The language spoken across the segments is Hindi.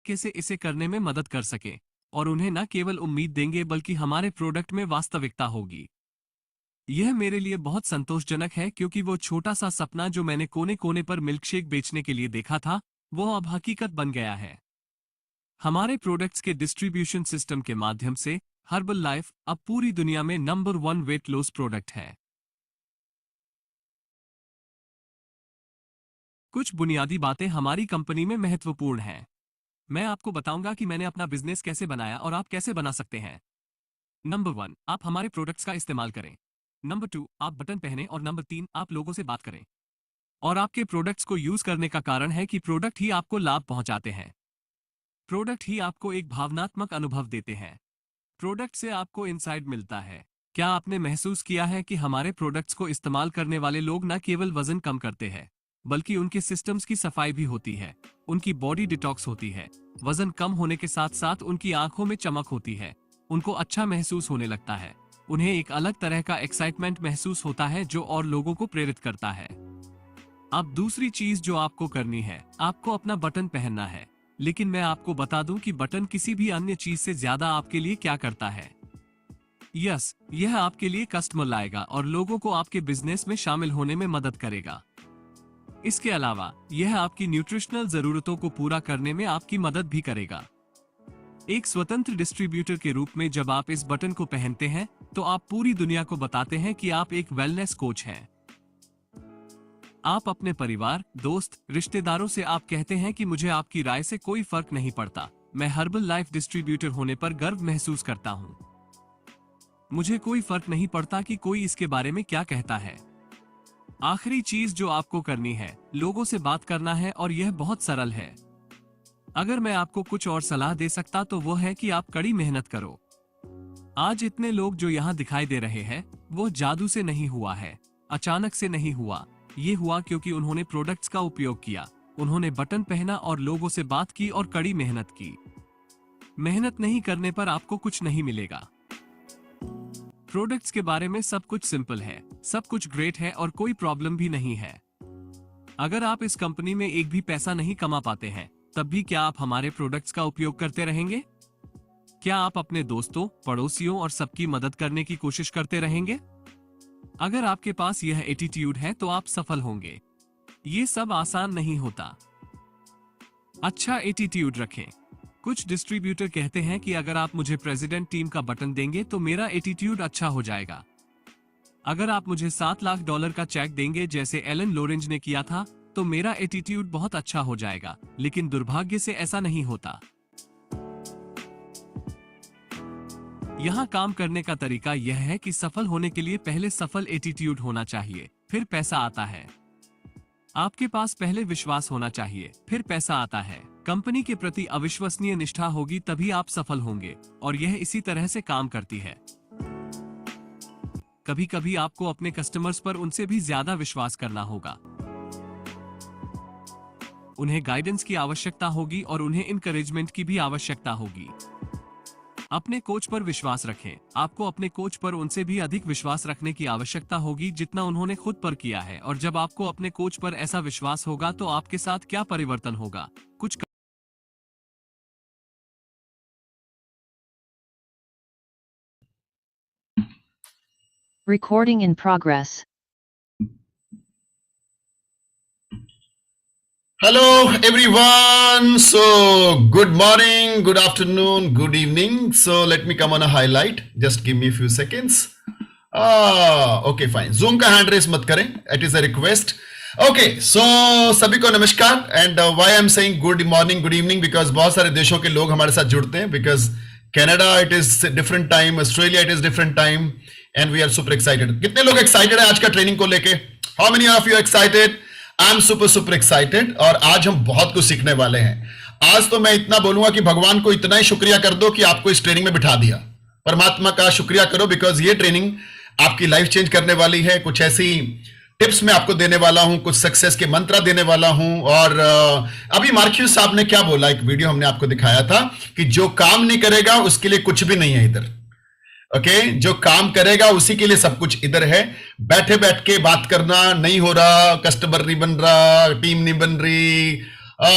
कैसे इसे करने में मदद कर सकें और उन्हें न केवल उम्मीद देंगे बल्कि हमारे प्रोडक्ट में वास्तविकता होगी। यह मेरे लिए बहुत संतोषजनक है क्योंकि वो छोटा सा सपना जो मैंने कोने कोने पर मिल्कशेक बेचने के लिए देखा था, वो अब हकीकत बन गया है। हमारे प्रोडक्ट्स के डिस्ट्रीब्यूशन सिस्टम के माध्यम से हर्बल लाइफ अब पूरी दुनिया में नंबर 1 वेट लॉस प्रोडक्ट है। कुछ बुनियादी बातें हमारी कंपनी में महत्वपूर्ण हैं। मैं आपको बताऊंगा कि मैंने अपना बिजनेस कैसे बनाया और आप कैसे बना सकते हैं। नंबर 1, आप हमारे प्रोडक्ट्स का इस्तेमाल करें। नंबर 2, आप बटन पहने और नंबर 3, आप लोगों से बात करें। और आपके प्रोडक्ट्स को यूज करने का कारण है कि प्रोडक्ट ही आपको लाभ पहुंचाते हैं। प्रोडक्ट ही आपको एक भावनात्मक अनुभव देते हैं। प्रोडक्ट से आपको इनसाइट मिलता है। क्या आपने महसूस किया है कि हमारे प्रोडक्ट्स को इस्तेमाल करने वाले लोग न केवल वजन कम करते हैं, बल्कि उनके सिस्टम्स की सफाई भी होती है, उनकी बॉडी डिटॉक्स होती है, वजन कम होने के साथ साथ उनकी आंखों में चमक होती है, उनको अच्छा महसूस होने लगता है, उन्हें एक अलग तरह का एक्साइटमेंट महसूस होता है जो और लोगों को प्रेरित करता है। अब दूसरी चीज जो आपको करनी है, आपको अपना बटन पहनना है। लेकिन मैं आपको बता दूं कि बटन किसी भी अन्य चीज से ज्यादा आपके लिए क्या करता है। यह आपके लिए कस्टमर लाएगा और लोगों को आपके बिजनेस में शामिल होने में मदद करेगा। इसके अलावा यह आपकी न्यूट्रिशनल जरूरतों को पूरा करने में आपकी मदद भी करेगा। एक स्वतंत्र डिस्ट्रीब्यूटर के रूप में जब आप इस बटन को पहनते हैं तो आप पूरी दुनिया को बताते हैं कि आप एक वेलनेस कोच हैं। आप अपने परिवार, दोस्त, रिश्तेदारों से आप कहते हैं कि मुझे आपकी राय से कोई फर्क नहीं पड़ता, मैं हर्बल लाइफ डिस्ट्रीब्यूटर होने पर गर्व महसूस करता हूं। मुझे कोई फर्क नहीं पड़ता कि कोई इसके बारे में क्या कहता है। आखिरी चीज जो आपको करनी है, लोगों से बात करना है और यह बहुत सरल है। अगर मैं आपको कुछ और सलाह दे सकता तो वो है कि आप कड़ी मेहनत करो। आज इतने लोग जो यहाँ दिखाई दे रहे हैं, वो जादू से नहीं हुआ है, अचानक से नहीं हुआ। ये हुआ क्योंकि उन्होंने प्रोडक्ट्स का उपयोग किया, उन्होंने बटन पहना और लोगों से बात की और कड़ी मेहनत की। मेहनत नहीं करने पर आपको कुछ नहीं मिलेगा। प्रोडक्ट्स के बारे में सब कुछ सिंपल है, सब कुछ ग्रेट है और कोई प्रॉब्लम भी नहीं है। अगर आप इस कंपनी में एक भी पैसा नहीं कमा पाते हैं, तब भी क्या आप हमारे प्रोडक्ट्स का उपयोग करते रहेंगे? क्या आप अपने दोस्तों, पड़ोसियों और सबकी मदद करने की कोशिश करते रहेंगे? अगर आपके पास यह एटीट्यूड है तो आप सफल होंगे। ये सब आसान नहीं होता। अच्छा एटीट्यूड रखें। कुछ डिस्ट्रीब्यूटर कहते हैं कि अगर आप मुझे प्रेसिडेंट टीम का बटन देंगे तो मेरा एटीट्यूड अच्छा हो जाएगा। अगर आप मुझे $7 लाख का चेक देंगे जैसे एलन लोरेंज ने किया था, तो मेरा एटीट्यूड बहुत अच्छा हो जाएगा। लेकिन दुर्भाग्य से ऐसा नहीं होता। यहाँ काम करने का तरीका यह है कि सफल होने के लिए पहले सफल एटीट्यूड होना चाहिए, फिर पैसा आता है। आपके पास पहले विश्वास होना चाहिए, फिर पैसा आता है। कंपनी के प्रति अविश्वसनीय निष्ठा होगी तभी आप सफल होंगे, और यह इसी तरह से काम करती है। कभी कभी आपको अपने कस्टमर्स पर उनसे भी ज्यादा विश्वास करना होगा। उन्हें गाइडेंस की आवश्यकता होगी और उन्हें इनकरेजमेंट की भी आवश्यकता होगी। अपने कोच पर विश्वास रखें। आपको अपने कोच पर उनसे भी अधिक विश्वास रखने की आवश्यकता होगी जितना उन्होंने खुद पर किया है, और जब आपको अपने कोच पर ऐसा विश्वास होगा तो आपके साथ क्या परिवर्तन होगा? कुछ Recording in progress. Hello everyone. So good morning, good afternoon, good evening. So let me come on a highlight. Just give me a few seconds. Okay, fine. Zoom का hand raise मत करें. It is a request. Okay, so सभी को नमस्कार. And why I'm saying good morning, good evening because बहुत सारे देशों के लोग हमारे साथ जुड़ते हैं. Because Canada it is different time, Australia it is different time, and we are super excited. कितने लोग excited हैं आज का ट्रेनिंग को लेके? How many of you excited? I am super excited और आज हम बहुत कुछ सीखने वाले हैं। आज तो मैं इतना बोलूंगा कि भगवान को इतना ही शुक्रिया कर दो कि आपको इस ट्रेनिंग में बिठा दिया। परमात्मा का शुक्रिया करो बिकॉज ये ट्रेनिंग आपकी लाइफ चेंज करने वाली है। कुछ ऐसी टिप्स मैं आपको देने वाला हूं, कुछ सक्सेस के मंत्र देने वाला हूं। और अभी मार्क्यूस साहब ने क्या बोला, एक वीडियो हमने आपको दिखाया था कि जो काम नहीं करेगा उसके लिए कुछ भी नहीं है इधर। ओके, जो काम करेगा उसी के लिए सब कुछ इधर है। बैठे बैठ के बात करना नहीं हो रहा, कस्टमर नहीं बन रहा, टीम नहीं बन रही,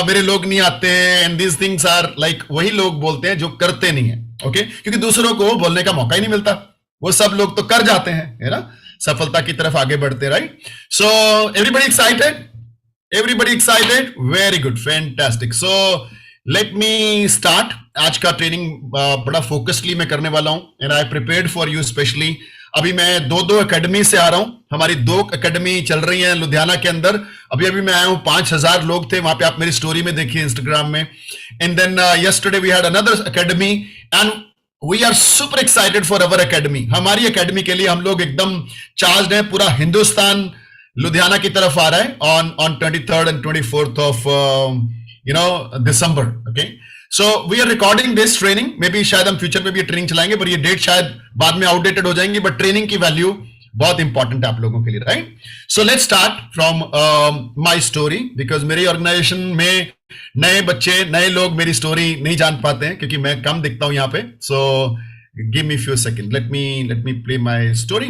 मेरे लोग नहीं आते and these things are like वही लोग बोलते हैं जो करते नहीं है, ओके क्योंकि दूसरों को बोलने का मौका ही नहीं मिलता, वो सब लोग तो कर जाते हैं, है ना, सफलता की तरफ आगे बढ़ते, right. So everybody excited, everybody excited, very good, fantastic. So let me start. आज का ट्रेनिंग बड़ा फोकस्डली मैं करने वाला हूं and I prepared for you specially. अभी मैं दो एकेडमी से आ रहा हूं, हमारी 2 एकेडमी चल रही हैं लुधियाना के अंदर। अभी मैं आया हूं, 5000 लोग थे वहां पे, आप मेरी स्टोरी में देखिए इंस्टाग्राम में। And then yesterday we had another academy and we are super excited for our academy. हमारी एकेडमी के लिए हम लोग एकदम चार्ज हैं, पूरा हिंदुस्तान लुधियाना की तरफ आ रहा है on 23rd and 24th of December, okay? So we are recording this training, maybe शायद हम फ्यूचर में भी ये ट्रेनिंग चलाएंगे, पर ये डेट शायद बाद में आउटडेटेड हो जाएंगी, बट ट्रेनिंग की वैल्यू बहुत इंपॉर्टेंट है आप लोगों के लिए, right. So let's start from my story, because मेरी ऑर्गेनाइजेशन में नए बच्चे, नए लोग मेरी स्टोरी नहीं जान पाते हैं क्योंकि मैं कम दिखता हूं यहाँ पे। So give me few second, let me play my story.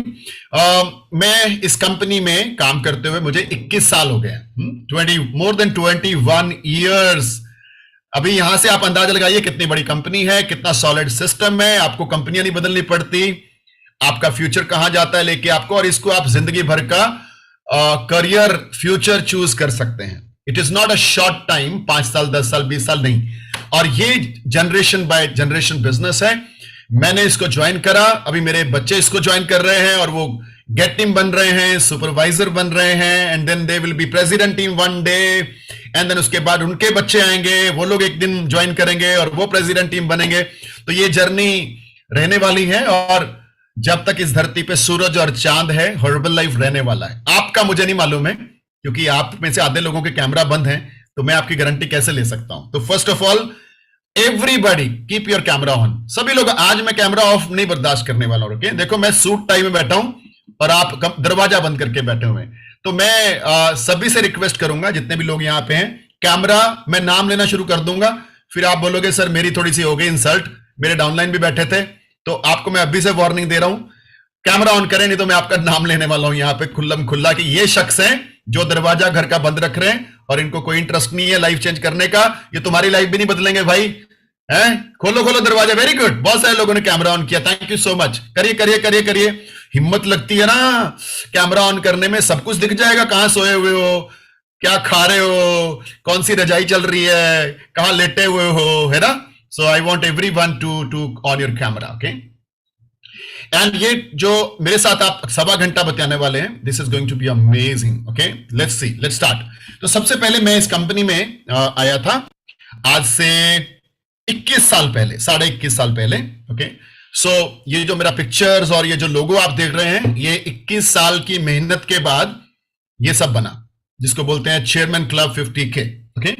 मैं इस कंपनी में काम करते हुए मुझे 21 साल हो गए, मोर देन 21 ईयर्स। अभी यहां से आप अंदाजा लगाइए कितनी बड़ी कंपनी है, कितना सॉलिड सिस्टम है, आपको कंपनियां नहीं बदलनी पड़ती, आपका फ्यूचर कहां जाता है लेके आपको, और इसको आप जिंदगी भर का करियर फ्यूचर चूज कर सकते हैं। It is not a short time, 5 साल 10 साल 20 साल नहीं, और ये जनरेशन बाय जनरेशन बिजनेस है। मैंने इसको ज्वाइन करा, अभी मेरे बच्चे इसको ज्वाइन कर रहे हैं और वो गेट टीम बन रहे हैं, सुपरवाइजर बन रहे हैं, and then they will be president team one day, and then उसके बाद उनके बच्चे आएंगे, वो लोग एक दिन ज्वाइन करेंगे और वो प्रेसिडेंट टीम बनेंगे। तो ये जर्नी रहने वाली है, और जब तक इस धरती पे सूरज और चांद है, हर्बल लाइफ रहने वाला है। आपका मुझे नहीं मालूम है, क्योंकि आप में से आधे लोगों के कैमरा बंद हैं, तो मैं आपकी गारंटी कैसे ले सकता हूं। तो first of all everybody keep your camera on. सभी लोग, आज मैं कैमरा ऑफ नहीं बर्दाश्त करने वाला हूं, ओके। देखो मैं सूट टाई में बैठा हूं और आप दरवाजा बंद करके बैठे हुए हैं, तो मैं सभी से रिक्वेस्ट करूंगा, जितने भी लोग यहां पे हैं, कैमरा, मैं नाम लेना शुरू कर दूंगा, फिर आप बोलोगे सर मेरी थोड़ी सी हो गई इंसल्ट, मेरे डाउनलाइन भी बैठे थे, तो आपको मैं अभी से वार्निंग दे रहा हूं, कैमरा ऑन करें, नहीं तो मैं आपका नाम लेने वाला हूं यहां पे खुल्लम खुल्ला कि ये शख्स हैं जो दरवाजा घर का बंद रख रहे हैं और इनको कोई इंटरेस्ट नहीं है लाइफ चेंज करने का। ये तुम्हारी लाइफ भी नहीं बदलेंगे भाई, हैं? खोलो खोलो दरवाजा। वेरी गुड, बहुत सारे लोगों ने कैमरा ऑन किया, थैंक यू सो मच। करिए करिए करिए करिए, हिम्मत लगती है ना कैमरा ऑन करने में, सब कुछ दिख जाएगा, कहां सोए हुए हो, क्या खा रहे हो, कौन सी रजाई चल रही है, कहां लेटे हुए हो, है ना। So I want everyone to on your camera, okay. And ये जो मेरे साथ आप 1.25 घंटा बताने वाले हैं, this is going to be amazing, okay. Let's see, let's start. तो सबसे पहले मैं इस कंपनी में आया था आज से 21 साल पहले, 21.5 साल पहले, ओके। सो ये जो मेरा पिक्चर्स और ये जो लोगो आप देख रहे हैं, ये 21 साल की मेहनत के बाद ये सब बना, जिसको बोलते हैं चेयरमैन क्लब 50K, ओके।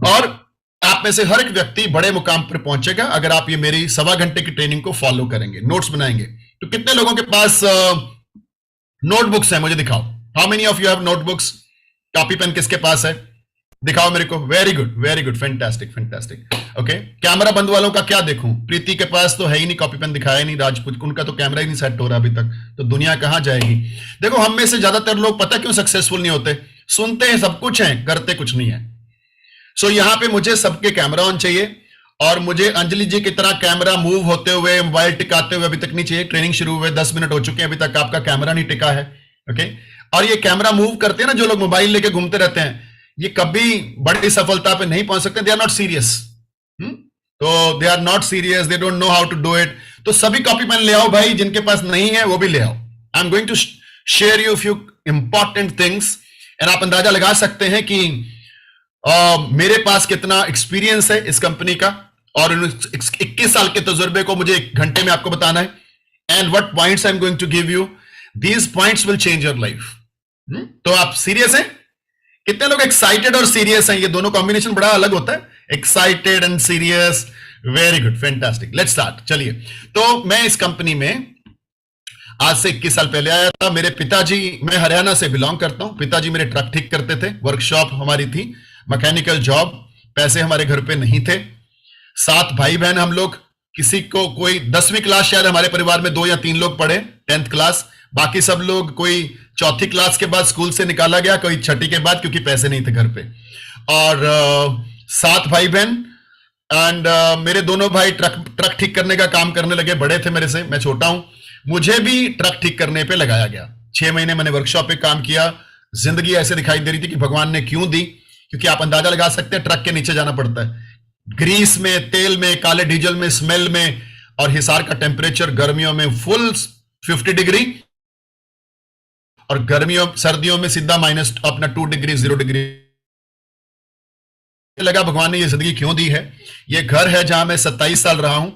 और आप में से हर एक व्यक्ति बड़े मुकाम पर पहुंचेगा अगर आप ये मेरी 1.25 घंटे की ट्रेनिंग को फॉलो करेंगे, नोट्स बनाएंगे। तो कितने लोगों के पास नोटबुक्स हैं, मुझे दिखाओ। How many of you have notebooks? Copy pen किसके पास है, दिखाओ मेरे को। Very good, fantastic fantastic, okay. Camera बंद वालों का क्या देखूं? प्रीति के पास तो है ही नहीं, कॉपी पेन दिखाया नहीं, राजपूत उनका तो कैमरा ही नहीं सेट हो रहा अभी तक, तो दुनिया कहां जाएगी। देखो हम में से ज्यादातर लोग पता क्यों सक्सेसफुल नहीं होते? सुनते हैं सब कुछ है, करते कुछ नहीं है। सो यहां पे मुझे सबके कैमरा ऑन चाहिए, और मुझे अंजलि जी की तरह कैमरा मूव होते हुए, मोबाइल टिकाते हुए अभी तक नहीं चाहिए। ट्रेनिंग शुरू हुए 10 मिनट हो चुके हैं, अभी तक आपका कैमरा नहीं टिका है, ओके। और ये कैमरा मूव करते हैं ना जो लोग मोबाइल लेके घूमते रहते हैं, ये कभी बड़ी सफलता पे नहीं पहुंच सकते। दे आर नॉट सीरियस, तो they are not serious, they don't know how to do it. तो सभी कॉपी पेन ले आओ भाई, जिनके पास नहीं है वो भी ले आओ। I am going to share you few important things, and आप अंदाजा लगा सकते हैं कि मेरे पास कितना एक्सपीरियंस है इस कंपनी का, और 21 साल के तजुर्बे को मुझे 1 घंटे में आपको बताना है। And what points I am going to give you, these points will change your life. तो आप सीरियस हैं? कितने लोग एक्साइटेड और सीरियस हैं? ये दोनों कॉम्बिनेशन बड़ा अलग होता है, excited and serious. Very good, fantastic, let's start. चलिए, तो मैं इस कंपनी में आज से 21 साल पहले आया था। मेरे पिताजी, मैं हरियाणा से बिलोंग करता हूं, पिताजी मेरे ट्रक ठीक करते थे, वर्कशॉप हमारी थी, मैकेनिकल जॉब, पैसे हमारे घर पे नहीं थे। 7 भाई बहन हम लोग, किसी को कोई 10वीं क्लास, शायद हमारे परिवार में 2 या 3 लोग पढ़े 10th क्लास, बाकी सब लोग कोई 4थी क्लास के बाद स्कूल से निकाला गया, कोई 6ठी के बाद, क्योंकि पैसे नहीं थे घर पे। और 7 भाई बहन। एंड मेरे दोनों भाई ट्रक ठीक करने का काम करने लगे, बड़े थे मेरे से, मैं छोटा हूं। मुझे भी ट्रक ठीक करने पे लगाया गया। 6 महीने मैंने वर्कशॉप पे काम किया। जिंदगी ऐसे दिखाई दे रही थी कि भगवान ने क्यों दी, क्योंकि आप अंदाजा लगा सकते हैं ट्रक के नीचे जाना पड़ता है, ग्रीस में, तेल में, काले डीजल में, स्मेल में, और हिसार का टेम्परेचर गर्मियों में फुल 50 डिग्री, और गर्मियों सर्दियों में सीधा माइनस अपना 2 डिग्री 0 डिग्री। लगा भगवान ने ये जिंदगी क्यों दी है। ये घर है जहां मैं 27 साल रहा हूं।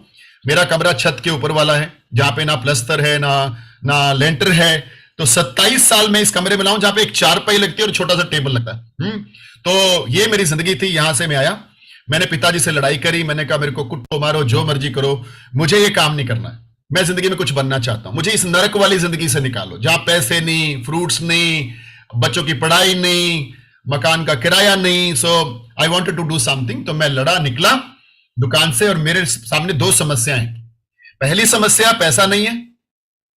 मेरा कमरा छत के ऊपर वाला है, जहां पे ना प्लस्तर है ना लेंटर है। तो 27 साल में इस कमरे में लाऊं जहां पे एक चारपाई लगती है और छोटा सा टेबल लगता है। तो ये मेरी जिंदगी थी, यहां से मैं आया। मैंने पिताजी से लड़ाई करी, मैंने कहा मेरे को कुटो मारो जो मर्जी करो, मुझे ये काम नहीं करना है। मैं जिंदगी में कुछ बनना चाहता हूं, मुझे इस नरक वाली जिंदगी से निकालो जहां पैसे नहीं, फ्रूट्स नहीं, बच्चों की पढ़ाई नहीं, मकान का किराया नहीं। So I wanted to do something. तो मैं लड़ा, निकला दुकान से, और मेरे सामने 2 समस्याएं। पहली समस्या पैसा नहीं है,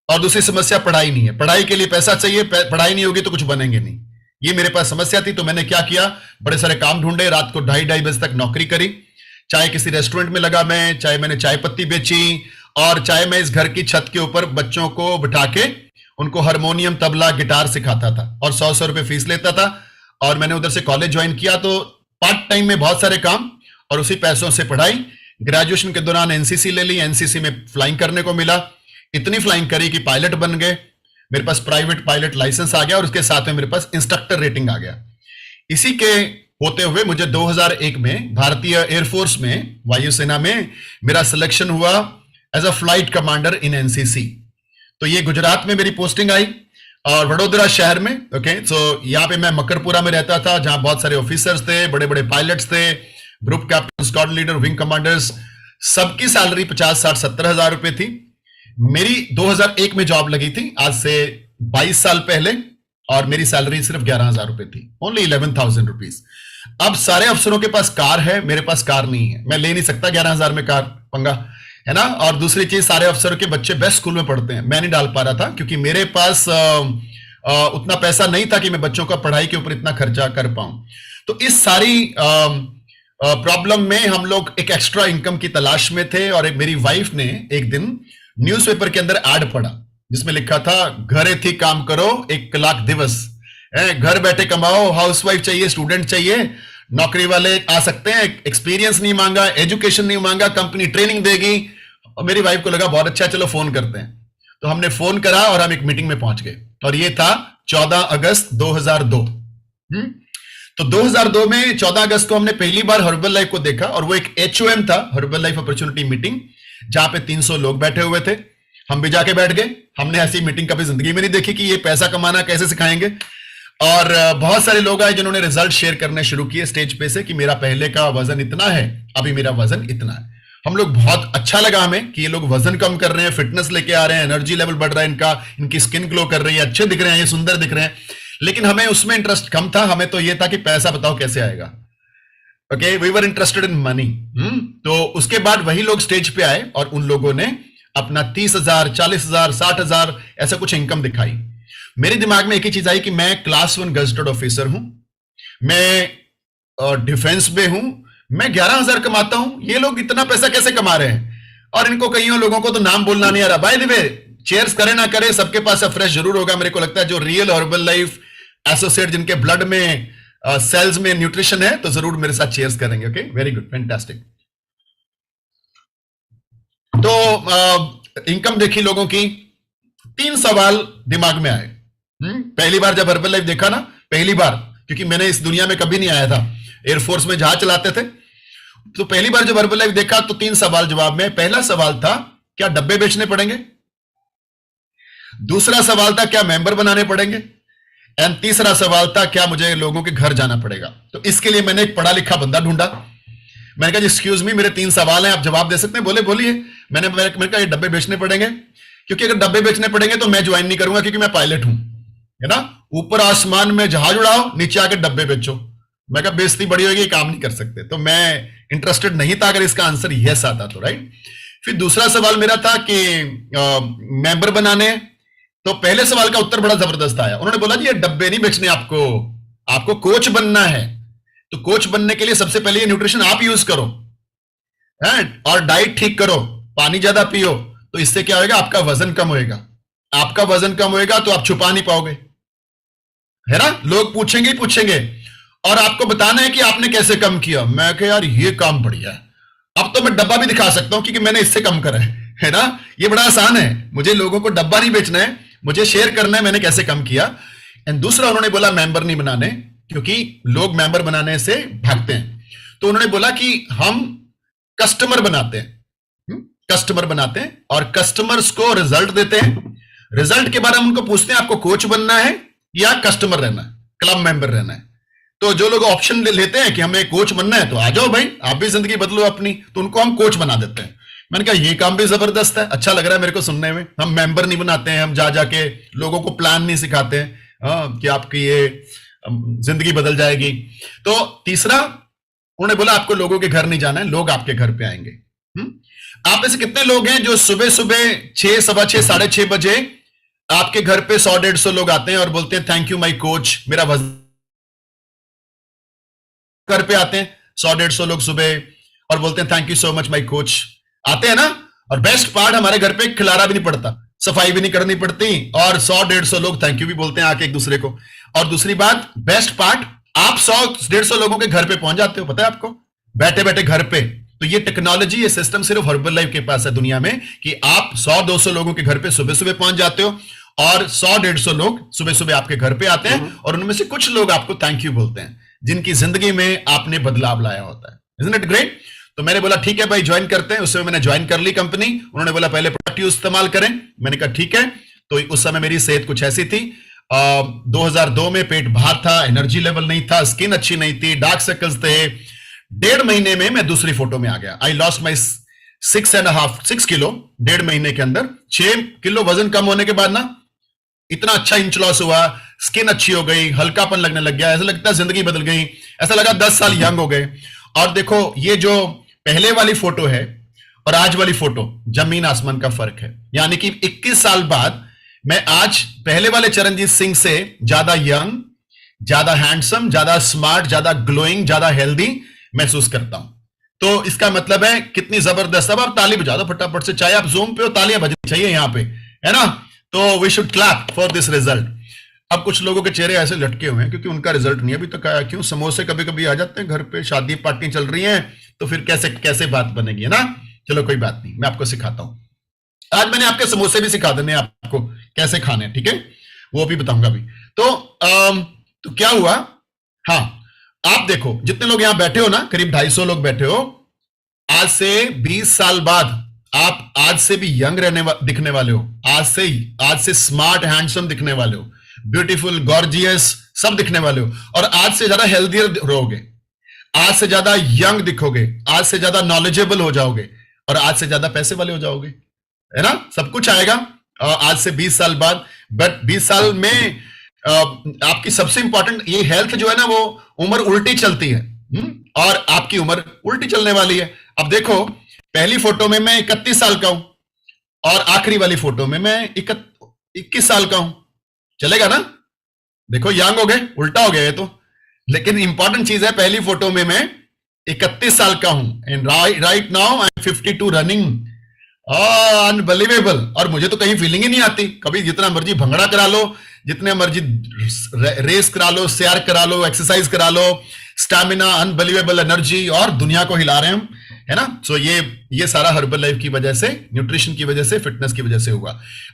और दूसरी समस्या पढ़ाई नहीं है। पढ़ाई के लिए पैसा चाहिए, पढ़ाई नहीं होगी तो कुछ बनेंगे नहीं। ये मेरे पास समस्या थी। तो मैंने क्या किया, बड़े सारे काम ढूंढे, रात को 2:30 बजे तक नौकरी करी। चाहे किसी रेस्टोरेंट में लगा मैं, चाहे मैंने चाय पत्ती बेची, और चाहे मैं इस घर की छत के ऊपर बच्चों को बिठा के उनको हारमोनियम, तबला, गिटार सिखाता था, और 100 रुपए फीस लेता था। और मैंने उधर से कॉलेज ज्वाइन किया। तो पार्ट टाइम में बहुत सारे काम, और उसी पैसों से पढ़ाई। ग्रेजुएशन के दौरान एनसीसी ले ली, एनसीसी में फ्लाइंग करने को मिला। इतनी फ्लाइंग करी कि पायलट बन गए, मेरे पास प्राइवेट पायलट लाइसेंस आ गया, और उसके साथ में मेरे पास इंस्ट्रक्टर रेटिंग आ गया। इसी के होते हुए मुझे 2001 में भारतीय एयरफोर्स में, वायुसेना में मेरा सिलेक्शन हुआ as a flight commander in NCC. तो ये गुजरात में मेरी पोस्टिंग आई, और वडोदरा शहर में। ओके, सो यहाँ पे मैं मकरपुरा में रहता था, जहां बहुत सारे ऑफिसर्स थे, बड़े बड़े पायलट्स थे, group captain, squad leader, wing commanders. सबकी सैलरी 50, 60, 70 हजार रुपए थी। मेरी 2001 में जॉब लगी थी, आज से 22 साल पहले, और मेरी सैलरी सिर्फ 11,000 रुपए थी, ओनली 11,000 रुपीज। अब सारे अफसरों के पास कार है, मेरे पास कार नहीं है। मैं ले नहीं सकता 11,000 में कार, पंगा है ना। और दूसरी चीज, सारे अफसरों के बच्चे बेस्ट स्कूल में पढ़ते हैं, मैं नहीं डाल पा रहा था, क्योंकि मेरे पास उतना पैसा नहीं था कि मैं बच्चों का पढ़ाई के ऊपर इतना खर्चा कर पाऊं। तो इस सारी प्रॉब्लम में हम लोग एक एक्स्ट्रा इनकम की तलाश में थे। और मेरी वाइफ ने एक दिन न्यूज़पेपर के अंदर एड पढ़ा, जिसमें लिखा था, घरे थी काम करो 1 लाख दिवस, घर बैठे कमाओ, हाउसवाइफ चाहिए, स्टूडेंट चाहिए, नौकरी वाले आ सकते हैं, एक्सपीरियंस नहीं मांगा, एजुकेशन नहीं मांगा, कंपनी ट्रेनिंग देगी। और मेरी वाइफ को लगा बहुत अच्छा, चलो फोन करते हैं। तो हमने फोन करा और हम एक मीटिंग में पहुंच गए, और ये था 14 अगस्त 2002। तो 2002 में 14 अगस्त को हमने पहली बार हर्बल लाइफ को देखा, और वो एक HOM था, हर्बल लाइफ अपॉर्चुनिटी मीटिंग, जहां पे 300 लोग बैठे हुए थे। हम भी जाके बैठ गए। हमने ऐसी मीटिंग कभी जिंदगी में नहीं देखी कि ये पैसा कमाना कैसे सिखाएंगे। और बहुत सारे लोग आए जिन्होंने रिजल्ट शेयर करने शुरू किए स्टेज पे से, कि मेरा पहले का वजन इतना है, अभी मेरा वजन इतना है। हम लोग, बहुत अच्छा लगा हमें कि ये लोग वजन कम कर रहे हैं, फिटनेस लेके आ रहे हैं, एनर्जी लेवल बढ़ रहा है इनका, इनकी स्किन ग्लो कर रही है, अच्छे दिख रहे हैं, ये सुंदर दिख रहे हैं। लेकिन हमें उसमें इंटरेस्ट कम था। हमें तो ये था कि पैसा बताओ कैसे आएगा। Okay, we were interested in money. तो उसके बाद वही लोग स्टेज पे आए, और उन लोगों ने अपना 30,000, 40,000, 60,000 ऐसा कुछ इनकम दिखाई। मेरे दिमाग में एक ही चीज आई कि मैं क्लास 1 गजेटेड ऑफिसर हूं, मैं डिफेंस में हूं, मैं 11,000 कमाता हूं, ये लोग इतना पैसा कैसे कमा रहे हैं। और इनको कईयों लोगों को तो नाम बोलना नहीं आ रहा। बाय द वे, चेयर्स करे ना करे, सबके पास फ्रेश जरूर होगा। मेरे को लगता है जो रियल हर्बल लाइफ एसोसिएट, जिनके ब्लड में सेल्स में न्यूट्रिशन है, तो जरूर मेरे साथ चेयर्स करेंगे। Okay, very good, fantastic. तो इनकम देखी लोगों की। 3 सवाल दिमाग में आए। पहली बार जब हर्बल लाइफ देखा ना, पहली बार, क्योंकि मैंने इस दुनिया में कभी नहीं आया था, एयरफोर्स में जहाज चलाते थे। तो पहली बार जब हर्बल लाइफ देखा तो 3 सवाल जवाब में। पहला सवाल था, क्या डब्बे बेचने पड़ेंगे? दूसरा सवाल था, क्या मेंबर बनाने पड़ेंगे? एंड तीसरा सवाल था, क्या मुझे लोगों के घर जाना पड़ेगा? तो इसके लिए मैंने एक पढ़ा लिखा बंदा ढूंढा। मैंने कहा, एक्सक्यूज मी, मेरे 3 सवाल हैं, आप जवाब दे सकते हैं? बोले, बोलिए। मैंने कहा, ये डब्बे बेचने पड़ेंगे, क्योंकि अगर डब्बे बेचने पड़ेंगे तो मैं ज्वाइन नहीं करूंगा, क्योंकि मैं पायलट हूं, है ना। ऊपर आसमान में जहाज उड़ाओ, नीचे आके डब्बे बेचो। मैं कहा, बेइज्जती बड़ी होगी, काम नहीं कर सकते। तो मैं इंटरेस्टेड नहीं था अगर इसका आंसर यस आता तो, राइट। फिर दूसरा सवाल मेरा था कि मेंबर बनाने। तो पहले सवाल का उत्तर बड़ा जबरदस्त आया। उन्होंने बोला, जी ये डब्बे नहीं बेचने, आपको कोच बनना है। तो तो कोच बनने के लिए सबसे पहले ये न्यूट्रिशन आप यूज करो, है, और डाइट ठीक करो, पानी ज्यादा पियो, तो इससे क्या होगा, आपका वजन कम होएगा। आपका वजन कम होएगा तो आप छुपा नहीं पाओगे, है ना, लोग पूछेंगे ही पूछेंगे, और आपको बताना है कि आपने कैसे कम किया। मैं कह यार ये काम बढ़िया है, अब तो मैं डब्बा भी दिखा सकता हूं क्योंकि मैंने इससे कम करा है ना, ये बड़ा आसान है, मुझे लोगों को डब्बा नहीं बेचना है, मुझे शेयर करना है मैंने कैसे कम किया। एंड दूसरा उन्होंने बोला मेंबर नहीं बनाने, क्योंकि लोग मेंबर बनाने से भागते हैं, तो उन्होंने बोला कि हम कस्टमर बनाते हैं, कस्टमर बनाते हैं और कस्टमर्स को रिजल्ट देते हैं। रिजल्ट के बाद हम उनको पूछते हैं आपको कोच बनना है या कस्टमर रहना है, क्लब मेंबर रहना है। तो जो लोग ऑप्शन लेते हैं कि हमें कोच बनना है, तो आ जाओ भाई, आप भी जिंदगी बदलो अपनी, तो उनको हम कोच बना देते हैं। मैंने कहा ये काम भी जबरदस्त है, अच्छा लग रहा है मेरे को सुनने में। हम मेंबर नहीं बनाते हैं, हम जा जाके लोगों को प्लान नहीं सिखाते हैं कि आपकी ये जिंदगी बदल जाएगी। तो तीसरा उन्होंने बोला आपको लोगों के घर नहीं जाना है, लोग आपके घर पे आएंगे। आप ऐसे कितने लोग हैं जो सुबह सुबह 6, सवा 6, 6:30 बजे आपके घर पे 100-150 लोग आते हैं और बोलते हैं थैंक यू माई कोच, मेरा वजन, घर पे आते हैं 100-150 लोग सुबह और बोलते हैं thank you so much my coach, आते हैं ना। और बेस्ट पार्ट, हमारे घर पे खिलारा भी नहीं पड़ता, सफाई भी नहीं करनी पड़ती, और 100-150 लोग थैंक यू भी बोलते हैं आके एक दूसरे को। और दूसरी बात, बेस्ट पार्ट, आप 100-150 लोगों के घर पे पहुंच जाते हो, पता है आपको, बैठे बैठे घर पे। तो ये टेक्नोलॉजी, ये सिस्टम सिर्फ हर्बल लाइफ के पास है दुनिया में, कि आप 100-200 लोगों के घर पे सुबह सुबह पहुंच जाते हो, और 100-150 लोग सुबह सुबह आपके घर पे आते हैं, और उनमें से कुछ लोग आपको थैंक यू बोलते हैं, जिनकी जिंदगी में आपने बदलाव लाया होता है। Isn't it great? तो मैंने बोला ठीक है भाई ज्वाइन करते हैं। उस समय मैंने ज्वाइन कर ली कंपनी। उन्होंने बोला पहले प्रोडक्ट यूज इस्तेमाल करें, मैंने कहा ठीक है। तो उस समय मेरी सेहत कुछ ऐसी थी, 2002 में पेट बाहर था, एनर्जी लेवल नहीं था, स्किन अच्छी नहीं थी, डार्क सर्कल्स थे। 1.5 महीने में मैं दूसरी फोटो में आ गया। आई लॉस्ट माई 6 किलो 1.5 महीने के अंदर। 6 किलो वजन कम होने के बाद ना इतना अच्छा इंच लॉस हुआ, स्किन अच्छी हो गई, हल्कापन लगने लग गया, ऐसा लगता है जिंदगी बदल गई, ऐसा लगा 10 साल यंग हो गए। और देखो ये जो पहले वाली फोटो है और आज वाली फोटो, जमीन आसमान का फर्क है। यानी कि 21 साल बाद मैं आज पहले वाले चरणजीत सिंह से ज्यादा यंग, ज्यादा हैंडसम, ज्यादा स्मार्ट, ज्यादा ग्लोइंग, ज्यादा हेल्दी महसूस करता हूं। तो इसका मतलब है कितनी जबरदस्त। अब आप ताली बजा दो फटाफट से, चाहे आप जूम पे हो, तालियां बजनी चाहिए यहां पे, है ना। तो we should clap for this result. अब कुछ लोगों के चेहरे ऐसे लटके हुए हैं क्योंकि उनका रिजल्ट नहीं अभी तक आया। क्यों? समोसे कभी कभी आ जाते हैं घर पे, शादी पार्टी चल रही है, तो फिर कैसे कैसे बात बनेगी, है ना। चलो कोई बात नहीं, मैं आपको सिखाता हूं। आज मैंने आपके समोसे भी सिखा देने आपको कैसे खाने, ठीक है, वो भी बताऊंगा अभी। तो क्या हुआ, हाँ आप देखो जितने लोग यहां बैठे हो ना, करीब 250 लोग बैठे हो। आज से 20 साल बाद आप आज से भी यंग दिखने वाले हो, आज से स्मार्ट हैंडसम दिखने वाले हो, ब्यूटीफुल गॉर्जियस सब दिखने वाले हो, और आज से ज्यादा हेल्थियर रहोगे, आज से ज्यादा यंग दिखोगे, आज से ज्यादा नॉलेजेबल हो जाओगे, और आज से ज्यादा पैसे वाले हो जाओगे, है ना। सब कुछ आएगा आज से 20 साल बाद। बट 20 साल में आपकी सबसे इंपॉर्टेंट ये हेल्थ जो है ना, वो उम्र उल्टी चलती है, और आपकी उम्र उल्टी चलने वाली है। अब देखो पहली फोटो में मैं 31 साल का हूं, और आखिरी वाली फोटो में मैं 21 साल का हूं। चलेगा ना? देखो यंग हो गए, उल्टा हो गया ये तो। लेकिन इंपॉर्टेंट चीज है, पहली फोटो में मैं 31 साल का हूं, and right now I am 52 running. Unbelievable. और मुझे तो कहीं फीलिंग ही नहीं आती। कभी जितना मर्जी भंगड़ा करा लो, जितने मर्जी रेस करा लो, सैर करा लो, एक्सरसाइज करा लो, स्टैमिना, अनबिलीवेबल एनर्जी, और दुनिया को हिला रहे हैं हम, है ना। सो ये सारा हर्बल लाइफ की वजह से, न्यूट्रिशन की वजह से, फिटनेस की वजह से हुआ।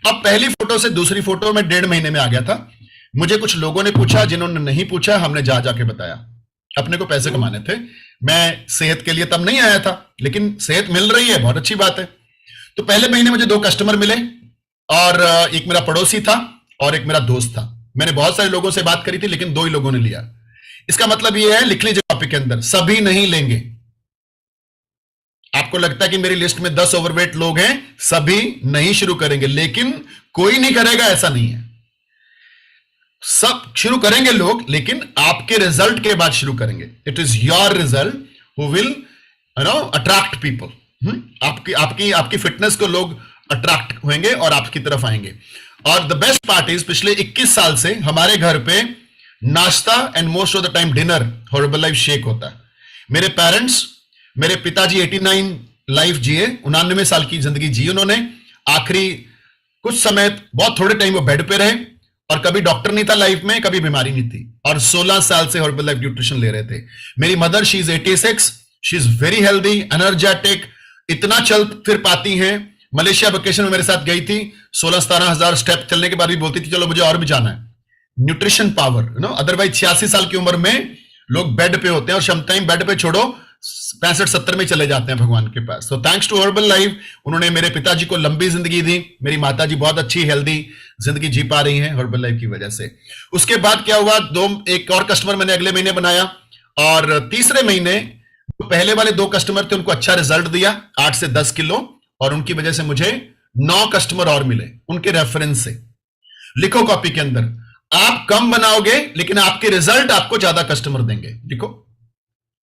अब पहली फोटो से दूसरी फोटो में 1.5 महीने में आ गया था। मुझे कुछ लोगों ने पूछा, जिन्होंने नहीं पूछा हमने जा जाके बताया। अपने को पैसे कमाने थे, मैं सेहत के लिए तब नहीं आया था, लेकिन सेहत मिल रही है, बहुत अच्छी बात है। तो पहले महीने मुझे 2 कस्टमर मिले, और एक मेरा पड़ोसी था और एक मेरा दोस्त था। मैंने बहुत सारे लोगों से बात करी थी, लेकिन 2 ही लोगों ने लिया। इसका मतलब यह है, लिख लीजिए टॉपिक के अंदर, सभी नहीं लेंगे। आपको लगता है कि मेरी लिस्ट में 10 ओवरवेट लोग हैं, सभी नहीं शुरू करेंगे, लेकिन कोई नहीं करेगा ऐसा नहीं है। सब शुरू करेंगे लोग, लेकिन आपके रिजल्ट के बाद शुरू करेंगे। It is your result who will attract people. आपकी फिटनेस को लोग अट्रैक्ट होंगे और आपकी तरफ आएंगे। और द बेस्ट पार्ट इज, पिछले 21 साल से हमारे घर पे नाश्ता and most of the time dinner herbal life shake होता है। मेरे पेरेंट्स, मेरे पिताजी 89 लाइफ जिए, 99 साल की जिंदगी जी उन्होंने। आखिरी कुछ समय, बहुत थोड़े टाइम वो बेड पे रहे, और कभी डॉक्टर नहीं था लाइफ में, कभी बीमारी नहीं थी, और 16 साल से हर्बल लाइफ न्यूट्रिशन ले रहे थे। मेरी mother, she is 86, she is very healthy, energetic, इतना चल फिर पाती हैं। मलेशिया वेकेशन में मेरे साथ गई थी, 16-17 हजार स्टेप चलने के बाद भी बोलती थी चलो मुझे और भी जाना है। Nutrition power, you know, otherwise 86 साल की उम्र में लोग बेड पे होते हैं, और समटाइम बेड पे छोड़ो 65-70 में चले जाते हैं भगवान के पास। तो थैंक्स टू हर्बल लाइफ, उन्होंने मेरे पिताजी को लंबी जिंदगी दी, मेरी माताजी बहुत अच्छी हेल्दी जिंदगी जी पा रही हैं हर्बल लाइफ की वजह से। उसके बाद क्या हुआ, एक और कस्टमर मैंने अगले महीने बनाया, और तीसरे महीने पहले वाले 2 कस्टमर थे, उनको अच्छा रिजल्ट दिया, 8 से 10 किलो, और उनकी वजह से मुझे 9 कस्टमर और मिले उनके रेफरेंस से। लिखो कॉपी के अंदर, आप कम बनाओगे लेकिन आपके रिजल्ट आपको ज्यादा कस्टमर देंगे। लिखो,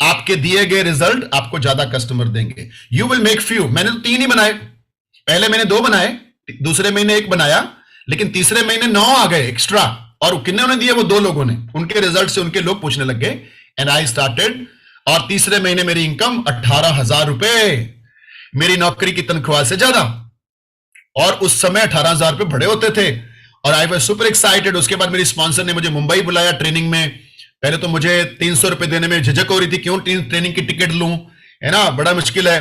आपके दिए गए रिजल्ट आपको ज्यादा कस्टमर देंगे। You will make few. मैंने तो 3 ही बनाए, पहले मैंने 2 बनाए, दूसरे महीने 1 बनाया, लेकिन तीसरे महीने 9 आ गए एक्स्ट्रा। और किन्ने दिए, वो 2 लोगों ने। उनके रिजल्ट से उनके लोग पूछने लग गए, एंड आई स्टार्टेड। और तीसरे महीने मेरी इनकम 18,000 रुपए, मेरी नौकरी की तनख्वाह से ज्यादा। और उस समय 18,000 रुपए बड़े होते थे, और आई वाज सुपर एक्साइटेड। उसके बाद मेरी स्पॉन्सर ने मुझे मुंबई बुलाया ट्रेनिंग में। पहले तो मुझे 300 रुपए देने में झिझक हो रही थी, क्यों ट्रेनिंग की टिकट लूं, है ना, बड़ा मुश्किल है।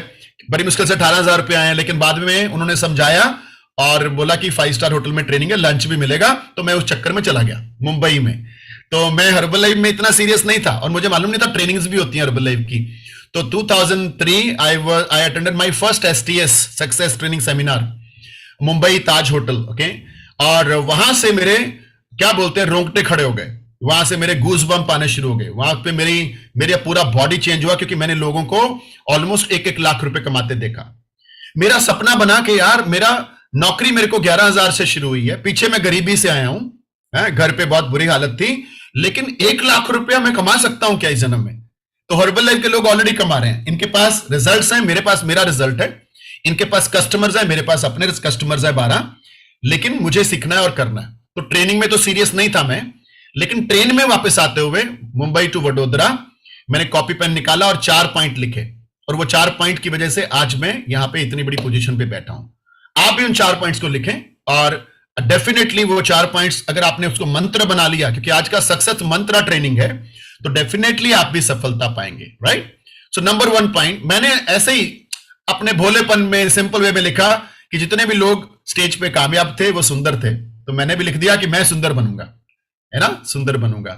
बड़ी मुश्किल से 18,000 रुपए आए, लेकिन बाद में उन्होंने समझाया और बोला कि 5 स्टार होटल में ट्रेनिंग है, लंच भी मिलेगा। तो मैं उस चक्कर में चला गया मुंबई में। तो मैं हर्बल लाइफ में इतना सीरियस नहीं था, और मुझे मालूम नहीं था ट्रेनिंग्स भी होती हैं हर्बल लाइफ की। तो 2003 I attended my first STS success training seminar, Mumbai Taj hotel, okay. और वहां से मेरे क्या बोलते हैं रोंगटे खड़े हो गए, वहां से मेरे गूज बम्प आने शुरू हो गए। वहां पे मेरा पूरा बॉडी चेंज हुआ, क्योंकि मैंने लोगों को ऑलमोस्ट 1-1 लाख रुपए कमाते देखा। मेरा सपना बना कि यार, मेरा नौकरी मेरे को 11,000 से शुरू हुई है, पीछे मैं गरीबी से आया हूं, घर पे बहुत बुरी हालत थी, लेकिन 1 लाख रुपया मैं कमा सकता हूं क्या इस जन्म में। तो हर्बल लाइफ के लोग ऑलरेडी कमा रहे हैं, इनके पास रिजल्ट्स हैं, मेरे पास मेरा रिजल्ट है, इनके पास कस्टमर्स है, मेरे पास अपने कस्टमर्स है 12, लेकिन मुझे सीखना है और करना है। तो ट्रेनिंग में तो सीरियस नहीं था मैं, लेकिन ट्रेन में वापस आते हुए मुंबई टू वडोदरा मैंने कॉपी पेन निकाला और 4 पॉइंट लिखे, और वो 4 पॉइंट की वजह से आज मैं यहां पे इतनी बड़ी पोजीशन पे बैठा हूं। आप भी उन 4 पॉइंट्स को लिखें, और डेफिनेटली वो 4 पॉइंट्स अगर आपने उसको मंत्र बना लिया, क्योंकि आज का सक्सेस मंत्र ट्रेनिंग है, तो डेफिनेटली आप भी सफलता पाएंगे, राइट। सो नंबर 1 पॉइंट मैंने ऐसे ही अपने भोलेपन में, सिंपल वे में लिखा कि जितने भी लोग स्टेज पे कामयाब थे वो सुंदर थे, तो मैंने भी लिख दिया कि मैं सुंदर बनूंगा, है ना, सुंदर बनूंगा।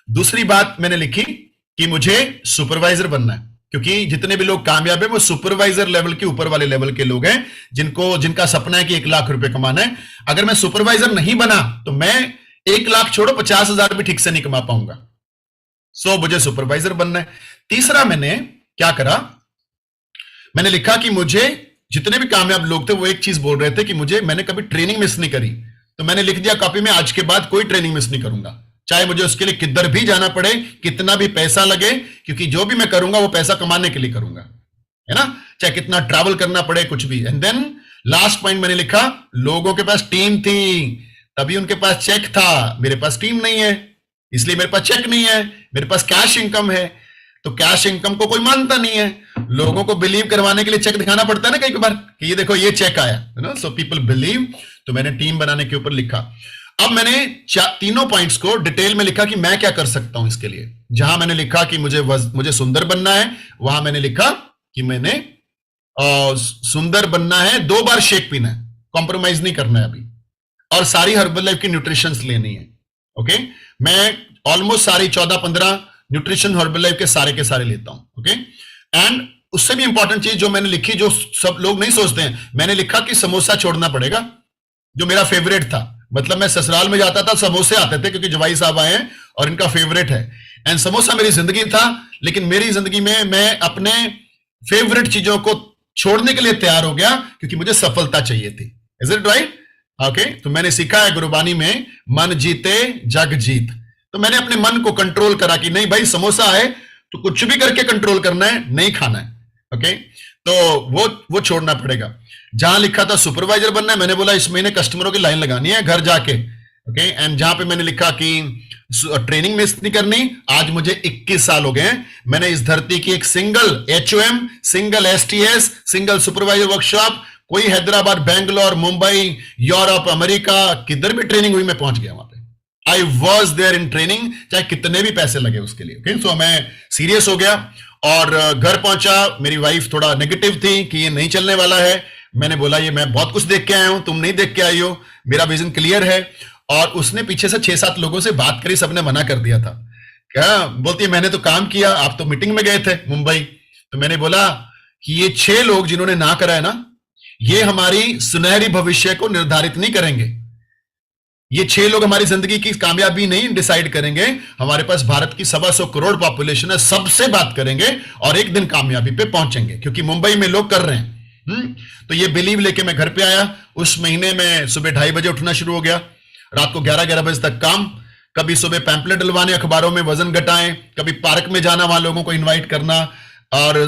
दूसरी बात मैंने लिखी कि मुझे सुपरवाइजर बनना है, क्योंकि जितने भी लोग कामयाब है वो सुपरवाइजर लेवल के ऊपर वाले लेवल के लोग हैं, जिनका सपना है कि 1 लाख रुपए कमाना है। अगर मैं सुपरवाइजर नहीं बना तो मैं 1 लाख छोड़ो 50,000 भी ठीक से नहीं कमा पाऊंगा। सो मुझे सुपरवाइजर बनना है। तीसरा मैंने क्या करा, मैंने लिखा कि मुझे, जितने भी कामयाब लोग थे वो एक चीज बोल रहे थे कि मैंने कभी ट्रेनिंग मिस नहीं करी, तो मैंने लिख दिया कॉपी में, आज के बाद कोई ट्रेनिंग मिस नहीं करूंगा, चाहे मुझे उसके लिए किधर भी जाना पड़े, कितना भी पैसा लगे, क्योंकि जो भी मैं करूंगा वो पैसा कमाने के लिए करूंगा, है ना, चाहे कितना ट्रैवल करना पड़े, कुछ भी। एंड देन लास्ट पॉइंट मैंने लिखा, लोगों के पास टीम थी तभी उनके पास चेक था, मेरे पास टीम नहीं है इसलिए मेरे पास चेक नहीं है, मेरे पास कैश इनकम है। तो कैश इनकम को कोई मानता नहीं है, लोगों को बिलीव करवाने के लिए चेक दिखाना पड़ता है ना कई बार, कि ये देखो ये चेक आया, है ना, सो पीपल बिलीव। तो मैंने टीम बनाने के ऊपर लिखा। अब मैंने तीनों पॉइंट्स को डिटेल में लिखा कि मैं क्या कर सकता हूं इसके लिए। जहां मैंने लिखा कि मुझे सुंदर बनना है, वहां मैंने लिखा कि मैंने सुंदर बनना है, 2 बार शेक पीना है, कॉम्प्रोमाइज नहीं करना है अभी, और सारी हर्बल लाइफ की न्यूट्रिशन लेनी है। ओके, मैं ऑलमोस्ट सारी 14-15 न्यूट्रिशन हर्बल लाइफ के सारे लेता हूं। ओके, एंड उससे भी इंपॉर्टेंट चीज जो मैंने लिखी, जो सब लोग नहीं सोचते हैं, मैंने लिखा कि समोसा छोड़ना पड़ेगा, जो मेरा फेवरेट था। मतलब मैं ससुराल में जाता था, समोसे आते थे क्योंकि जवाई साहब आए हैं और इनका फेवरेट है, एंड समोसा मेरी जिंदगी था। लेकिन मेरी जिंदगी में मैं अपने फेवरेट चीजों को छोड़ने के लिए तैयार हो गया क्योंकि मुझे सफलता चाहिए थी। Is it right? ओके, तो मैंने सीखा है गुरबानी में, मन जीते जग जीत। तो मैंने अपने मन को कंट्रोल करा कि नहीं भाई, समोसा है तो कुछ भी करके कंट्रोल करना है, नहीं खाना है। ओके, तो वो छोड़ना पड़ेगा। जहां लिखा था सुपरवाइजर बनना है, मैंने बोला इस महीने कस्टमरों की लाइन लगानी है घर जाके, ओके एंड जहां पे मैंने लिखा कि ट्रेनिंग मिस नहीं करनी, आज मुझे 21 साल हो गए हैं, मैंने इस धरती की एक single HOM, single STS, single supervisor workshop, कोई हैदराबाद, बैंगलोर, मुंबई, यूरोप, अमेरिका, किधर भी ट्रेनिंग हुई मैं पहुंच गया वहां पे। I was there in training, चाहे कितने भी पैसे लगे उसके लिए। ओके सो मैं सीरियस हो गया और घर पहुंचा, मेरी वाइफ थोड़ा नेगेटिव थी कि ये नहीं चलने वाला है। मैंने बोला ये मैं बहुत कुछ देख के आया हूं, तुम नहीं देख के आई हो, मेरा विजन क्लियर है। और उसने पीछे से 6-7 लोगों से बात करी, सबने मना कर दिया था। क्या बोलती है, मैंने तो काम किया, आप तो मीटिंग में गए थे मुंबई। तो मैंने बोला कि ये 6 लोग जिन्होंने ना करा है ना, ये हमारी सुनहरी भविष्य को निर्धारित नहीं करेंगे। ये 6 लोग हमारी जिंदगी की कामयाबी नहीं डिसाइड करेंगे। हमारे पास भारत की 125 करोड़ पॉपुलेशन है, सबसे बात करेंगे और एक दिन कामयाबी पे पहुंचेंगे, क्योंकि मुंबई में लोग कर रहे हैं। तो ये बिलीव लेके मैं घर पे आया। उस महीने में सुबह 2:30 बजे उठना शुरू हो गया, रात को 11-11 बजे तक काम। कभी सुबह पैम्पलेट डलवाने अखबारों में, वजन घटाएं, कभी पार्क में जाना, वहां लोगों को इनवाइट करना, और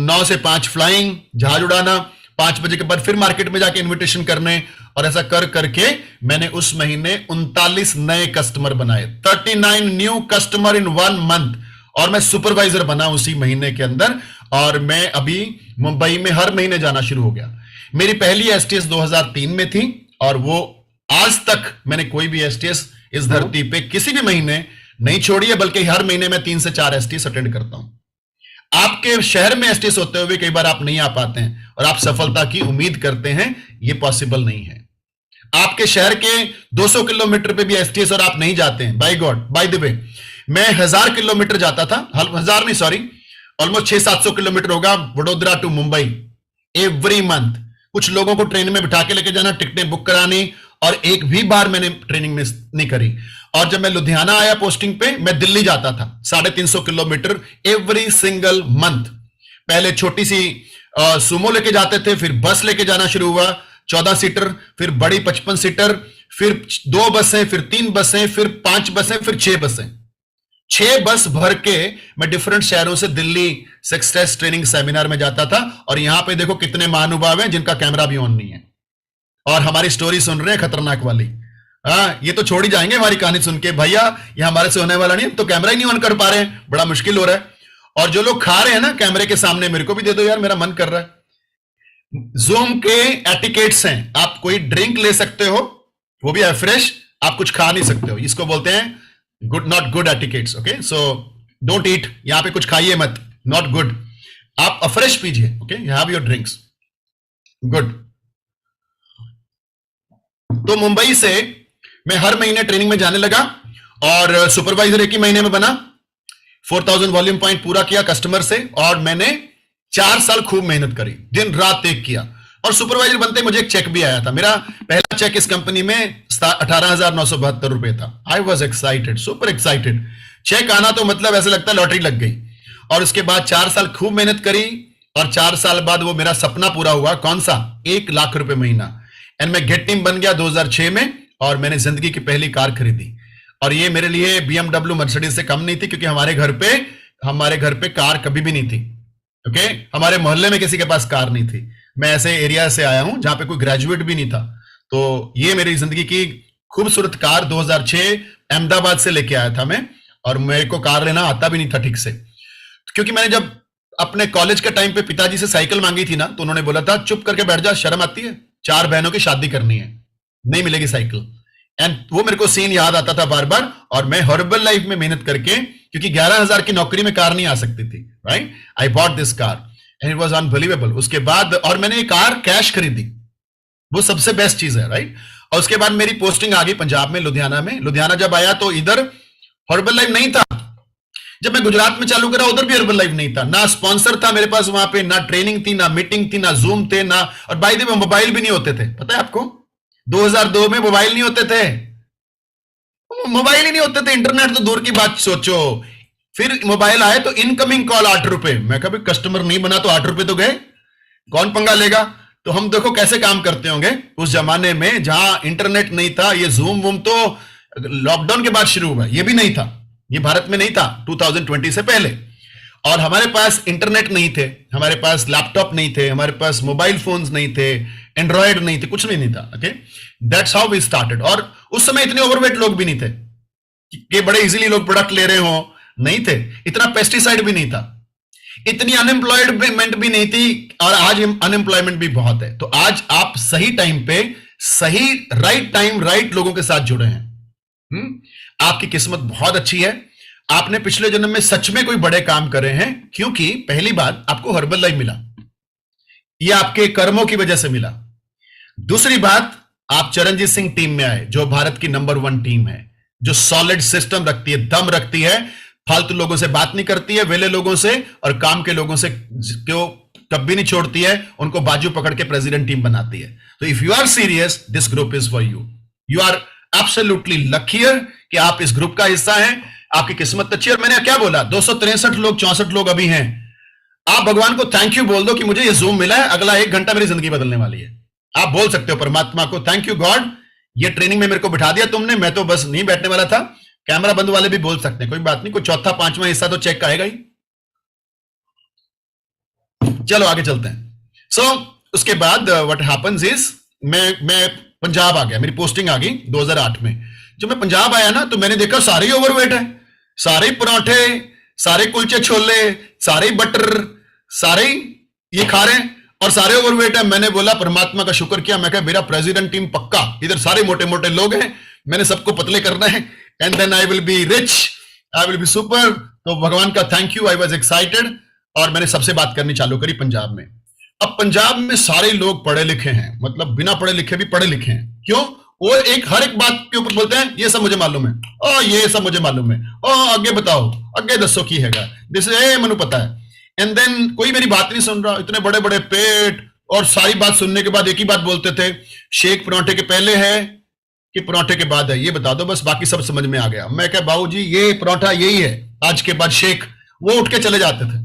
9 से 5 फ्लाइंग, जहाज उड़ाना, 5 बजे के बाद फिर मार्केट में जाके इनविटेशन करने। और ऐसा कर करके मैंने उस महीने 39 नए कस्टमर बनाए, 39 न्यू कस्टमर इन 1 मंथ। और मैं सुपरवाइजर बना उसी महीने के अंदर, और मैं अभी मुंबई में हर महीने जाना शुरू हो गया। मेरी पहली STS 2003 में थी, और वो आज तक मैंने कोई भी STS इस धरती पे किसी भी महीने नहीं छोड़ी है, बल्कि हर महीने में 3 से 4 STS अटेंड करता हूं। आपके शहर में STS होते हुए कई बार आप नहीं आ पाते हैं और आप सफलता की उम्मीद करते हैं, ये पॉसिबल नहीं है। आपके शहर के 200 किलोमीटर पे भी STS और आप नहीं जाते हैं, by God. By the way, मैं 1000 किलोमीटर जाता था, 1000 नहीं सॉरी, ऑलमोस्ट 600-700 किलोमीटर होगा, Vadodara to Mumbai every month. कुछ लोगों को ट्रेन में बिठा के लेके जाना, टिकटें बुक करानी, और एक भी बार मैंने ट्रेनिंग मिस नहीं करी। और जब मैं लुधियाना आया पोस्टिंग पे, मैं दिल्ली जाता था 350 किलोमीटर एवरी सिंगल मंथ। पहले छोटी सी सुमो लेके जाते थे, फिर बस लेके जाना शुरू हुआ 14 सीटर, फिर बड़ी 55 सीटर, फिर 2 बसें, फिर 3 बसें, फिर 5 बसें, फिर 6 बसें। 6 बस भर के मैं डिफरेंट शहरों से दिल्ली सक्सेस ट्रेनिंग सेमिनार में जाता था। और यहां पे देखो कितने महानुभाव हैं जिनका कैमरा भी ऑन नहीं है और हमारी स्टोरी सुन रहे हैं खतरनाक वाली। हाँ, ये तो छोड़ ही जाएंगे हमारी कहानी सुन के, भैया ये हमारे से होने वाला नहीं, तो कैमरा ही नहीं ऑन कर पा रहे हैं, बड़ा मुश्किल हो रहा है। और जो लोग खा रहे हैं ना कैमरे के सामने, मेरे को भी दे दो यार, मेरा मन कर रहा है। जूम के एटिकेट्स हैं, आप कोई ड्रिंक ले सकते हो, वो भी है फ्रेश, आप कुछ खा नहीं सकते हो, इसको बोलते हैं good, not good etiquettes. Okay, so don't eat, यहां पे कुछ खाइए मत, नॉट गुड। आप अफ्रेश पीजिए, okay, you have your drinks, good. तो मुंबई से मैं हर महीने ट्रेनिंग में जाने लगा और सुपरवाइजर एक ही महीने में बना। 4000 वॉल्यूम पॉइंट पूरा किया कस्टमर से, और मैंने 4 साल खूब मेहनत करी, दिन रात एक किया। और सुपरवाइजर बनते मुझे एक चेक भी आया था, मेरा पहला चेक इस कंपनी में 18,972 रुपए था। I was excited, super excited. Cheque आना तो मतलब ऐसे लगता है लॉटरी लग गई। और उसके बाद 4 साल खूब मेहनत करी, और 4 साल बाद वो मेरा सपना पूरा हुआ। कौन सा? 1 लाख रुपए महीना। एंड मैं गेट टीम बन गया 2006 में, और मैंने जिंदगी की पहली कार खरीदी। और ये मेरे लिए BMW मर्सिडीज से कम नहीं थी, क्योंकि हमारे घर पे कार कभी भी नहीं थी। ओके, हमारे मोहल्ले में किसी के पास कार नहीं थी। मैं ऐसे एरिया से आया हूं जहां पे कोई ग्रेजुएट भी नहीं था। तो ये मेरी जिंदगी की खूबसूरत कार 2006 अहमदाबाद से लेके आया था मैं। और मेरे को कार लेना आता भी नहीं था ठीक से, क्योंकि मैंने जब अपने कॉलेज के टाइम पे पिताजी से साइकिल मांगी थी ना, तो उन्होंने बोला था चुप करके बैठ जा, शर्म आती है, 4 बहनों की शादी करनी है, नहीं मिलेगी साइकिल। एंड वो मेरे को सीन याद आता था बार बार। और मैं हॉरिबल लाइफ में मेहनत करके, क्योंकि 11,000 की नौकरी में कार नहीं आ सकती थी, right, I bought this car and it was unbelievable. उसके बाद और मैंने ये कार कैश खरीदी, वो सबसे बेस्ट चीज है, राइट। और उसके बाद मेरी पोस्टिंग आ गई पंजाब में, लुधियाना में। लुधियाना जब आया तो इधर हॉरिबल लाइफ नहीं था। जब मैं गुजरात में चालू करा उधर भी हॉरिबल लाइफ नहीं था, ना स्पॉन्सर था मेरे पास वहां पे, ना ट्रेनिंग थी, ना मीटिंग थी, ना जूम थे, ना, और बाय द वे मोबाइल भी नहीं होते थे, पता है आपको। 2002 में मोबाइल नहीं होते थे, मोबाइल ही नहीं होते थे, इंटरनेट तो दूर की बात सोचो। फिर मोबाइल आए तो इनकमिंग कॉल 8 रुपए। मैं कभी कस्टमर नहीं बना तो 8 रुपए तो गए, कौन पंगा लेगा। तो हम देखो कैसे काम करते होंगे उस जमाने में जहां इंटरनेट नहीं था। ये जूम वूम तो लॉकडाउन के बाद शुरू हुआ, ये भी नहीं था, ये भारत में नहीं था 2020 से पहले। और हमारे पास इंटरनेट नहीं थे, हमारे पास लैपटॉप नहीं थे, हमारे पास मोबाइल फोन्स नहीं थे, एंड्रॉयड नहीं थे, कुछ भी नहीं था। Okay, that's how we started. और उस समय इतने ओवरवेट लोग भी नहीं थे कि बड़े इजीली लोग प्रोडक्ट ले रहे हो, नहीं थे। इतना पेस्टिसाइड भी नहीं था, इतनी अनएम्प्लॉयमेंट भी नहीं थी, और आज अनएम्प्लॉयमेंट भी बहुत है। तो आज आप सही टाइम पे, सही राइट टाइम राइट लोगों के साथ जुड़े हैं। आपकी किस्मत बहुत अच्छी है। आपने पिछले जन्म में सच में कोई बड़े काम करे हैं, क्योंकि पहली बात आपको हर्बल लाइफ मिला, यह आपके कर्मों की वजह से मिला। दूसरी बात, आप चरणजीत सिंह टीम में आए, जो भारत की नंबर 1 टीम है, जो सॉलिड सिस्टम रखती है, दम रखती है, फालतू लोगों से बात नहीं करती है, वेले लोगों से और काम के लोगों से क्यों कभी नहीं छोड़ती है, उनको बाजू पकड़ के प्रेसिडेंट टीम बनाती है। तो if you are serious, this group is for you. You are absolutely luckier कि आप इस ग्रुप का हिस्सा हैं। आपकी किस्मत अच्छी है। और मैंने क्या बोला, 263 लोग, 64 लोग अभी हैं। आप भगवान को थैंक यू बोल दो कि मुझे ये जूम मिला है, अगला 1 घंटा मेरी जिंदगी बदलने वाली है। आप बोल सकते हो परमात्मा को, थैंक यू गॉड, ये ट्रेनिंग में मेरे को बिठा दिया तुमने, मैं तो बस नहीं बैठने वाला था। कैमरा बंद वाले भी बोल सकते हैं, कोई बात नहीं, कोई चौथा पांचवा हिस्सा तो चेक का आएगा ही। चलो आगे चलते हैं। उसके बाद व्हाट हैपेंस इज, मैं पंजाब आ गया, मेरी पोस्टिंग आ गई 2008 में। जब मैं पंजाब आया ना, तो मैंने देखा सारे ही ओवरवेट है, सारे ही पराठे, सारे कुलचे छोले, सारे ही बटर, सारे ही ये खा रहे हैं और सारे ओवरवेट है। मैंने बोला परमात्मा का शुक्र किया, मैं कहा मेरा प्रेसिडेंट टीम पक्का, इधर सारे मोटे मोटे लोग हैं, मैंने सबको पतले करना है, and then I will be rich, I will be super. तो भगवान का thank you, I was excited, और मैंने सबसे बात करनी चालू करी पंजाब में। अब पंजाब में सारे लोग पढ़े लिखे हैं, मतलब बिना पढ़े लिखे भी पढ़े लिखे हैं। क्यों? वो हर एक बात के ऊपर बोलते हैं ये सब मुझे मालूम है, ओ ये सब मुझे मालूम है, ओ आगे बताओ, आगे दसो की हैगा, दिस मनु पता है। एंड देन कोई मेरी बात नहीं सुन रहा, इतने बड़े बड़े पेट, और सारी बात सुनने के बाद एक ही बात बोलते थे, शेक पराठे के पहले है कि पराठे के बाद है, ये बता दो बस, बाकी सब समझ में आ गया। मैं कहा बाबू जी ये पराठा यही है, आज के बाद शेक, वो उठ के चले जाते थे,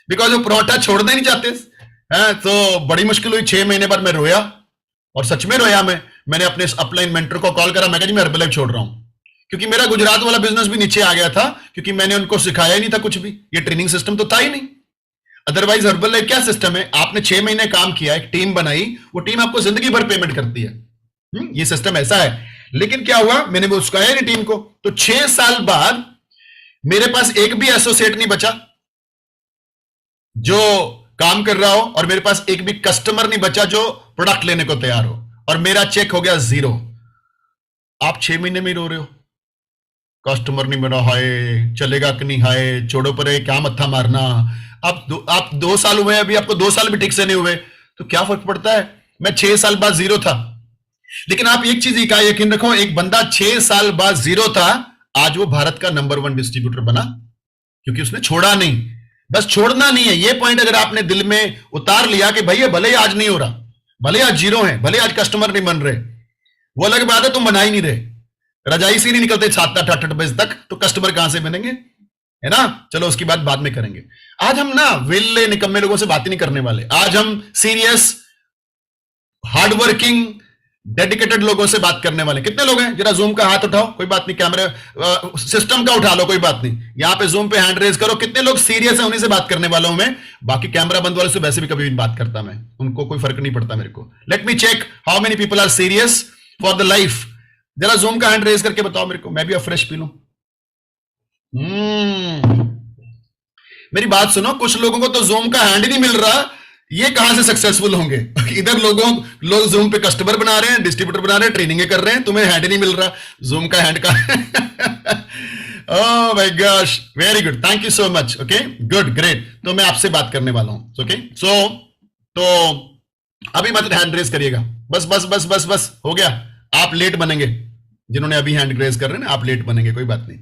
बिकॉज वो पराठा छोड़ना ही नहीं चाहते हैं। तो बड़ी मुश्किल हुई, 6 महीने बाद मैं रोया, और सच में रोया। मैंने अपने अपलाइन मेंटर को कॉल करा, मैं कहा जी मैं हर्बलाइफ छोड़ रहा हूं, क्योंकि मेरा गुजरात वाला बिजनेस भी नीचे आ गया था, क्योंकि मैंने उनको सिखाया ही नहीं था कुछ भी, ये ट्रेनिंग सिस्टम तो था ही नहीं। अदरवाइज हर्बलाइफ क्या सिस्टम है, आपने 6 महीने काम किया, एक टीम बनाई, वो टीम आपको जिंदगी भर पेमेंट करती है। ये सिस्टम ऐसा है। लेकिन क्या हुआ, मैंने वो सिखाया नहीं टीम को, तो 6 साल बाद मेरे पास एक भी एसोसिएट नहीं बचा जो काम कर रहा हो, और मेरे पास एक भी कस्टमर नहीं बचा जो प्रोडक्ट लेने को तैयार हो, और मेरा चेक हो गया 0। आप 6 महीने में ही रो रहे हो, कस्टमर नहीं मिला, हाय चलेगा कि नहीं, हाय छोड़ो पर क्या मत्था मारना। आप 2 साल हुए, अभी आपको 2 साल भी ठीक से नहीं हुए, तो क्या फर्क पड़ता है। मैं 6 साल बाद 0 था, लेकिन आप एक चीज का यकीन रखो, एक बंदा 6 साल बाद 0 था, आज वो भारत का नंबर 1 डिस्ट्रीब्यूटर बना, क्योंकि उसने छोड़ा नहीं। बस छोड़ना नहीं है, ये पॉइंट अगर आपने दिल में उतार लिया कि भैया भले ही आज नहीं हो रहा, भले आज 0 है, भले आज कस्टमर नहीं बन रहे, वो अलग बात है, तुम बना ही नहीं रहे, रजाई से नहीं निकलते 7-8 बजे तक, तो कस्टमर कहां से बनेंगे, है ना। चलो उसकी बात बाद में करेंगे। आज हम ना वेले निकम्मे लोगों से बात ही नहीं करने वाले, आज हम सीरियस हार्डवर्किंग डेडिकेटेड लोगों से बात करने वाले। कितने लोग हैं, जरा जूम का हाथ उठाओ, कोई बात नहीं, कैमरे सिस्टम का उठा लो, कोई बात नहीं, यहां पे जूम पे हैंड रेज करो, कितने लोग सीरियस हैं, उन्हीं से बात करने वाला हूं मैं। बाकी कैमरा बंद वाले से वैसे भी कभी भी बात करता मैं, उनको कोई फर्क नहीं पड़ता मेरे को। Let me check how many people are serious for the life. जरा जूम का हैंड रेज करके बताओ मेरे को, मैं भी अब फ्रेश पी लूं। मेरी बात सुनो, कुछ लोगों को तो जूम का हैंड ही नहीं मिल रहा, ये कहां से सक्सेसफुल होंगे। इधर लोग जूम पे कस्टमर बना रहे हैं, डिस्ट्रीब्यूटर बना रहे हैं, ट्रेनिंग कर रहे हैं, तुम्हें हैंड नहीं मिल रहा, जूम का हैंड का। Oh my gosh, very good, thank you so much. Okay good, great. तो मैं आपसे बात करने वाला हूं। ओके तो अभी मत हैंड रेज करिएगा, बस बस बस बस बस हो गया। आप लेट बनेंगे, जिन्होंने अभी हैंड रेज कर रहे हैं ना, आप लेट बनेंगे, कोई बात नहीं।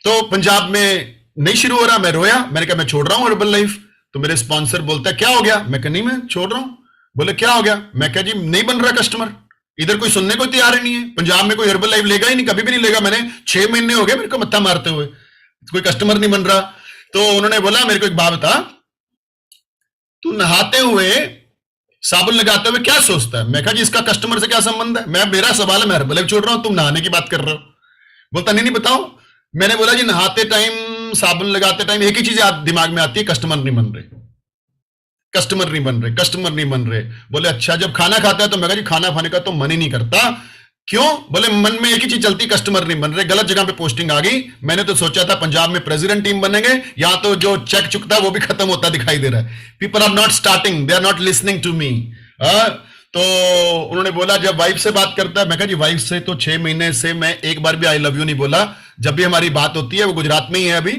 तो पंजाब में नहीं शुरू हो रहा, मैं रोया, मैंने कहा मैं छोड़ रहा हूं हर्बल लाइफ। तो मेरे स्पॉन्सर बोलता है क्या हो गया, मैं कहा नहीं मैं छोड़ रहा हूं। बोले क्या हो गया, मैं कहा जी नहीं बन रहा कस्टमर, इधर कोई सुनने को तैयार ही नहीं है, पंजाब में कोई हर्बल लाइफ लेगा ही नहीं, कभी भी नहीं लेगा। मैंने 6 महीने हो गए मेरे को मत्था मारते हुए, कोई कस्टमर नहीं बन रहा। तो उन्होंने बोला मेरे को एक बात बता, तू नहाते हुए साबुन लगाते हुए क्या सोचता है। मैं कहा जी इसका कस्टमर से क्या संबंध है, मेरा सवाल है, मैं हर्बल लाइफ छोड़ रहा हूं, तुम नहाने की बात कर रहे हो। बोलता नहीं बताओ। मैंने बोला जी नहाते टाइम, साबुन लगाते टाइम एक ही चीज दिमाग में आती है, कस्टमर नहीं बन रहे। कस्टमर नहीं बन रहे, कस्टमर नहीं बन रहे। बोले अच्छा, जब खाना खाता है तो मैं कहा जी खाना खाने का तो मन ही नहीं करता। क्यों? बोले मन में एक ही चीज चलती, कस्टमर नहीं बन रहे। गलत जगह पे पोस्टिंग आ गई। मैंने तो सोचा था पंजाब में प्रेसिडेंट टीम बनेंगे, या तो जो चेक चुकता है वो भी खत्म होता दिखाई दे रहा है। People are not starting, they are not listening to me. तो उन्होंने बोला जब वाइफ से बात करता है, मैं कहा जी वाइफ से तो 6 महीने से मैं एक बार भी आई लव यू नहीं बोला। जब भी हमारी बात होती है, वो गुजरात में ही है अभी,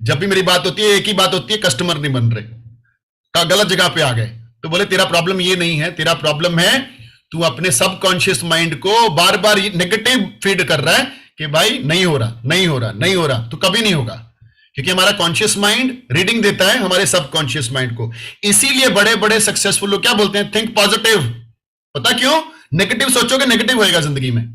जब भी मेरी बात होती है एक ही बात होती है, कस्टमर नहीं बन रहे। का गलत जगह पे आ गए। तो बोले तेरा प्रॉब्लम ये नहीं है, तेरा प्रॉब्लम है तू अपने सबकॉन्शियस माइंड को बार बार नेगेटिव फीड कर रहा है कि भाई नहीं हो रहा, नहीं हो रहा, नहीं हो रहा। तो कभी नहीं होगा, क्योंकि हमारा कॉन्शियस माइंड रीडिंग देता है हमारे सबकॉन्शियस माइंड को। इसीलिए बड़े बड़े सक्सेसफुल लोग क्या बोलते हैं, थिंक पॉजिटिव। पता क्यों? नेगेटिव सोचोगे नेगेटिव होएगा जिंदगी में।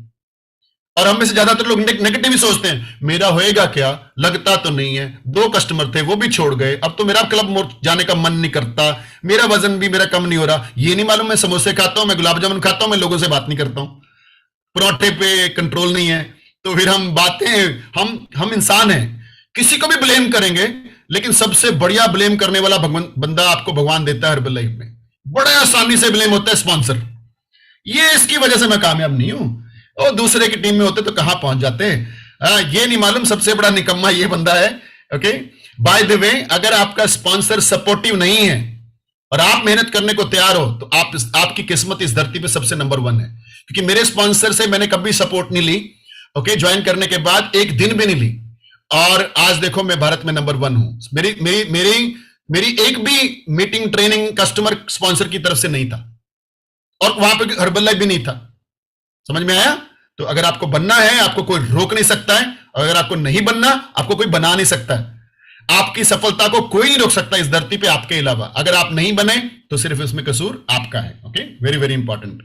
और हम में से ज्यादातर लोग नेगेटिव ही सोचते हैं, मेरा होएगा क्या, लगता तो नहीं है, 2 कस्टमर थे वो भी छोड़ गए, अब तो मेरा क्लब जाने का मन नहीं करता, मेरा वजन भी मेरा कम नहीं हो रहा। ये नहीं मालूम मैं समोसे खाता हूं, मैं गुलाब जामुन खाता हूं, मैं लोगों से बात नहीं करता हूं, पराठे पे कंट्रोल नहीं है। तो फिर हम बातें, हम इंसान हैं, किसी को भी ब्लेम करेंगे, लेकिन सबसे बढ़िया ब्लेम करने वाला बंदा आपको भगवान देता है हर्बल लाइफ में। बड़े आसानी से ब्लेम होता है स्पॉन्सर, ये इसकी वजह से मैं कामयाब नहीं हूं, और दूसरे की टीम में होते तो कहां पहुंच जाते। ये नहीं मालूम सबसे बड़ा निकम्मा ये बंदा है। ओके, बाय द वे, अगर आपका स्पॉन्सर सपोर्टिव नहीं है और आप मेहनत करने को तैयार हो, तो आपकी किस्मत इस धरती पे सबसे नंबर 1 है। क्योंकि मेरे स्पॉन्सर से मैंने कभी सपोर्ट नहीं ली। ओके, ज्वाइन करने के बाद एक दिन भी नहीं ली, और आज देखो मैं भारत में नंबर 1 हूं। मेरी मेरी मेरी मेरी एक भी मीटिंग, ट्रेनिंग कस्टमर स्पॉन्सर की तरफ से नहीं था, और वहां पे हर्बल लाइफ भी नहीं था। समझ में आया? तो अगर आपको बनना है, आपको कोई रोक नहीं सकता है, और अगर आपको नहीं बनना, आपको कोई बना नहीं सकता है। आपकी सफलता को कोई नहीं रोक सकता इस धरती पे आपके अलावा। अगर आप नहीं बने तो सिर्फ इसमें कसूर आपका है। Okay, very very important.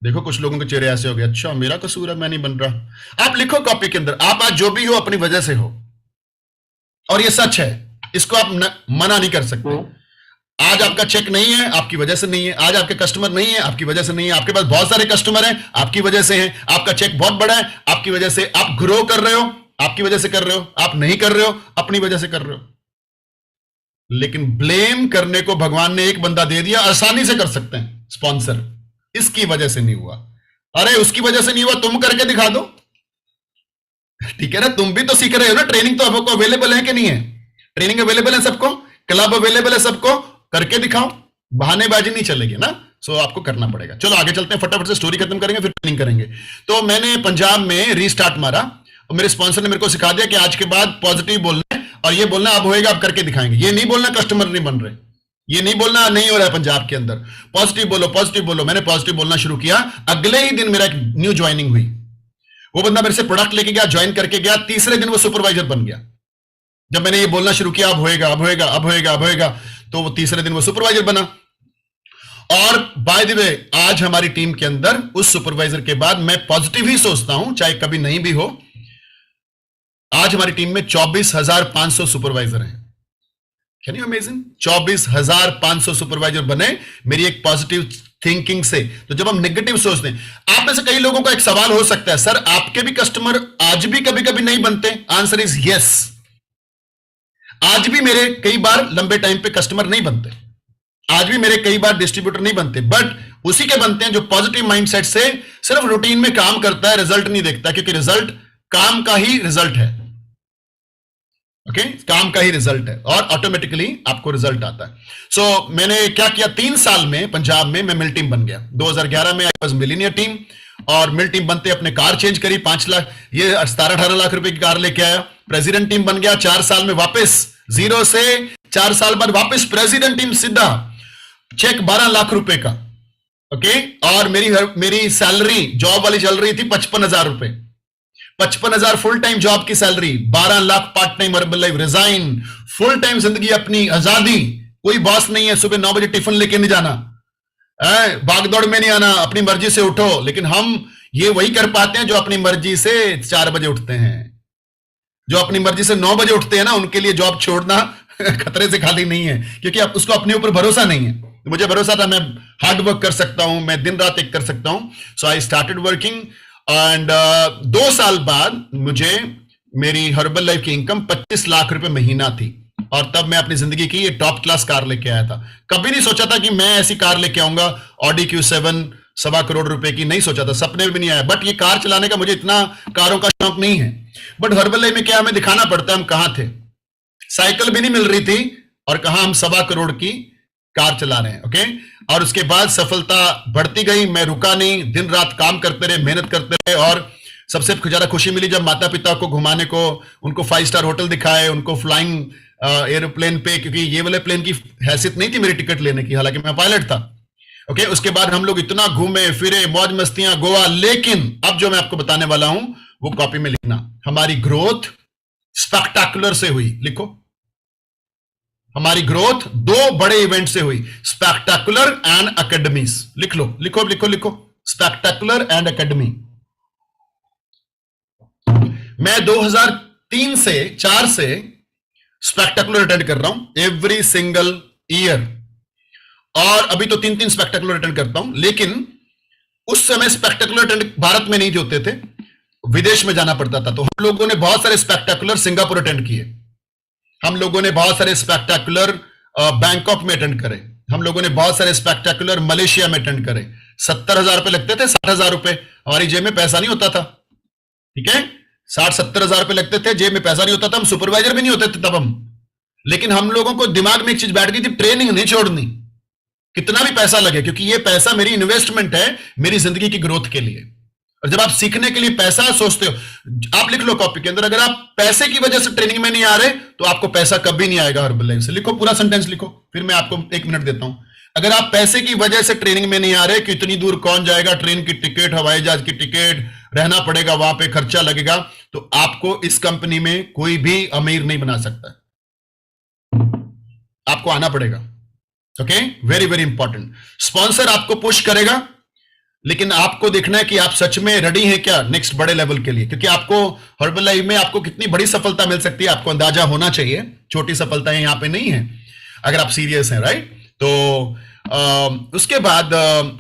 देखो कुछ लोगों के चेहरे ऐसे हो गए, अच्छा मेरा कसूर है, मैं नहीं बन रहा। आप लिखो कॉपी के अंदर, आप आज जो भी हो अपनी वजह से हो, और ये सच है, इसको आप मना नहीं कर सकते। आज आपका चेक नहीं है, आपकी वजह से नहीं है। आज आपके कस्टमर नहीं है, आपकी वजह से नहीं है। आपके पास बहुत सारे कस्टमर हैं, आपकी वजह से हैं। आपका चेक बहुत बड़ा है, आपकी वजह से। आप ग्रो कर रहे हो, आपकी वजह से कर रहे हो। आप नहीं कर रहे हो, अपनी वजह से कर रहे हो। लेकिन ब्लेम करने को भगवान ने एक बंदा दे दिया, आसानी से कर सकते हैं, स्पॉन्सर। इसकी वजह से नहीं हुआ, अरे उसकी वजह से नहीं हुआ, तुम करके दिखा दो। ठीक है ना, तुम भी तो सीख रहे हो ना। ट्रेनिंग तो आपको अवेलेबल है कि नहीं है? ट्रेनिंग अवेलेबल है सबको, क्लब अवेलेबल है सबको, करके दिखाओ। बहानेबाजी नहीं चलेगी ना, सो आपको करना पड़ेगा। चलो आगे चलते हैं, फटाफट से स्टोरी खत्म करेंगे, फिर ट्रेनिंग करेंगे। तो मैंने पंजाब में रीस्टार्ट मारा, और मेरे स्पॉन्सर ने मेरे को सिखा दिया कि आज के बाद पॉजिटिव बोलना है, और ये बोलना अब होएगा, अब करके दिखाएंगे। ये नहीं बोलना कस्टमर नहीं बन रहे, ये नहीं बोलना नहीं हो रहा है पंजाब के अंदर। पॉजिटिव बोलो, पॉजिटिव बोलो। मैंने पॉजिटिव बोलना शुरू किया। अगले ही दिन मेरा एक न्यू ज्वाइनिंग हुई। वो बंदा मेरे से प्रोडक्ट लेके गया, ज्वाइन करके गया, तीसरे दिन वो सुपरवाइजर बन गया। जब मैंने ये बोलना शुरू किया, अब होएगा, अब होएगा, अब होएगा, अब होएगा, तो वो तीसरे दिन वो सुपरवाइजर बना। और बाय द वे, आज हमारी टीम के अंदर उस सुपरवाइजर के बाद मैं पॉजिटिव ही सोचता हूं, चाहे कभी नहीं भी हो। आज हमारी टीम में 24,500 सुपरवाइजर हैं। Can you imagine? 24,500 सुपरवाइजर बने मेरी एक पॉजिटिव थिंकिंग से। तो जब हम नेगेटिव सोचते हैं, आप में से कई लोगों का एक सवाल हो सकता है, सर आपके भी कस्टमर आज भी कभी कभी नहीं बनते? Answer is yes. आज भी मेरे कई बार लंबे टाइम पे कस्टमर नहीं बनते, आज भी मेरे कई बार डिस्ट्रीब्यूटर नहीं बनते, बट उसी के बनते हैं जो पॉजिटिव माइंडसेट से सिर्फ रूटीन में काम करता है, रिजल्ट नहीं देखता, क्योंकि रिजल्ट काम का ही रिजल्ट है। ओके, काम का ही रिजल्ट है, और ऑटोमेटिकली आपको रिजल्ट आता है। सो मैंने क्या किया, 3 साल में पंजाब में मैं मिल टीम बन गया। 2011 में आई वाज मिलीनियर टीम, और मिल टीम बनते अपने कार चेंज करी, 5 लाख, ये 17-18 लाख रुपए की कार लेके आया। प्रेसिडेंट टीम बन गया 4 साल में, वापस जीरो से 4 साल बाद वापस प्रेसिडेंट टीम, सीधा चेक 12 लाख रुपए का। ओके, और मेरी सैलरी जॉब वाली चल रही थी 55,000 रुपए, 55,000 फुल टाइम जॉब की salary, 12 lakh part time herbal life, resign, full time जिंदगी अपनी, आजादी, कोई बॉस नहीं है, सुबह 9 बजे टिफिन लेके नहीं जाना, भागदौड़ में नहीं आना, अपनी मर्जी से उठो। लेकिन हम ये वही कर पाते हैं जो अपनी मर्जी से 4 बजे उठते हैं। जो अपनी मर्जी से 9 बजे उठते हैं ना, उनके लिए जॉब छोड़ना खतरे से खाली नहीं है, क्योंकि अब उसको अपने ऊपर भरोसा नहीं है। मुझे भरोसा था मैं हार्ड वर्क कर सकता हूं, मैं दिन रात एक कर सकता हूं। सो आई स्टार्टेड वर्किंग, एंड 2 साल बाद मुझे मेरी हर्बल लाइफ की इनकम 25 लाख रुपए महीना थी। और तब मैं अपनी जिंदगी की ये टॉप क्लास कार लेके आया था। कभी नहीं सोचा था कि मैं ऐसी कार लेके आऊंगा, ऑडी Q7 ₹1.25 करोड़ की, नहीं सोचा था, सपने में भी नहीं आया। बट ये कार चलाने का मुझे इतना कारों का शौक नहीं है। बट हर्बल में क्या हमें दिखाना पड़ता है हम कहां थे। साइकिल भी नहीं मिल रही थी और कहां हम ₹1.25 करोड़ की कार चला रहे हैं। ओके, और उसके बाद सफलता बढ़ती गई, मैं रुका नहीं, दिन रात काम करते रहे, मेहनत करते रहे। और सबसे ज्यादा खुशी मिली जब माता पिता को घुमाने को, उनको 5 स्टार होटल दिखाए, उनको फ्लाइंग एरोप्लेन पे, क्योंकि ये वाले प्लेन की हैसियत नहीं थी मेरी टिकट लेने की, हालांकि मैं पायलट था। ओके, उसके बाद हम लोग इतना घूमे फिरे, मौज मस्तियां, गोवा। लेकिन अब जो मैं आपको बताने वाला हूं वो कॉपी में लिखना। हमारी ग्रोथ स्पेक्टाकुलर से हुई, लिखो। हमारी ग्रोथ 2 बड़े इवेंट से हुई, स्पेक्टाकुलर एंड एकेडमीज। लिख लो, लिखो लिखो लिखो, स्पेक्टाकुलर एंड एकेडमी। मैं 2003 से 4 से स्पेक्टाकुलर अटेंड कर रहा हूं एवरी सिंगल ईयर, और अभी तो 3-3 स्पेक्टाकुलर अटेंड करता हूं। लेकिन उस समय स्पेक्टाकुलर अटेंड भारत में नहीं होते थे, विदेश में जाना पड़ता था। तो हम लोगों ने बहुत सारे स्पेक्टाकुलर सिंगापुर अटेंड किए, हम लोगों ने बहुत सारे स्पेक्टाकुलर बैंकॉक में अटेंड करे, हम लोगों ने बहुत सारे स्पेक्टाकुलर मलेशिया में अटेंड करे। 70,000 रुपए लगते थे, 60,000 रुपए, हमारी जेब में पैसा नहीं होता था। ठीक है, 60-70,000 रुपए लगते थे, जेब में पैसा नहीं होता था, हम सुपरवाइजर भी नहीं होते थे तब हम। लेकिन हम लोगों को दिमाग में एक चीज बैठ गई थी, ट्रेनिंग नहीं छोड़नी, कितना भी पैसा लगे, क्योंकि ये पैसा मेरी इन्वेस्टमेंट है मेरी जिंदगी की ग्रोथ के लिए। और जब आप सीखने के लिए पैसा सोचते हो, आप लिख लो कॉपी के अंदर, अगर आप पैसे की वजह से ट्रेनिंग में नहीं आ रहे तो आपको पैसा कभी नहीं आएगा हर्बल लाइफ से। लिखो, पूरा सेंटेंस लिखो, फिर मैं आपको 1 मिनट देता हूं। अगर आप पैसे की वजह से ट्रेनिंग में नहीं आ रहे कि इतनी दूर कौन जाएगा, ट्रेन की टिकट, हवाई जहाज की टिकट, रहना पड़ेगा वहां पे, खर्चा लगेगा, तो आपको इस कंपनी में कोई भी अमीर नहीं बना सकता, आपको आना पड़ेगा। Okay, very very important. Sponsor आपको पुश करेगा, लेकिन आपको देखना है कि आप सच में रेडी हैं क्या नेक्स्ट बड़े लेवल के लिए, क्योंकि आपको हर्बल लाइफ में आपको कितनी बड़ी सफलता मिल सकती है आपको अंदाजा होना चाहिए। छोटी सफलताएं यहां पे नहीं है अगर आप सीरियस हैं, राइट। तो उसके बाद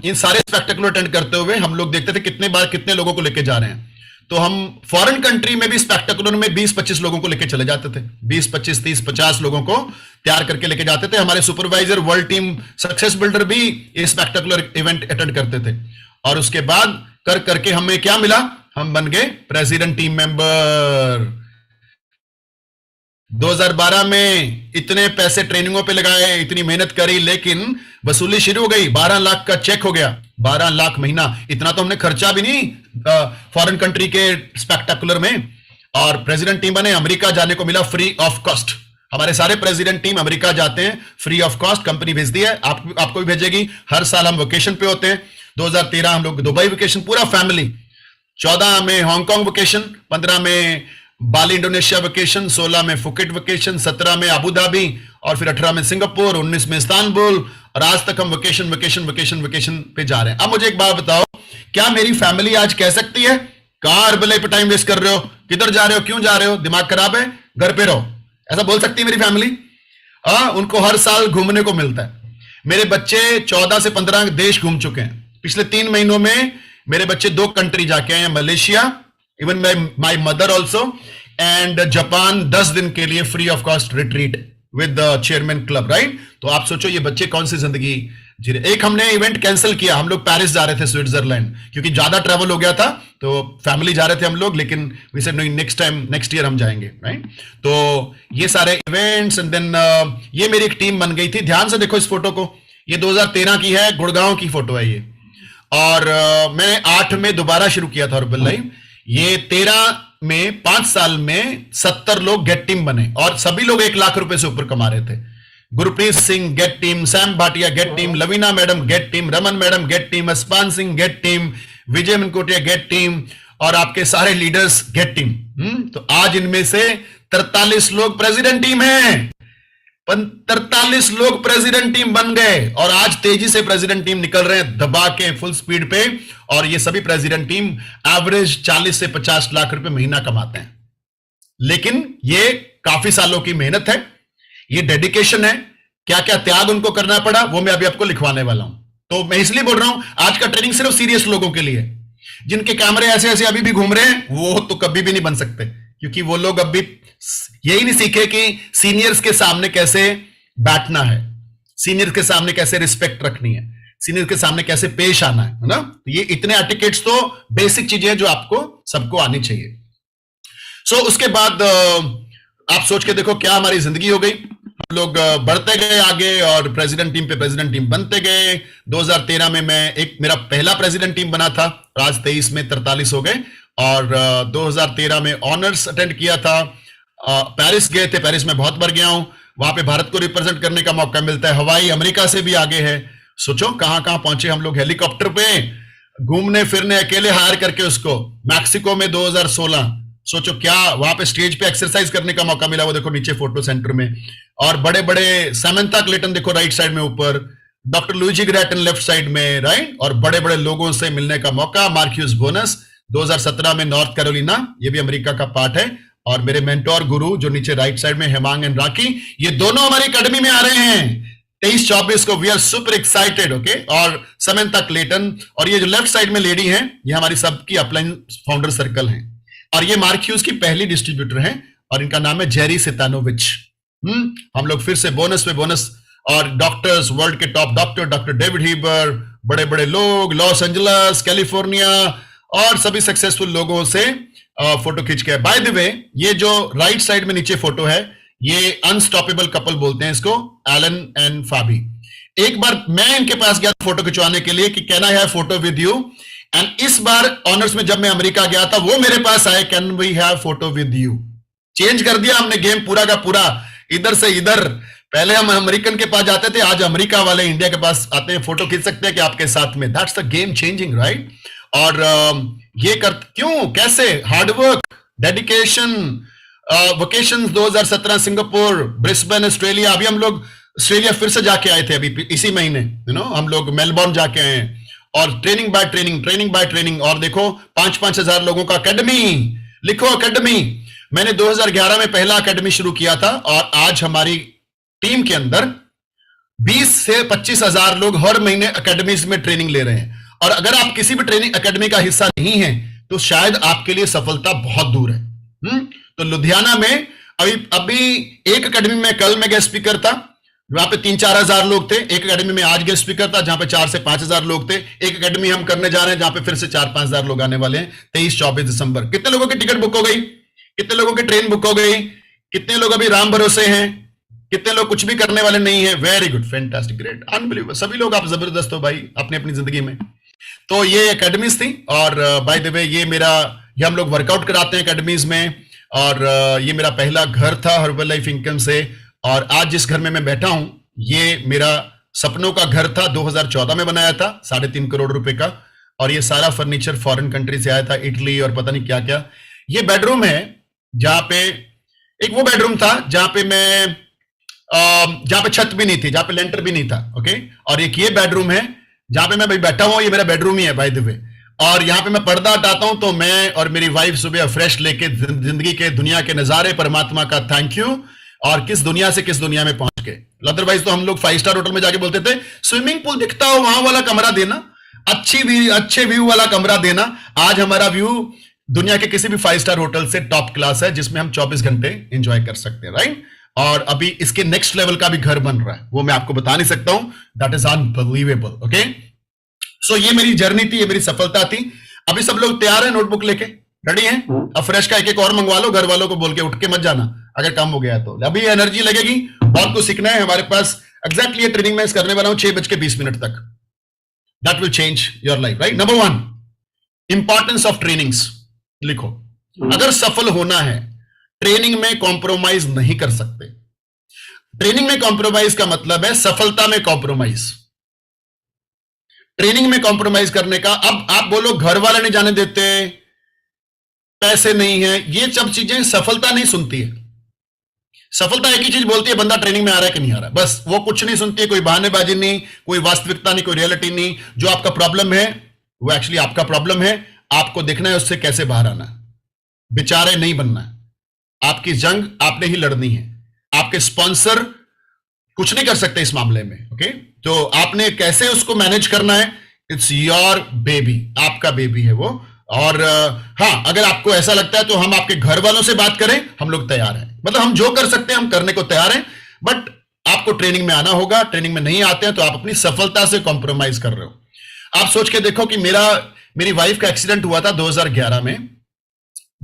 इन सारे स्पेक्टेकुलर अटेंड करते हुए हम लोग देखते थे कितने बार कितने लोगों को लेके जा रहे हैं। तो हम फॉरेन कंट्री में भी स्पेक्टेकुलर में 20-25 लोगों को लेके चले जाते थे, 20-25, 30, 50 लोगों को तैयार करके लेके जाते थे। हमारे supervisor, world team success builder भी ये स्पेक्टेकुलर इवेंट अटेंड करते थे। और उसके बाद कर करके हमें क्या मिला, हम बन गए प्रेसिडेंट टीम मेंबर। 2012 में इतने पैसे ट्रेनिंगों पे लगाए, इतनी मेहनत करी, लेकिन वसूली शुरू हो गई, 12 लाख का चेक हो गया, 12 लाख महीना। इतना तो हमने खर्चा भी नहीं फॉरेन कंट्री के स्पेक्टेकुलर में। और प्रेसिडेंट टीम बने, अमेरिका जाने को मिला फ्री ऑफ कॉस्ट। हमारे सारे प्रेसिडेंट टीम अमेरिका जाते हैं फ्री ऑफ कॉस्ट, कंपनी भेजती है, आपको भी भेजेगी। हर साल हम वेकेशन पे होते हैं। 2013 हम लोग दुबई वेकेशन, पूरा फैमिली। 14 में हांगकांग वेकेशन, 15 में बाली इंडोनेशिया वेकेशन, 16 में फुकेट वेकेशन, 17 में अबू धाबी, और फिर 18 में सिंगापुर, 19 में इस्तांबुल, और आज तक हम वेकेशन वेकेशन वेकेशन वेकेशन पे जा रहे हैं। अब मुझे एक बात बताओ, क्या मेरी फैमिली आज कह सकती है कहां हर्बल पे टाइम वेस्ट कर रहे हो, किधर जा रहे हो, क्यों जा रहे हो, दिमाग खराब है, घर पे रहो, ऐसा बोल सकती है मेरी फैमिली? उनको हर साल घूमने को मिलता है। मेरे बच्चे 14 से 15 देश घूम चुके हैं। पिछले 3 महीनों में मेरे बच्चे 2 कंट्री जाके आए हैं, Malaysia, even my mother also, and Japan 10 दिन के लिए free of cost retreat with the chairman club, right. तो आप सोचो ये बच्चे कौन सी जिंदगी जी रहे। एक हमने इवेंट कैंसिल किया, हम लोग पेरिस जा रहे थे, स्विट्जरलैंड, क्योंकि ज्यादा ट्रैवल हो गया था, तो फैमिली जा रहे थे हम लोग, लेकिन वी सेड नहीं, नेक्स्ट टाइम, नेक्स्ट ईयर हम जाएंगे, राइट। तो ये सारे इवेंट्स, एंड देन ये मेरी एक टीम बन गई थी। ध्यान से देखो इस फोटो को, ये 2013 की है, गुड़गांव की फोटो है ये। और मैंने 8 में दोबारा शुरू किया था हर्बल लाइफ। ये 13 में 5 साल में 70 लोग गेट टीम बने, और सभी लोग 1 लाख रुपए से ऊपर कमा रहे थे। Gurpreet Singh get team, Sam Bhatia get team, Lavina madam get team, Raman madam get team, Aspan Singh get team, Vijay Mankotia get team, और आपके सारे लीडर्स गेट टीम। तो आज इनमें से 43 लोग प्रेसिडेंट टीम हैं, 43 लोग प्रेसिडेंट टीम बन गए, और आज तेजी से प्रेसिडेंट टीम निकल रहे हैं दबा के फुल स्पीड पे। और ये सभी प्रेसिडेंट टीम एवरेज 40 से 50 लाख रुपए महीना कमाते हैं। लेकिन ये काफी सालों की मेहनत है, ये डेडिकेशन है। क्या क्या त्याग उनको करना पड़ा वो मैं अभी आपको लिखवाने वाला हूं। तो मैं इसलिए बोल रहा हूं आज का ट्रेनिंग सिर्फ सीरियस लोगों के लिए। जिनके कैमरे ऐसे ऐसे अभी भी घूम रहे हैं वो तो कभी भी नहीं बन सकते, क्योंकि वो लोग अभी यही नहीं सीखे कि सीनियर्स के सामने कैसे बैठना है, सीनियर के सामने कैसे रिस्पेक्ट रखनी है, सीनियर के सामने कैसे पेश आना है ना। तो ये इतने एटिकेट्स तो बेसिक चीजें हैं जो आपको सबको आनी चाहिए। सो उसके बाद आप सोच के देखो क्या हमारी जिंदगी हो गई। हम लोग बढ़ते गए आगे और प्रेसिडेंट टीम पे प्रेसिडेंट टीम बनते गए। 2013 में मैं मेरा पहला प्रेसिडेंट टीम बना था, आज 23 में 43 हो गए। और 2013 में ऑनर्स अटेंड किया था। पेरिस गए थे, पेरिस में बहुत बार गया हूं, वहां पे भारत को रिप्रेजेंट करने का मौका मिलता है। हवाई अमेरिका से भी आगे है, सोचो कहां कहां पहुंचे हम लोग हेलीकॉप्टर पे घूमने फिरने, अकेले हायर करके उसको। मैक्सिको में 2016, सोचो क्या वहां पे स्टेज पे एक्सरसाइज करने का मौका मिला, वो देखो नीचे फोटो सेंटर में। और बड़े बड़े सैमंथा क्लेटन देखो राइट साइड में ऊपर, doctor Luigi Grattan left side में, राइट। और बड़े बड़े लोगों से मिलने का मौका। मार्क्यूस बोनस 2017 में नॉर्थ कैरोलिना, ये भी अमेरिका का पार्ट है। और मेरे मेंटोर गुरु जो नीचे राइट साइड में हेमांग एंड राकी, ये दोनों हमारी अकेडमी में आ रहे हैं 23-24 को। We are super excited, okay. और समंथा क्लेटन, और ये जो लेफ्ट साइड में लेडी हैं, ये हमारी सबकी अपलाइन फाउंडर सर्कल हैं। और ये मार्क्यूस की पहली डिस्ट्रीब्यूटर हैं और इनका नाम है जेरी सितानोविच। हम लोग फिर से बोनस पे बोनस। और डॉक्टर्स, वर्ल्ड के टॉप डॉक्टर, डॉक्टर डेविड हीबर, बड़े बड़े लोग लॉस एंजलस, कैलिफोर्निया, और सभी सक्सेसफुल लोगों से फोटो खींच के। बाय द वे, ये जो राइट साइड में नीचे फोटो है, ये अनस्टॉपेबल कपल बोलते हैं इसको, एलन एंड फाबी। एक बार मैं इनके पास गया फोटो खिंचवाने के लिए कि can I have photo with you. And इस बार ऑनर्स में जब मैं अमेरिका गया था, वो मेरे पास आए, can we have photo with you. Change कर दिया हमने गेम पूरा का पूरा, इधर से इधर। पहले हम अमेरिकन के पास जाते थे, आज अमेरिका वाले इंडिया के पास आते हैं, फोटो खींच सकते हैं कि आपके साथ में। That's the game changing, right. और ये कर क्यों, कैसे, hard work, dedication. Vacation 2017 Singapore, Brisbane Australia. अभी हम लोग ऑस्ट्रेलिया फिर से जाके आए थे अभी इसी महीने, हम लोग मेलबोर्न जाके आए हैं। और training by training, training by training. और देखो 5-5 हजार लोगों का अकेडमी, लिखो अकेडमी। मैंने 2011 में पहला अकेडमी शुरू किया था और आज हमारी टीम के अंदर 20 से 25 हजार लोग हर महीने अकेडमीज में ट्रेनिंग ले रहे हैं। और अगर आप किसी भी ट्रेनिंग अकेडमी का हिस्सा नहीं है तो शायद आपके लिए सफलता बहुत दूर है। तो लुधियाना में अभी एक अकेडमी में कल मैं गेस्ट स्पीकर था, वहां पे 3-4 हजार लोग थे। एक अकेडमी में आज गेस्ट स्पीकर था जहां पे 4 से 5 हजार लोग थे। एक अकेडमी हम करने जा रहे हैं जहां पे फिर से 4-5 हजार लोग आने वाले हैं 23-24 दिसंबर। कितने लोगों की टिकट बुक हो गई, कितने लोगों की ट्रेन बुक हो गई, कितने लोग अभी राम भरोसे हैं, कितने लोग कुछ भी करने वाले नहीं है। Very good, fantastic, great, unbelievable. सभी लोग आप जबरदस्त हो भाई अपनी अपनी जिंदगी में। तो ये एकेडमीज थी। और बाय द वे, ये हम लोग वर्कआउट कराते हैं एकेडमीज में। और ये मेरा पहला घर था हर्बल लाइफ इनकम से। और आज जिस घर में मैं बैठा हूं, ये मेरा सपनों का घर था, 2014 में बनाया था, 3.5 करोड़ रुपए का। और ये सारा फर्नीचर फॉरेन कंट्री से आया था, इटली और पता नहीं क्या क्या। ये बेडरूम है जहां पे, एक वो बेडरूम था जहां पे छत भी नहीं थी, जहां पे लेंटर भी नहीं था, ओके। और एक ये बेडरूम है जहां पे मैं भाई बैठा हूं, ये मेरा बेडरूम ही है बाय द वे। और यहां पे मैं पर्दा हटाता हूं तो मैं और मेरी वाइफ सुबह फ्रेश लेके जिंदगी के दुनिया के नजारे, परमात्मा का थैंक यू। और किस दुनिया से किस दुनिया में पहुंच गए। अदरवाइज तो हम लोग 5 स्टार होटल में जाके बोलते थे स्विमिंग पूल दिखता हो वहां वाला कमरा देना, अच्छे व्यू वाला कमरा देना। आज हमारा व्यू दुनिया के किसी भी 5 स्टार होटल से टॉप क्लास है, जिसमें हम 24 घंटे एंजॉय कर सकते हैं, राइट। और अभी इसके नेक्स्ट लेवल का भी घर बन रहा है, वो मैं आपको बता नहीं सकता हूं। That is unbelievable, okay. So ये मेरी जर्नी थी, ये मेरी सफलता थी। अभी सब लोग तैयार है, नोटबुक लेके रेडी हैं? अब फ्रेश का एक और मंगवा लो, घर वालों को बोल के उठ के मत जाना अगर काम हो गया तो। अभी एनर्जी लगेगी, बहुत कुछ सीखना है हमारे पास। एग्जैक्टली ये ट्रेनिंग मैं करने वाला हूं 6:20 तक। That will change your life, right. Number 1, importance of trainings. लिखो, अगर सफल होना है ट्रेनिंग में कॉम्प्रोमाइज नहीं कर सकते। ट्रेनिंग में कॉम्प्रोमाइज का मतलब है सफलता में कॉम्प्रोमाइज। ट्रेनिंग में कॉम्प्रोमाइज करने का, अब आप बोलो घर वाले नहीं जाने देते, पैसे नहीं है, ये सब चीजें सफलता नहीं सुनती है। सफलता एक ही चीज बोलती है, बंदा ट्रेनिंग में आ रहा है कि नहीं आ रहा है, बस। वो कुछ नहीं सुनती है, कोई बहानेबाजी नहीं, कोई वास्तविकता नहीं, कोई रियलिटी नहीं। जो आपका प्रॉब्लम है वो एक्चुअली आपका प्रॉब्लम है, आपको देखना है उससे कैसे बाहर आना है। बेचारे नहीं बनना है, आपकी जंग आपने ही लड़नी है। आपके स्पॉन्सर कुछ नहीं कर सकते इस मामले में, ओके। तो आपने कैसे उसको मैनेज करना है, इट्स योर बेबी, आपका बेबी है वो। और हाँ, अगर आपको ऐसा लगता है तो हम आपके घर वालों से बात करें, हम लोग तैयार हैं। मतलब हम जो कर सकते हैं हम करने को तैयार हैं, बट आपको ट्रेनिंग में आना होगा। ट्रेनिंग में नहीं आते हैं तो आप अपनी सफलता से कॉम्प्रोमाइज कर रहे हो। आप सोच के देखो कि मेरी वाइफ का एक्सीडेंट हुआ था 2011 में,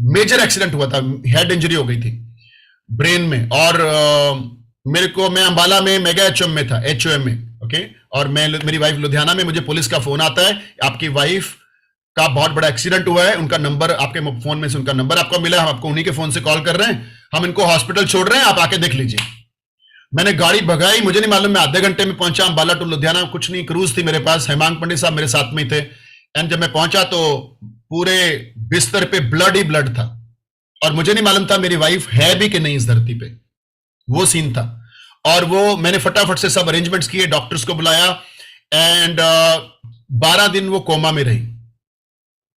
मेजर एक्सीडेंट हुआ था, हेड इंजरी हो गई थी ब्रेन में, और मैं अंबाला में मेगा एचओएम में था, एचओएम में, ओके। और मेरी वाइफ लुधियाना में, मुझे पुलिस का फोन आता है, आपकी वाइफ का बहुत बड़ा एक्सीडेंट हुआ है, उनका नंबर आपके फोन में से उनका नंबर आपको मिला, हम आपको उन्हीं के फोन से कॉल कर रहे हैं, हम इनको हॉस्पिटल छोड़ रहे हैं, आप आके देख लीजिए। मैंने गाड़ी भगाई, मुझे नहीं मालूम, मैं आधे घंटे में पहुंचा अंबाला टू लुधियाना, कुछ नहीं, क्रूज थी मेरे पास, हेमांग पंडित साहब मेरे साथ में थे। एंड जब मैं पहुंचा तो पूरे बिस्तर पे ब्लड ही ब्लड था, और मुझे नहीं मालूम था मेरी वाइफ है भी कि नहीं इस धरती पे, वो सीन था। और वो मैंने फटाफट से सब अरेंजमेंट्स किए, डॉक्टर्स को बुलाया, एंड 12 दिन वो कोमा में रही।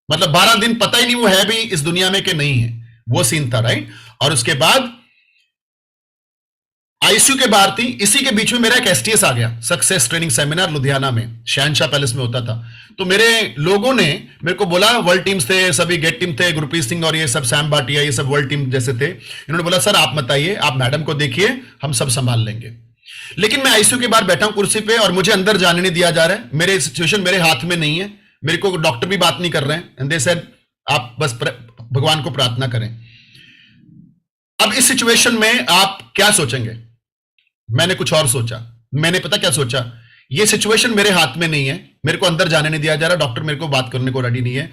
मतलब 12 दिन पता ही नहीं वो है भी इस दुनिया में कि नहीं है, वो सीन था, राइट। और उसके बाद आईसीयू के बाहर थी, इसी के बीच में मेरा एक एसटीएस आ गया, सक्सेस ट्रेनिंग सेमिनार लुधियाना में, शहनशाह पैलेस में होता था। तो मेरे लोगों ने मेरे को बोला, वर्ल्ड टीम्स थे, सभी गेट टीम थे, गुरप्रीत सिंह और ये सब, सैम भाटिया, ये सब वर्ल्ड टीम जैसे थे। इन्होंने बोला सर आप मत आइए, आप मैडम को देखिए, हम सब संभाल लेंगे। लेकिन मैं आईसीयू के बाहर बैठा हूं कुर्सी पे, और मुझे अंदर जाने नहीं दिया जा रहा है। मेरे सिचुएशन मेरे हाथ में नहीं है, मेरे को डॉक्टर भी बात नहीं कर रहे हैं, एंड दे सेड आप बस भगवान को प्रार्थना करें। अब इस सिचुएशन में आप क्या सोचेंगे? मैंने कुछ और सोचा। मैंने पता क्या सोचा, ये सिचुएशन मेरे हाथ में नहीं है, मेरे को अंदर जाने नहीं दिया जा रहा, डॉक्टर मेरे को बात करने को रेडी नहीं है,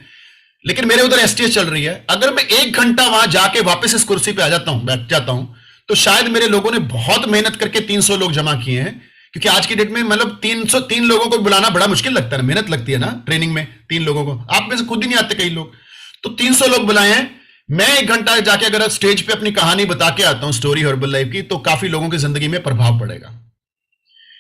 लेकिन मेरे उधर एसटीएस चल रही है। अगर मैं 1 घंटा वहां जाके वापस इस कुर्सी पे आ जाता हूं, बैठ जाता हूं, तो शायद मेरे लोगों ने बहुत मेहनत करके 300 लोग जमा किए हैं, क्योंकि आज की डेट में मतलब 303 लोगों को बुलाना बड़ा मुश्किल लगता है, मेहनत लगती है ना ट्रेनिंग में। 3 लोगों को, आप में से खुद ही नहीं आते कई लोग, तो 300 लोग बुलाए हैं। मैं 1 घंटा जाके अगर स्टेज पे अपनी कहानी बता के आता हूं, स्टोरी हर्बल लाइफ की, तो काफी लोगों की जिंदगी में प्रभाव पड़ेगा।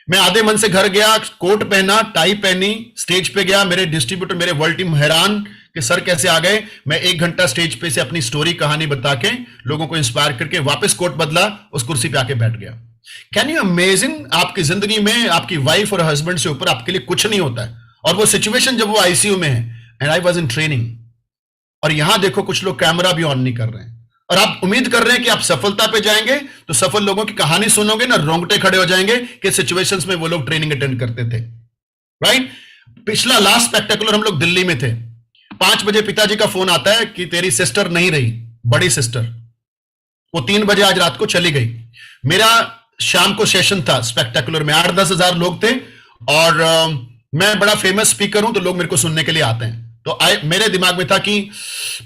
मैं आधे मन से घर गया, कोट पहना, टाई पहनी, स्टेज पे गया, मेरे डिस्ट्रीब्यूटर, मेरे वर्ल्ड टीम हैरान कि सर कैसे आ गए। मैं 1 घंटा स्टेज पे से अपनी स्टोरी कहानी बता के लोगों को इंस्पायर करके वापस कोट बदला, उस कुर्सी पे आके बैठ गया। कैन यू इमेजिन, आपकी जिंदगी में आपकी वाइफ और हस्बैंड से ऊपर आपके लिए कुछ नहीं होता है, और वो सिचुएशन जब वो आईसीयू में है, and I was in training, और यहां देखो कुछ लोग कैमरा भी ऑन नहीं कर रहे हैं, और आप उम्मीद कर रहे हैं कि आप सफलता पे जाएंगे, तो सफल लोगों की कहानी सुनोगे ना, रोंगटे खड़े हो जाएंगे कि सिचुएशंस में वो लोग ट्रेनिंग अटेंड करते थे, राइट। पिछला लास्ट स्पेक्टेकुलर हम लोग दिल्ली में थे, 5 बजे पिताजी का फोन आता है कि तेरी सिस्टर नहीं रही, बड़ी सिस्टर, वो 3 बजे आज रात को चली गई। मेरा शाम को सेशन था स्पेक्टेकुलर में, 8-10 हजार लोग थे, और मैं बड़ा फेमस स्पीकर हूं, तो लोग मेरे को सुनने के लिए आते हैं। तो मेरे दिमाग में था कि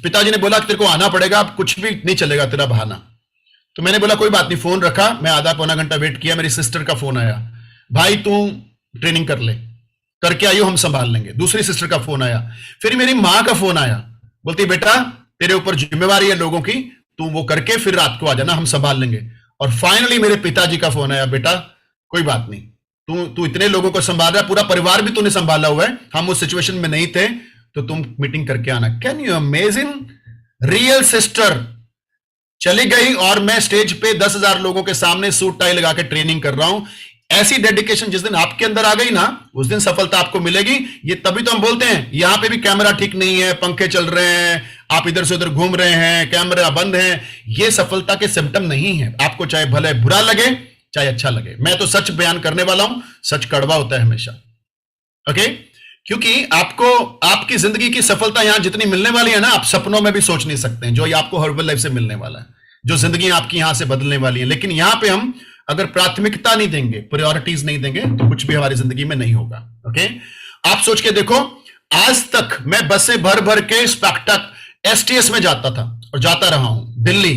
पिताजी ने बोला कि तेरे को आना पड़ेगा, अब कुछ भी नहीं चलेगा तेरा बहाना। तो मैंने बोला कोई बात नहीं, फोन रखा, मैं आधा पौना घंटा वेट किया, मेरी सिस्टर का फोन आया, भाई तू ट्रेनिंग कर ले, करके आइयो, हम संभाल लेंगे। दूसरी सिस्टर का फोन आया, फिर मेरी मां का फोन आया, बोलती बेटा तेरे ऊपर जिम्मेवारी है लोगों की, तू वो करके फिर रात को आ जाना, हम संभाल लेंगे। और फाइनली मेरे पिताजी का फोन आया, बेटा कोई बात नहीं, तू इतने लोगों को संभाल रहा है, पूरा परिवार भी तूने संभाला हुआ है, हम उस सिचुएशन में नहीं थे, तो तुम मीटिंग करके आना। Can you imagine, real sister चली गई, और मैं स्टेज पे 10,000 लोगों के सामने सूट टाई लगा के ट्रेनिंग कर रहा हूं। ऐसी डेडिकेशन जिस दिन आपके अंदर आ गई ना, उस दिन सफलता आपको मिलेगी। ये तभी तो हम बोलते हैं यहां पे भी कैमरा ठीक नहीं है, पंखे चल रहे हैं, आप इधर से उधर घूम रहे हैं, कैमरा बंद है, ये सफलता के सिम्टम नहीं है। आपको चाहे भले बुरा लगे चाहे अच्छा लगे, मैं तो सच बयान करने वाला हूं, सच कड़वा होता है हमेशा, ओके। क्योंकि आपको आपकी जिंदगी की सफलता यहां जितनी मिलने वाली है ना, आप सपनों में भी सोच नहीं सकते हैं, जो ये आपको हर्बल लाइफ से मिलने वाला है, जो जिंदगी आपकी यहां से बदलने वाली है। लेकिन यहां पे हम अगर प्राथमिकता नहीं देंगे, प्रायोरिटीज नहीं देंगे, तो कुछ भी हमारी जिंदगी में नहीं होगा, ओके। आप सोच के देखो, आज तक मैं बसें भर भर के स्पेक्टक एसटीएस में जाता था और जाता रहा हूं दिल्ली,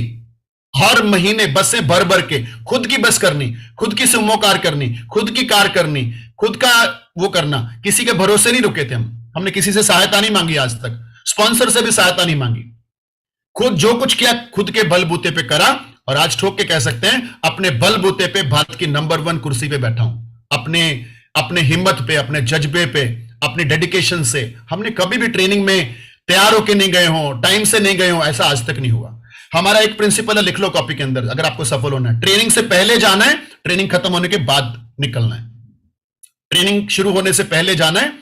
हर महीने बसें भर भर के, खुद की बस करनी, खुद की सुमो कार करनी, खुद की कार करनी, खुद का वो करना, किसी के भरोसे नहीं रुके थे हमने किसी से सहायता नहीं मांगी, आज तक स्पॉन्सर से भी सहायता नहीं मांगी, खुद जो कुछ किया खुद के बलबूते पे करा, और आज ठोक के कह सकते हैं अपने बलबूते पे भारत की नंबर 1 कुर्सी पे बैठा हूं, अपने हिम्मत पे, अपने जज्बे पे, अपनी डेडिकेशन से। हमने कभी भी ट्रेनिंग में तैयार होके नहीं गए हो, टाइम से नहीं गए हो, ऐसा आज तक नहीं हुआ। हमारा एक प्रिंसिपल है, लिख लो कॉपी के अंदर, अगर आपको सफल होना है, ट्रेनिंग से पहले जाना है, ट्रेनिंग खत्म होने के बाद निकलना है। ट्रेनिंग शुरू होने से पहले जाना है,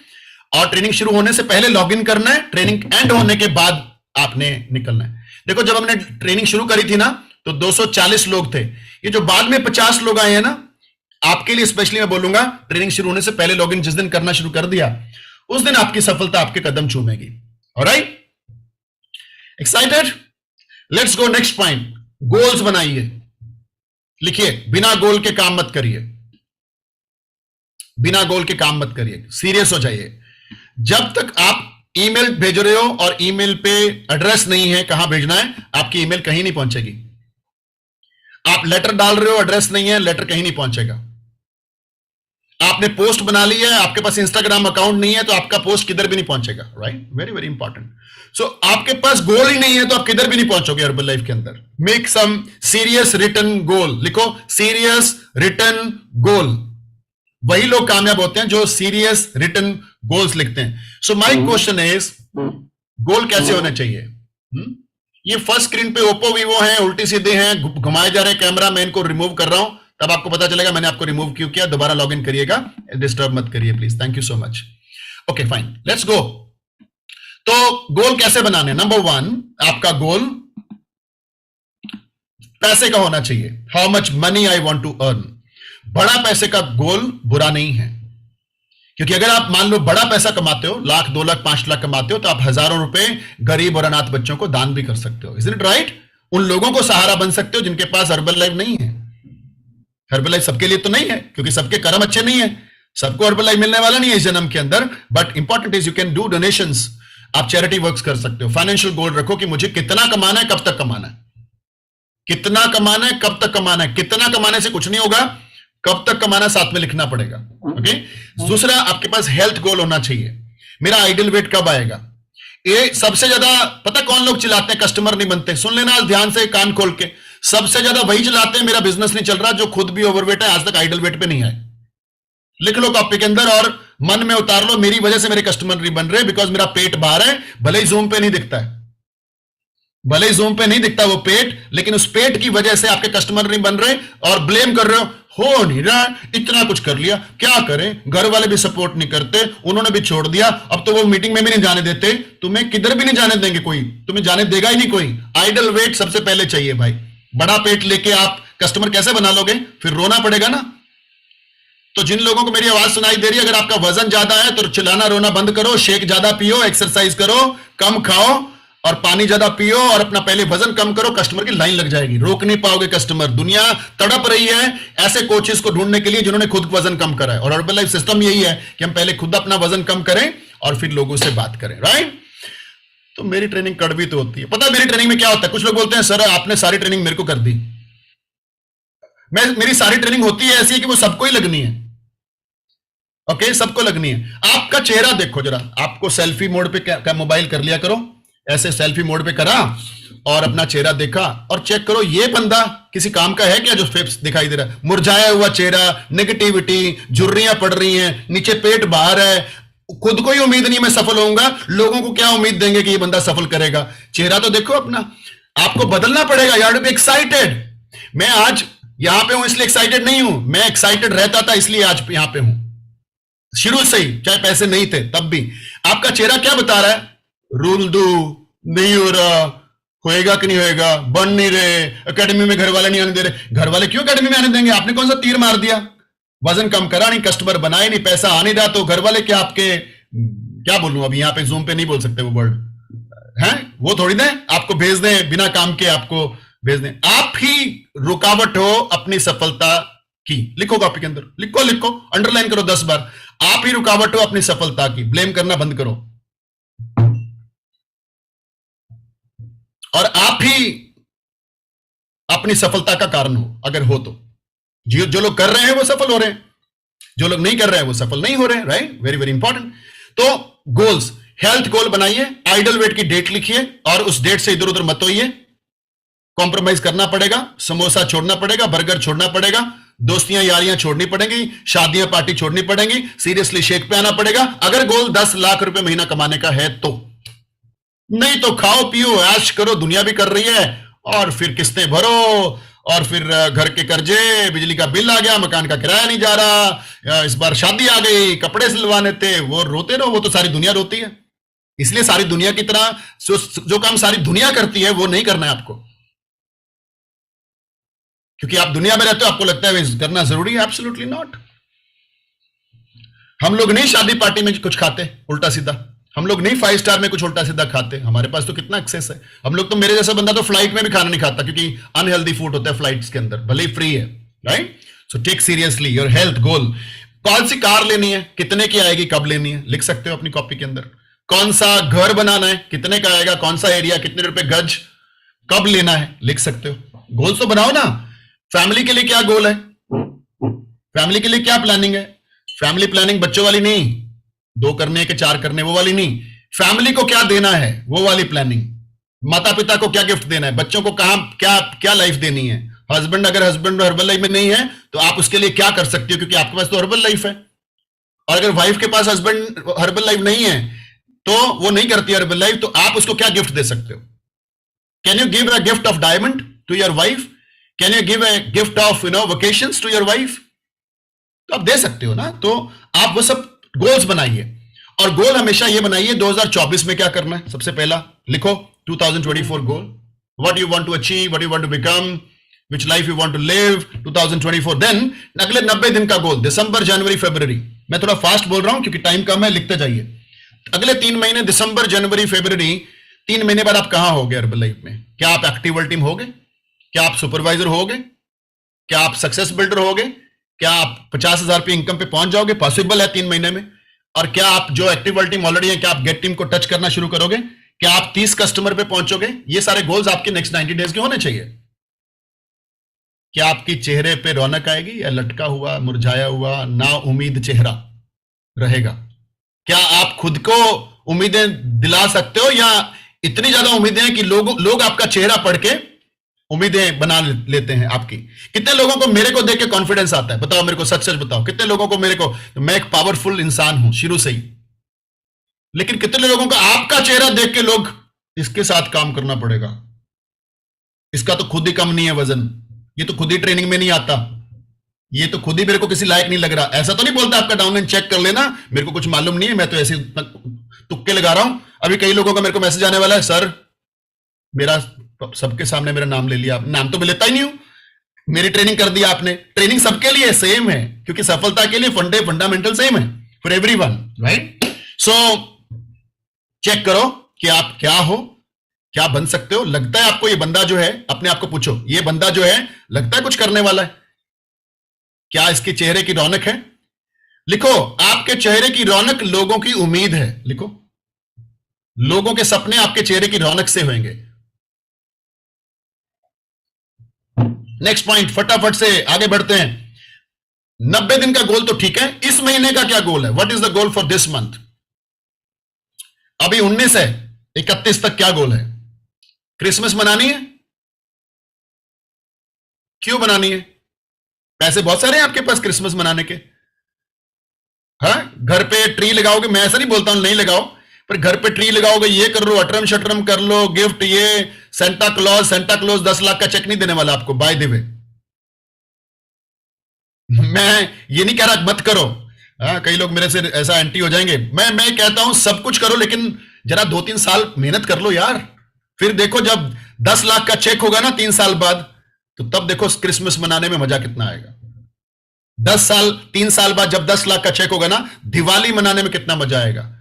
और ट्रेनिंग शुरू होने से पहले लॉगिन करना है, ट्रेनिंग एंड होने के बाद आपने निकलना है। देखो जब हमने ट्रेनिंग शुरू करी थी ना तो 240 लोग थे, ये जो बाद में 50 लोग आए हैं ना, आपके लिए स्पेशली मैं बोलूंगा, ट्रेनिंग शुरू होने से पहले लॉगिन जिस दिन करना शुरू कर दिया उस दिन आपकी सफलता आपके कदम चूमेगी। Alright, excited? Let's go next point. Goals बनाइए, लिखिए बिना गोल के काम मत करिए, बिना गोल के काम मत करिए, सीरियस हो जाइए। जब तक आप ईमेल भेज रहे हो और ईमेल पे एड्रेस नहीं है कहां भेजना है, आपकी ईमेल कहीं नहीं पहुंचेगी। आप लेटर डाल रहे हो, एड्रेस नहीं है, लेटर कहीं नहीं पहुंचेगा। आपने पोस्ट बना ली है, आपके पास इंस्टाग्राम अकाउंट नहीं है, तो आपका पोस्ट किधर भी नहीं पहुंचेगा। Right, very very important. So आपके पास गोल ही नहीं है तो आप किधर भी नहीं पहुंचोगे हर्बल लाइफ के अंदर। मेक सम सीरियस रिटन गोल, लिखो सीरियस रिटन गोल। वही लोग कामयाब होते हैं जो सीरियस रिटन गोल्स लिखते हैं। सो माय क्वेश्चन इज, गोल कैसे होने चाहिए? ये फर्स्ट स्क्रीन पे ओप्पो वीवो हैं, उल्टी सीधे हैं, घुमाए जा रहे हैं कैमरा, मैं इनको रिमूव कर रहा हूं, तब आपको पता चलेगा मैंने आपको रिमूव क्यों किया। दोबारा लॉग इन करिएगा, डिस्टर्ब मत करिए please. Thank you so much. Okay fine, let's go. तो गोल कैसे बनाने? नंबर 1, आपका गोल पैसे का होना चाहिए। How much money I want to earn. बड़ा पैसे का गोल बुरा नहीं है, क्योंकि अगर आप मान लो बड़ा पैसा कमाते हो, लाख 2 लाख 5 लाख कमाते हो, तो आप हजारों रुपए गरीब और अनाथ बच्चों को दान भी कर सकते हो। Is it right? उन लोगों को सहारा बन सकते हो जिनके पास हर्बल लाइफ नहीं है। हर्बल लाइफ सबके लिए तो नहीं है, क्योंकि सबके कर्म अच्छे नहीं है, सबको हर्बल लाइफ मिलने वाला नहीं है इस जन्म के अंदर। But important is you can do donations, आप चैरिटी वर्क्स कर सकते हो। फाइनेंशियल गोल रखो कि मुझे कितना कमाना है, कब तक कमाना है, कितना कमाना है, कब तक कमाना है। कितना कमाने से कुछ नहीं होगा, कब तक कमाना साथ में लिखना पड़ेगा। ओके। दूसरा, आपके पास हेल्थ गोल होना चाहिए। मेरा आइडियल वेट कब आएगा? ये सबसे ज्यादा पता कौन लोग चिल्लाते हैं कस्टमर नहीं बनते? सुन लेना आज ध्यान से, कान खोल के। सबसे ज्यादा वही चिल्लाते हैं मेरा बिजनेस नहीं चल रहा, जो खुद भी ओवरवेट है, आज तक आइडियल वेट पे नहीं आए। लिख लो कॉपी के अंदर और मन में उतार लो, मेरी वजह से मेरे कस्टमर नहीं बन रहे, बिकॉज मेरा पेट बाहर है। भले ही जूम पे नहीं दिखता है, भले ही जूम पे नहीं दिखता वो पेट, लेकिन उस पेट की वजह से आपके कस्टमर नहीं बन रहे और ब्लेम कर रहे हो नहीं रहा, इतना कुछ कर लिया, क्या करें, घर वाले भी सपोर्ट नहीं करते, उन्होंने भी छोड़ दिया, अब तो वो मीटिंग में भी नहीं जाने देते। तुम्हें किधर भी नहीं जाने देंगे, कोई तुम्हें जाने देगा ही नहीं कोई। आइडल वेट सबसे पहले चाहिए भाई। बड़ा पेट लेके आप कस्टमर कैसे बना लोगे? फिर रोना पड़ेगा ना। तो जिन लोगों को मेरी आवाज सुनाई दे रही है, अगर आपका वजन ज्यादा है तो चिल्लाना रोना बंद करो, शेक ज्यादा पियो, एक्सरसाइज करो, कम खाओ और पानी ज्यादा पियो और अपना पहले वजन कम करो। कस्टमर की लाइन लग जाएगी, रोक नहीं पाओगे कस्टमर। दुनिया तड़प रही है ऐसे कोचेस को ढूंढने के लिए जिन्होंने खुद वजन कम करा है। और हर्बल लाइफ सिस्टम यही है कि हम पहले खुद अपना वजन कम करें और फिर लोगों से बात करें। राइट? तो मेरी ट्रेनिंग कड़वी तो होती है। पता है मेरी ट्रेनिंग में क्या होता है? कुछ लोग बोलते हैं सर आपने सारी ट्रेनिंग मेरे को कर दी। मेरी सारी ट्रेनिंग होती है ऐसी है कि वो सबको ही लगनी है। ओके, सबको लगनी है। आपका चेहरा देखो जरा, आपको सेल्फी मोड पे मोबाइल कर लिया करो, ऐसे सेल्फी मोड पे करा और अपना चेहरा देखा और चेक करो ये बंदा किसी काम का है क्या जो फेस दिखाई दे रहा है? मुरझाया हुआ चेहरा, नेगेटिविटी, झुर्रियां पड़ रही हैं, नीचे पेट बाहर है, खुद को ही उम्मीद नहीं मैं सफल होऊंगा, लोगों को क्या उम्मीद देंगे कि ये बंदा सफल करेगा? चेहरा तो देखो अपना। आपको बदलना पड़ेगा यार, टू बी एक्साइटेड। मैं आज यहां पे हूं इसलिए एक्साइटेड नहीं हूं, मैं एक्साइटेड रहता था इसलिए आज यहां पे हूं, शुरू से ही, चाहे पैसे नहीं थे तब भी। आपका चेहरा क्या बता रहा है? रूल दू नहीं हो रहा, होएगा कि नहीं होएगा, बन नहीं रहे, एकेडमी में घर वाले नहीं आने दे रहे। घर वाले क्यों एकेडमी में आने देंगे? आपने कौन सा तीर मार दिया? वजन कम करा नहीं, कस्टमर बनाए नहीं, पैसा आ नहीं रहा, तो घर वाले क्या आपके, क्या बोलूं अभी यहाँ पे जूम पे नहीं बोल सकते वो वर्ड है, वो थोड़ी दें आपको भेज दें, बिना काम के आपको भेज दें। आप ही रुकावट हो अपनी सफलता की। लिखो कॉपी के अंदर, लिखो लिखो, अंडरलाइन करो 10 बार। आप ही रुकावट हो अपनी सफलता की। ब्लेम करना बंद करो और आप ही अपनी सफलता का कारण हो, अगर हो तो। जो लोग कर रहे हैं वो सफल हो रहे हैं, जो लोग नहीं कर रहे हैं वो सफल नहीं हो रहे हैं। राइट? Very very important. तो गोल्स, हेल्थ गोल बनाइए, आइडल वेट की डेट लिखिए और उस डेट से इधर उधर मत होइए। कॉम्प्रोमाइज करना पड़ेगा, समोसा छोड़ना पड़ेगा, बर्गर छोड़ना पड़ेगा, दोस्तियां यारियां छोड़नी पड़ेंगी, शादियां पार्टी छोड़नी पड़ेंगी, सीरियसली शेक पे आना पड़ेगा। अगर गोल 10 लाख रुपए महीना कमाने का है तो, नहीं तो खाओ पियो ऐश करो, दुनिया भी कर रही है, और फिर किस्तें भरो और फिर घर के कर्जे, बिजली का बिल आ गया, मकान का किराया नहीं जा रहा, इस बार शादी आ गई, कपड़े सिलवाने थे, वो रोते रहो। वो तो सारी दुनिया रोती है। इसलिए सारी दुनिया की तरह जो काम सारी दुनिया करती है वो नहीं करना है आपको, क्योंकि आप दुनिया में रहते हो, आपको लगता है करना जरूरी है। Absolutely not. हम लोग नहीं शादी पार्टी में कुछ खाते उल्टा सीधा, हम लोग नहीं 5 स्टार में कुछ उल्टा सीधा खाते। हमारे पास तो कितना एक्सेस है। हम लोग तो, मेरे जैसा बंदा तो फ्लाइट में भी खाना नहीं खाता, क्योंकि अनहेल्दी फूड होता है फ्लाइट्स के अंदर, भले ही फ्री है। Right? So take seriously your health goal. कौन सी कार लेनी है, कितने की आएगी, कब लेनी है, लिख सकते हो अपनी कॉपी के अंदर। कौन सा घर बनाना है, कितने का आएगा, कौन सा एरिया, कितने रुपए गज, कब लेना है, लिख सकते हो। गोल्स तो बनाओ ना। फैमिली के लिए क्या गोल है, फैमिली के लिए क्या प्लानिंग है। फैमिली प्लानिंग बच्चों वाली नहीं, 2 करने के 4 करने वो वाली नहीं। फैमिली को क्या देना है वो वाली प्लानिंग। माता पिता को क्या गिफ्ट देना है, बच्चों को कहां क्या क्या लाइफ देनी है। हस्बैंड, अगर हस्बैंड हर्बल लाइफ में नहीं है तो आप उसके लिए क्या कर सकते हो, क्योंकि आपके पास तो हर्बल लाइफ है। और अगर वाइफ के पास हस्बैंड हर्बल लाइफ नहीं है, तो वो नहीं करती हर्बल लाइफ, तो आप उसको क्या गिफ्ट दे सकते हो। Can you give a gift of diamond to your wife, can you give a gift of vacations to your wife, तो आप दे सकते हो ना। तो आप वो सब गोल्स बनाइए, और गोल हमेशा ये बनाइए 2024 में क्या करना है। सबसे पहला लिखो 2024 goal, what you want to achieve, what you want to become, which life you want to live 2024। Then अगले 90 दिन का गोल, दिसंबर, जनवरी, फरवरी। मैं थोड़ा फास्ट बोल रहा हूं क्योंकि टाइम कम है, लिखते जाइए। अगले 3 महीने, दिसंबर, जनवरी, फरवरी, 3 महीने बाद आप कहां होगे हर्बल लाइफ में। क्या आप एक्टिव टीम होगे, क्या आप सुपरवाइजर होगे, क्या आप सक्सेस बिल्डर होगे, क्या आप 50,000 रुपये इनकम पे पहुंच जाओगे, पॉसिबल है 3 महीने में। और क्या आप जो एक्टिव टीम ऑलरेडी है, क्या आप गेट टीम को टच करना शुरू करोगे, क्या आप 30 कस्टमर पे पहुंचोगे। ये सारे गोल्स आपके नेक्स्ट 90 डेज के होने चाहिए। क्या आपकी चेहरे पे रौनक आएगी, या लटका हुआ, मुरझाया हुआ, ना उम्मीद चेहरा रहेगा। क्या आप खुद को उम्मीदें दिला सकते हो, या इतनी ज्यादा उम्मीदें हैं कि लोग आपका चेहरा पढ़ के उम्मीदें बना लेते हैं आपकी। कितने लोगों को मेरे को देख के कॉन्फिडेंस आता है, बताओ मेरे को, सच सच बताओ। कितने लोगों को मेरे को, मैं एक पावरफुल इंसान हूं शुरू से ही, लेकिन कितने लोगों को आपका चेहरा देख के लोग, इसके साथ काम करना पड़ेगा, इसका तो खुद ही कम नहीं है वजन, ये तो खुद ही ट्रेनिंग में नहीं आता, ये तो खुद ही मेरे को किसी लायक नहीं लग रहा। ऐसा तो नहीं बोलता। आपका डाउनलाइन चेक कर लेना, मेरे को कुछ मालूम नहीं है, मैं तो ऐसे तुक्के लगा रहा हूं। अभी कई लोगों का मेरे को मैसेज आने वाला है, सर मेरा सबके सामने मेरा नाम ले लिया, आप नाम तो मैं लेता ही नहीं हूं, मेरी ट्रेनिंग कर दी आपने। ट्रेनिंग सबके लिए सेम है, क्योंकि सफलता के लिए फंडामेंटल सेम है for everyone, right. So check करो कि आप क्या हो, क्या बन सकते हो। लगता है आपको ये बंदा जो है, अपने आप को पूछो, ये बंदा जो है लगता है कुछ करने वाला है, क्या इसके चेहरे की रौनक है। लिखो, आपके चेहरे की रौनक लोगों की उम्मीद है। लिखो, लोगों के सपने आपके चेहरे की रौनक से होंगे। नेक्स्ट पॉइंट, फटाफट से आगे बढ़ते हैं। 90 दिन का गोल तो ठीक है, इस महीने का क्या गोल है, what is the goal for this month. अभी 19 है, 31 तक क्या गोल है। क्रिसमस मनानी है, क्यों बनानी है, पैसे बहुत सारे हैं आपके पास क्रिसमस मनाने के। हाँ, घर पे ट्री लगाओगे, मैं ऐसा नहीं बोलता हूं नहीं लगाओ, पर घर पे ट्री लगाओगे, ये कर लो, अटरम शटरम कर लो, गिफ्ट, ये सेंटा क्लॉज 10 लाख का चेक नहीं देने वाला आपको, बाय द वे। मैं ये नहीं कह रहा मत करो, हाँ, कई लोग मेरे से ऐसा एंटी हो जाएंगे। मैं कहता हूं सब कुछ करो, लेकिन जरा 2-3 साल मेहनत कर लो यार। फिर देखो जब 10 लाख का चेक होगा ना 3 साल बाद, तो तब देखो क्रिसमस मनाने में मजा कितना आएगा। 3 साल बाद जब 10 लाख का चेक होगा ना, दिवाली मनाने में कितना मजा आएगा,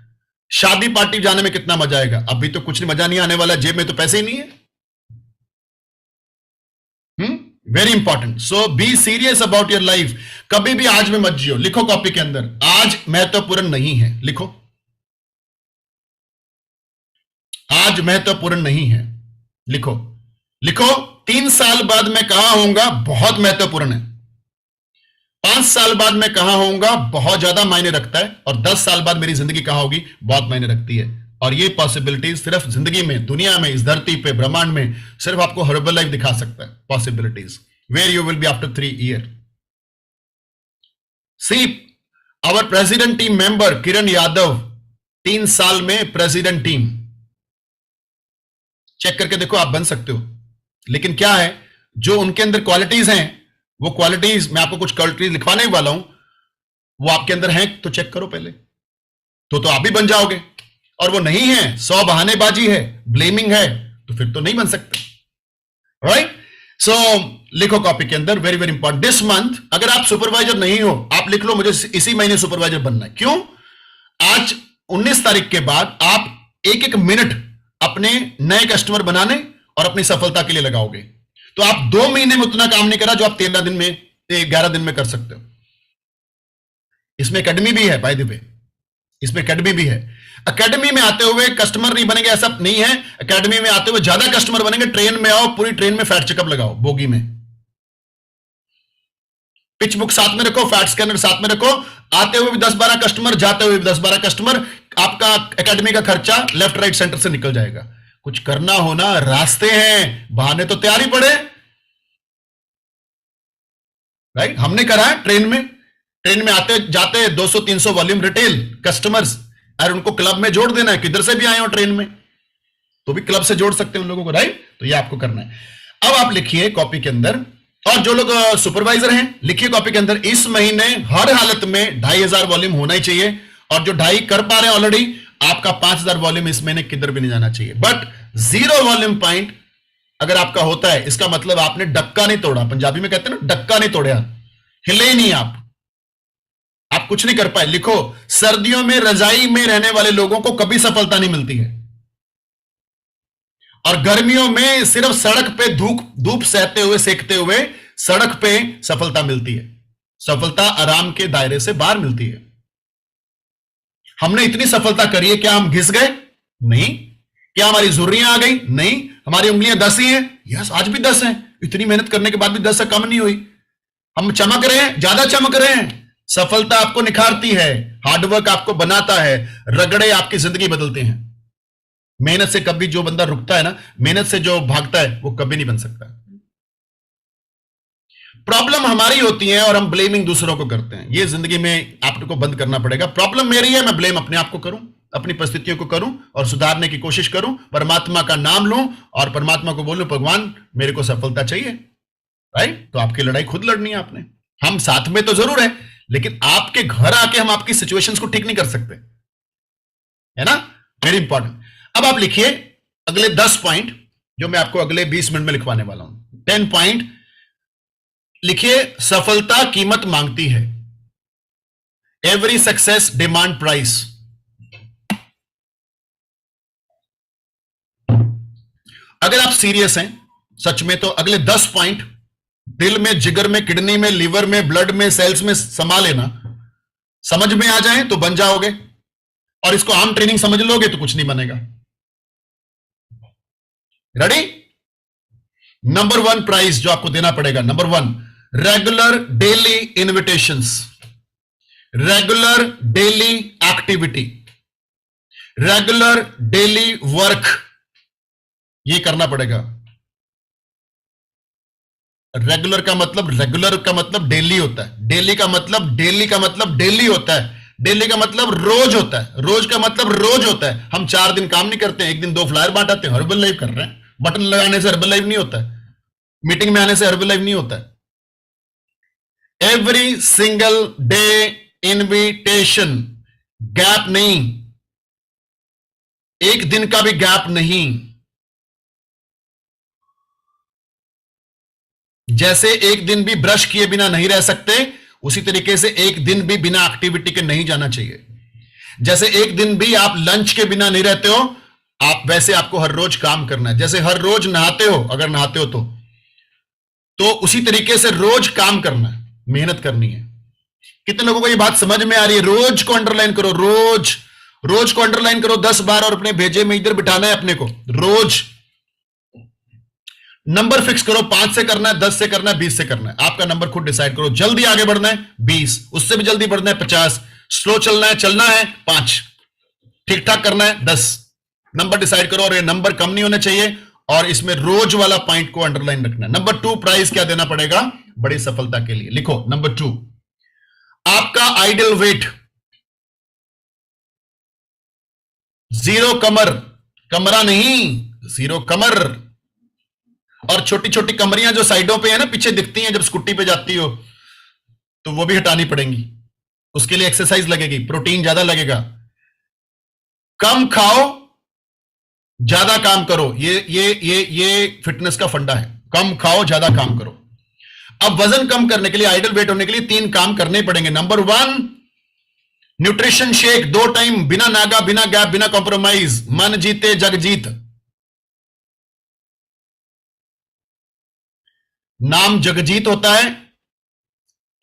शादी पार्टी जाने में कितना मजा आएगा। अभी तो कुछ मजा नहीं आने वाला, जेब में तो पैसे ही नहीं है। Very important. So be serious about your life. कभी भी आज में मत जियो। लिखो कॉपी के अंदर, आज महत्वपूर्ण नहीं है। लिखो, आज महत्वपूर्ण नहीं है। लिखो, लिखो 3 साल बाद मैं कहां होऊंगा, बहुत महत्वपूर्ण है। 5 साल बाद मैं कहां होऊंगा, बहुत ज्यादा मायने रखता है। और 10 साल बाद मेरी जिंदगी कहां होगी, बहुत मायने रखती है। और ये पॉसिबिलिटीज सिर्फ जिंदगी में, दुनिया में, इस धरती पे, ब्रह्मांड में सिर्फ आपको हर्बल लाइफ दिखा सकता है। Possibilities where you will be after 3 year. See our president team member Kiran Yadav, 3 साल में प्रेसिडेंट टीम। चेक करके देखो, आप बन सकते हो। लेकिन क्या है, जो उनके अंदर क्वालिटीज हैं, वो क्वालिटीज मैं आपको कुछ क्वालिटीज लिखवाने वाला हूं, वो आपके अंदर हैं तो चेक करो पहले, तो आप भी बन जाओगे। और वो नहीं है, 100 बहानेबाजी है, ब्लेमिंग है, तो फिर तो नहीं बन सकते। राइट? सो लिखो कॉपी के अंदर, very very important, this month अगर आप सुपरवाइजर नहीं हो, आप लिख लो मुझे इसी महीने सुपरवाइजर बनना है। क्यों? आज 19 तारीख के बाद आप एक एक मिनट अपने नए कस्टमर बनाने और अपनी सफलता के लिए लगाओगे, तो आप 2 महीने में उतना काम नहीं करा जो आप 13 दिन में 11 दिन में कर सकते हो। इसमें एकेडमी भी है, बाय द वे, इसमें एकेडमी भी है। एकेडमी में आते हुए कस्टमर नहीं बनेंगे ऐसा नहीं है, एकेडमी में आते हुए ज्यादा कस्टमर बनेंगे। ट्रेन में आओ, पूरी ट्रेन में फैट चेकअप लगाओ, बोगी में पिच बुक साथ में रखो, फैट स्कैनर साथ में रखो, आते हुए भी 10-12 कस्टमर, जाते हुए भी 10-12 कस्टमर, आपका एकेडमी का खर्चा लेफ्ट राइट सेंटर से निकल जाएगा। कुछ करना होना, रास्ते हैं, बहाने तो तैयार ही पड़े। राइट? हमने करा है ट्रेन में आते जाते 200-300 वॉल्यूम रिटेल कस्टमर्स, और उनको क्लब में जोड़ देना है। किधर से भी आए हो ट्रेन में तो भी क्लब से जोड़ सकते हैं उन लोगों को। राइट? तो ये आपको करना है। अब आप लिखिए कॉपी के अंदर, और जो लोग सुपरवाइजर हैं लिखिए कॉपी के अंदर, इस महीने हर हालत में 2500 वॉल्यूम होना ही चाहिए, और जो 2.5 कर पा रहे हैं ऑलरेडी, आपका 5000 वॉल्यूम इस महीने किधर भी नहीं जाना चाहिए। बट 0 वॉल्यूम पॉइंट अगर आपका होता है, इसका मतलब आपने डक्का नहीं तोड़ा। पंजाबी में कहते हैं ना, डक्का नहीं तोड़ा, हिले ही नहीं आप कुछ नहीं कर पाए। लिखो, सर्दियों में रजाई में रहने वाले लोगों को कभी सफलता नहीं मिलती है, और गर्मियों में सिर्फ सड़क पे धूप सहते हुए, सेकते हुए सड़क पे सफलता मिलती है। सफलता आराम के दायरे से बाहर मिलती है। हमने इतनी सफलता करी है, क्या हम घिस गए? नहीं। क्या हमारी झुर्रियां आ गई? नहीं। हमारी उंगलियां 10 ही हैं? यस, आज भी 10 हैं। इतनी मेहनत करने के बाद भी 10 से कम नहीं हुई। हम चमक रहे हैं, ज्यादा चमक रहे हैं। सफलता आपको निखारती है, हार्डवर्क आपको बनाता है, रगड़े आपकी जिंदगी बदलते हैं। मेहनत से कभी जो बंदा रुकता है ना, मेहनत से जो भागता है, वो कभी नहीं बन सकता। प्रॉब्लम हमारी होती है और हम ब्लेमिंग दूसरों को करते हैं। ये जिंदगी में आपको बंद करना पड़ेगा। प्रॉब्लम मेरी है, मैं ब्लेम अपने आप को करूं, अपनी परिस्थितियों को करूं और सुधारने की कोशिश करूं, परमात्मा का नाम लूं और परमात्मा को बोलूं, भगवान मेरे को सफलता चाहिए। राइट? तो आपकी लड़ाई खुद लड़नी है आपने। हम साथ में तो जरूर है, लेकिन आपके घर आके हम आपकी सिचुएशंस को ठीक नहीं कर सकते, है ना? Very important. अब आप लिखिए अगले 10 पॉइंट जो मैं आपको अगले 20 मिनट में लिखवाने वाला हूं। 10 पॉइंट लिखिए। सफलता कीमत मांगती है। Every success demand price. अगर आप सीरियस हैं सच में, तो अगले 10 पॉइंट दिल में, जिगर में, किडनी में, लीवर में, ब्लड में, सेल्स में समा लेना। समझ में आ जाए तो बन जाओगे, और इसको आम ट्रेनिंग समझ लोगे तो कुछ नहीं बनेगा। रेडी? नंबर 1 प्राइस जो आपको देना पड़ेगा, number 1, regular daily invitations, regular daily activity, regular daily work, ये करना पड़ेगा। रेगुलर का मतलब डेली होता है। डेली का मतलब डेली होता है। डेली का मतलब रोज होता है। रोज का मतलब रोज होता है। हम 4 दिन काम नहीं करते हैं, एक दिन 2 फ्लायर बांटाते हैं, हर्बल लाइफ कर रहे हैं। बटन लगाने से हर्बल लाइफ नहीं होता है, मीटिंग में आने से हर्बल लाइफ नहीं होता है। Every single day invitation, gap नहीं, एक दिन का भी गैप नहीं। जैसे एक दिन भी ब्रश किए बिना नहीं रह सकते, उसी तरीके से एक दिन भी बिना एक्टिविटी के नहीं जाना चाहिए। जैसे एक दिन भी आप लंच के बिना नहीं रहते हो, आप वैसे आपको हर रोज काम करना है। जैसे हर रोज नहाते हो, अगर नहाते हो तो उसी तरीके से रोज काम करना है, मेहनत करनी है। कितने लोगों को ये बात समझ में आ रही है? रोज को अंडरलाइन करो, रोज को अंडरलाइन करो 10 बार, और अपने भेजे में इधर बिठाना है अपने को। रोज नंबर फिक्स करो, 5 से करना है, 10 से करना है, 20 से करना है। आपका नंबर खुद डिसाइड करो। जल्दी आगे बढ़ना है 20, उससे भी जल्दी बढ़ना है 50, स्लो चलना है 5, ठीक ठाक करना है 10। नंबर डिसाइड करो, और ये नंबर कम नहीं होने चाहिए, और इसमें रोज वाला पॉइंट को अंडरलाइन रखना है। नंबर 2 प्राइस क्या देना पड़ेगा बड़ी सफलता के लिए? लिखो नंबर 2, आपका आइडियल वेट 0 कमर, कमरा नहीं, 0 कमर। और छोटी छोटी कमरियां जो साइडों पे है ना, पीछे दिखती हैं जब स्कूटी पे जाती हो, तो वो भी हटानी पड़ेंगी। उसके लिए एक्सरसाइज लगेगी, प्रोटीन ज्यादा लगेगा। कम खाओ, ज्यादा काम करो। ये फिटनेस का फंडा है। कम खाओ, ज्यादा काम करो। अब वजन कम करने के लिए, आइडल वेट होने के लिए 3 काम करने पड़ेंगे। नंबर 1, न्यूट्रिशन शेक 2 टाइम, बिना नागा, बिना गैप, बिना कॉम्प्रोमाइज। मन जीते जग जीत। नाम जगजीत होता है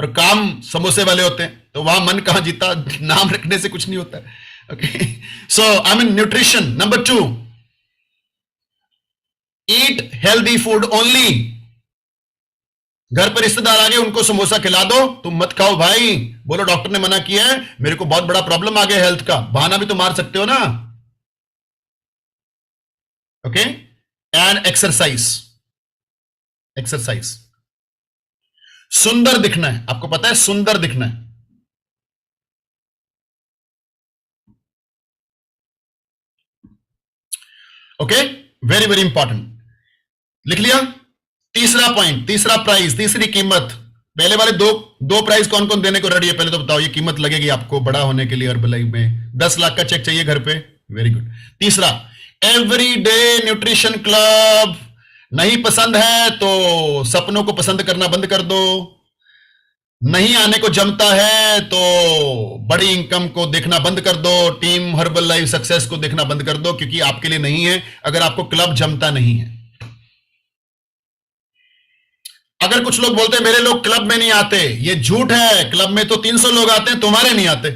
और काम समोसे वाले होते हैं, तो वहां मन कहां जीता, नाम रखने से कुछ नहीं होता है। Okay, so I mean nutrition. Number 2, eat healthy food only. घर पर रिश्तेदार आ गए, उनको समोसा खिला दो, तुम मत खाओ भाई, बोलो डॉक्टर ने मना किया है, मेरे को बहुत बड़ा प्रॉब्लम आ गया हेल्थ का। बहाना भी तो मार सकते हो ना। Okay, and exercise. एक्सरसाइज, सुंदर दिखना है, आपको पता है सुंदर दिखना है। Okay, very very important. लिख लिया? तीसरा पॉइंट, तीसरा प्राइस, तीसरी कीमत। पहले वाले दो प्राइस कौन कौन देने को रेडी है, पहले तो बताओ। ये कीमत लगेगी आपको बड़ा होने के लिए हर्बलाइफ में। 10 लाख का चेक चाहिए घर पे, वेरी गुड। तीसरा, एवरीडे न्यूट्रिशन क्लब। नहीं पसंद है तो सपनों को पसंद करना बंद कर दो। नहीं आने को जमता है तो बड़ी इनकम को देखना बंद कर दो। टीम हर्बल लाइफ सक्सेस को देखना बंद कर दो, क्योंकि आपके लिए नहीं है अगर आपको क्लब जमता नहीं है। अगर कुछ लोग बोलते हैं मेरे लोग क्लब में नहीं आते, ये झूठ है। क्लब में तो 300 लोग आते हैं, तुम्हारे नहीं आते।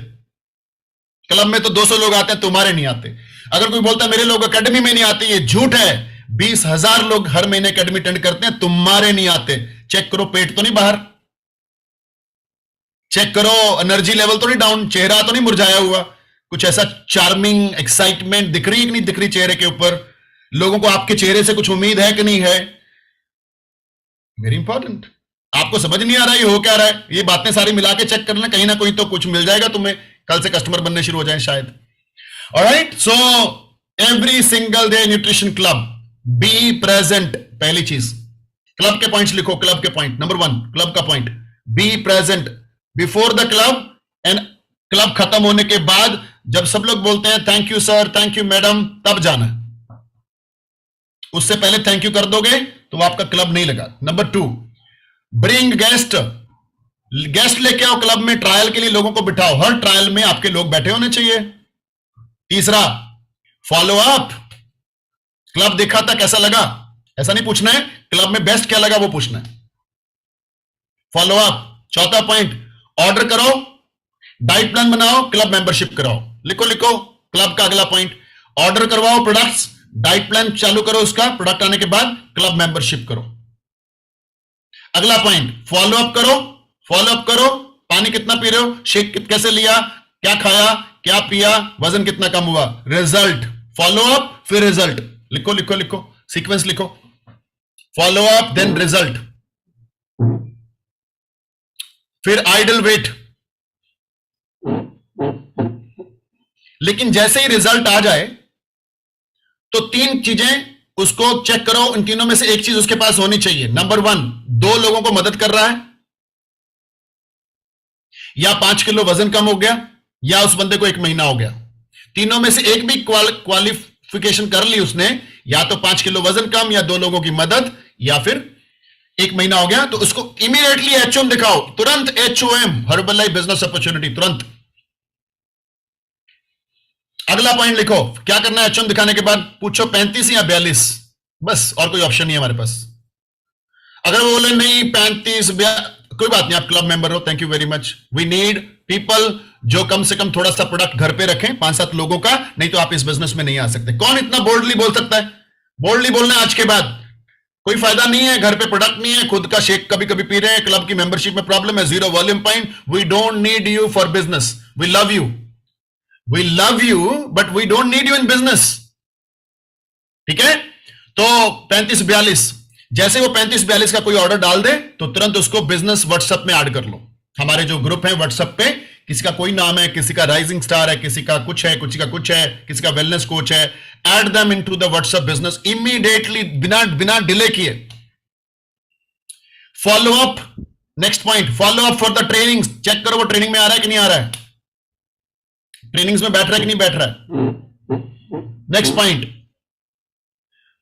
क्लब में तो 200 लोग आते हैं, तुम्हारे नहीं आते। अगर कोई बोलता है मेरे लोग एकेडमी में नहीं आते, ये झूठ है। 20,000 लोग हर महीने एकेडमी अटेंड करते हैं, तुम्हारे नहीं आते। चेक करो, पेट तो नहीं बाहर, चेक करो एनर्जी लेवल तो नहीं डाउन, चेहरा तो नहीं मुरझाया हुआ, कुछ ऐसा चार्मिंग एक्साइटमेंट दिख रही है कि नहीं दिख रही चेहरे के ऊपर। लोगों को आपके चेहरे से कुछ उम्मीद है कि नहीं है। Very important. आपको समझ नहीं आ रहा है ये हो क्या रहा है, ये बातें सारी मिला के चेक करना, कहीं ना कहीं तो कुछ मिल जाएगा तुम्हें। कल से कस्टमर बनने शुरू हो जाए शायद। Alright, so every single day nutrition club, be present. पहली चीज, क्लब के पॉइंट्स लिखो। क्लब के पॉइंट, नंबर 1 क्लब का point, be present before the club and club खत्म होने के बाद जब सब लोग बोलते हैं thank you sir, thank you madam, तब जाना है। उससे पहले थैंक यू कर दोगे तो आपका क्लब नहीं लगा। Number 2, bring guest. गेस्ट लेके आओ क्लब में, ट्रायल के लिए लोगों को बिठाओ। हर ट्रायल में आपके लोग बैठे होने चाहिए। तीसरा, फॉलो अप। क्लब देखा था कैसा लगा, ऐसा नहीं पूछना है, क्लब में बेस्ट क्या लगा वो पूछना है। Follow up. चौथा पॉइंट, ऑर्डर करो, डाइट प्लान बनाओ, क्लब मेंबरशिप कराओ। लिखो लिखो क्लब का अगला पॉइंट, ऑर्डर करवाओ प्रोडक्ट्स, डाइट प्लान चालू करो उसका, प्रोडक्ट आने के बाद क्लब मेंबरशिप करो। अगला पॉइंट, फॉलो अप करो। फॉलो अप करो, पानी कितना पी रहे हो, शेक कैसे लिया, क्या खाया, क्या पिया, वजन कितना कम हुआ, रिजल्ट। फॉलो अप फिर रिजल्ट। लिखो लिखो लिखो, सीक्वेंस लिखो। फॉलो अप देन रिजल्ट, फिर आइडल वेट। लेकिन जैसे ही रिजल्ट आ जाए तो 3 चीजें उसको चेक करो, इन तीनों में से एक चीज उसके पास होनी चाहिए। नंबर 1, 2 लोगों को मदद कर रहा है, या 5 किलो वजन कम हो गया, या उस बंदे को 1 महीना हो गया। तीनों में से एक भी क्वालिफिकेशन कर ली उसने, या तो 5 किलो वजन कम, या 2 लोगों की मदद, या फिर 1 महीना हो गया, तो उसको इमीडिएटली एचओएम दिखाओ, तुरंत एचओएम, हर्बल लाइफ बिजनेस अपॉर्चुनिटी, तुरंत। अगला पॉइंट लिखो, क्या करना है एचओएम दिखाने के बाद, पूछो 35 या 42, बस, और कोई ऑप्शन नहीं है हमारे पास। अगर वो बोले नहीं 35, कोई बात नहीं, आप क्लब मेंबर हो, thank you very much. We need people जो कम से कम थोड़ा सा प्रोडक्ट घर पे रखें, 5-7 लोगों का, नहीं तो आप इस बिजनेस में नहीं आ सकते। कौन इतना बोल्डली बोल सकता है? बोल्डली बोलना है आज के बाद, कोई फायदा नहीं है, घर पे प्रोडक्ट नहीं है, खुद का शेक कभी कभी पी रहे हैं, क्लब की मेंबरशिप में प्रॉब्लम है, 0 volume point. We don't need you for business, we love you, we love you, but we don't need you in business. ठीक है, तो 35-42, जैसे वो 35-42 का कोई ऑर्डर डाल दे तो तुरंत उसको बिजनेस व्हाट्सएप में ऐड कर लो। हमारे जो ग्रुप है व्हाट्सएप पे, किसी का कोई नाम है, किसी का राइजिंग स्टार है, किसी का कुछ है, किसी का कुछ है, किसी का वेलनेस कोच है, add them into the WhatsApp business immediately, बिना डिले किए। Follow up, next point, follow up for the training. Check करो वो ट्रेनिंग में आ रहा है कि नहीं आ रहा है, ट्रेनिंग्स में बैठ रहा है कि नहीं बैठ रहा है। Next point,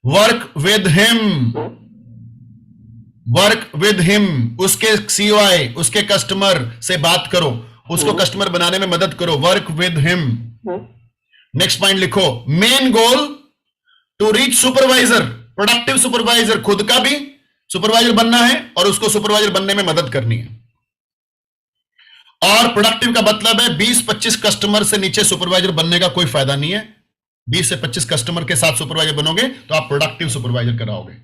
work with him, work with him, उसके सीओआई, उसके कस्टमर से बात करो, उसको कस्टमर बनाने में मदद करो, work with him. Next point लिखो, main goal to reach supervisor, productive supervisor, खुद का भी सुपरवाइजर बनना है और उसको सुपरवाइजर बनने में मदद करनी है। और प्रोडक्टिव का मतलब है 20-25 कस्टमर से नीचे सुपरवाइजर बनने का कोई फायदा नहीं है। 20 से 25 कस्टमर के साथ सुपरवाइजर बनोगे तो आप प्रोडक्टिव सुपरवाइजर कराओगे।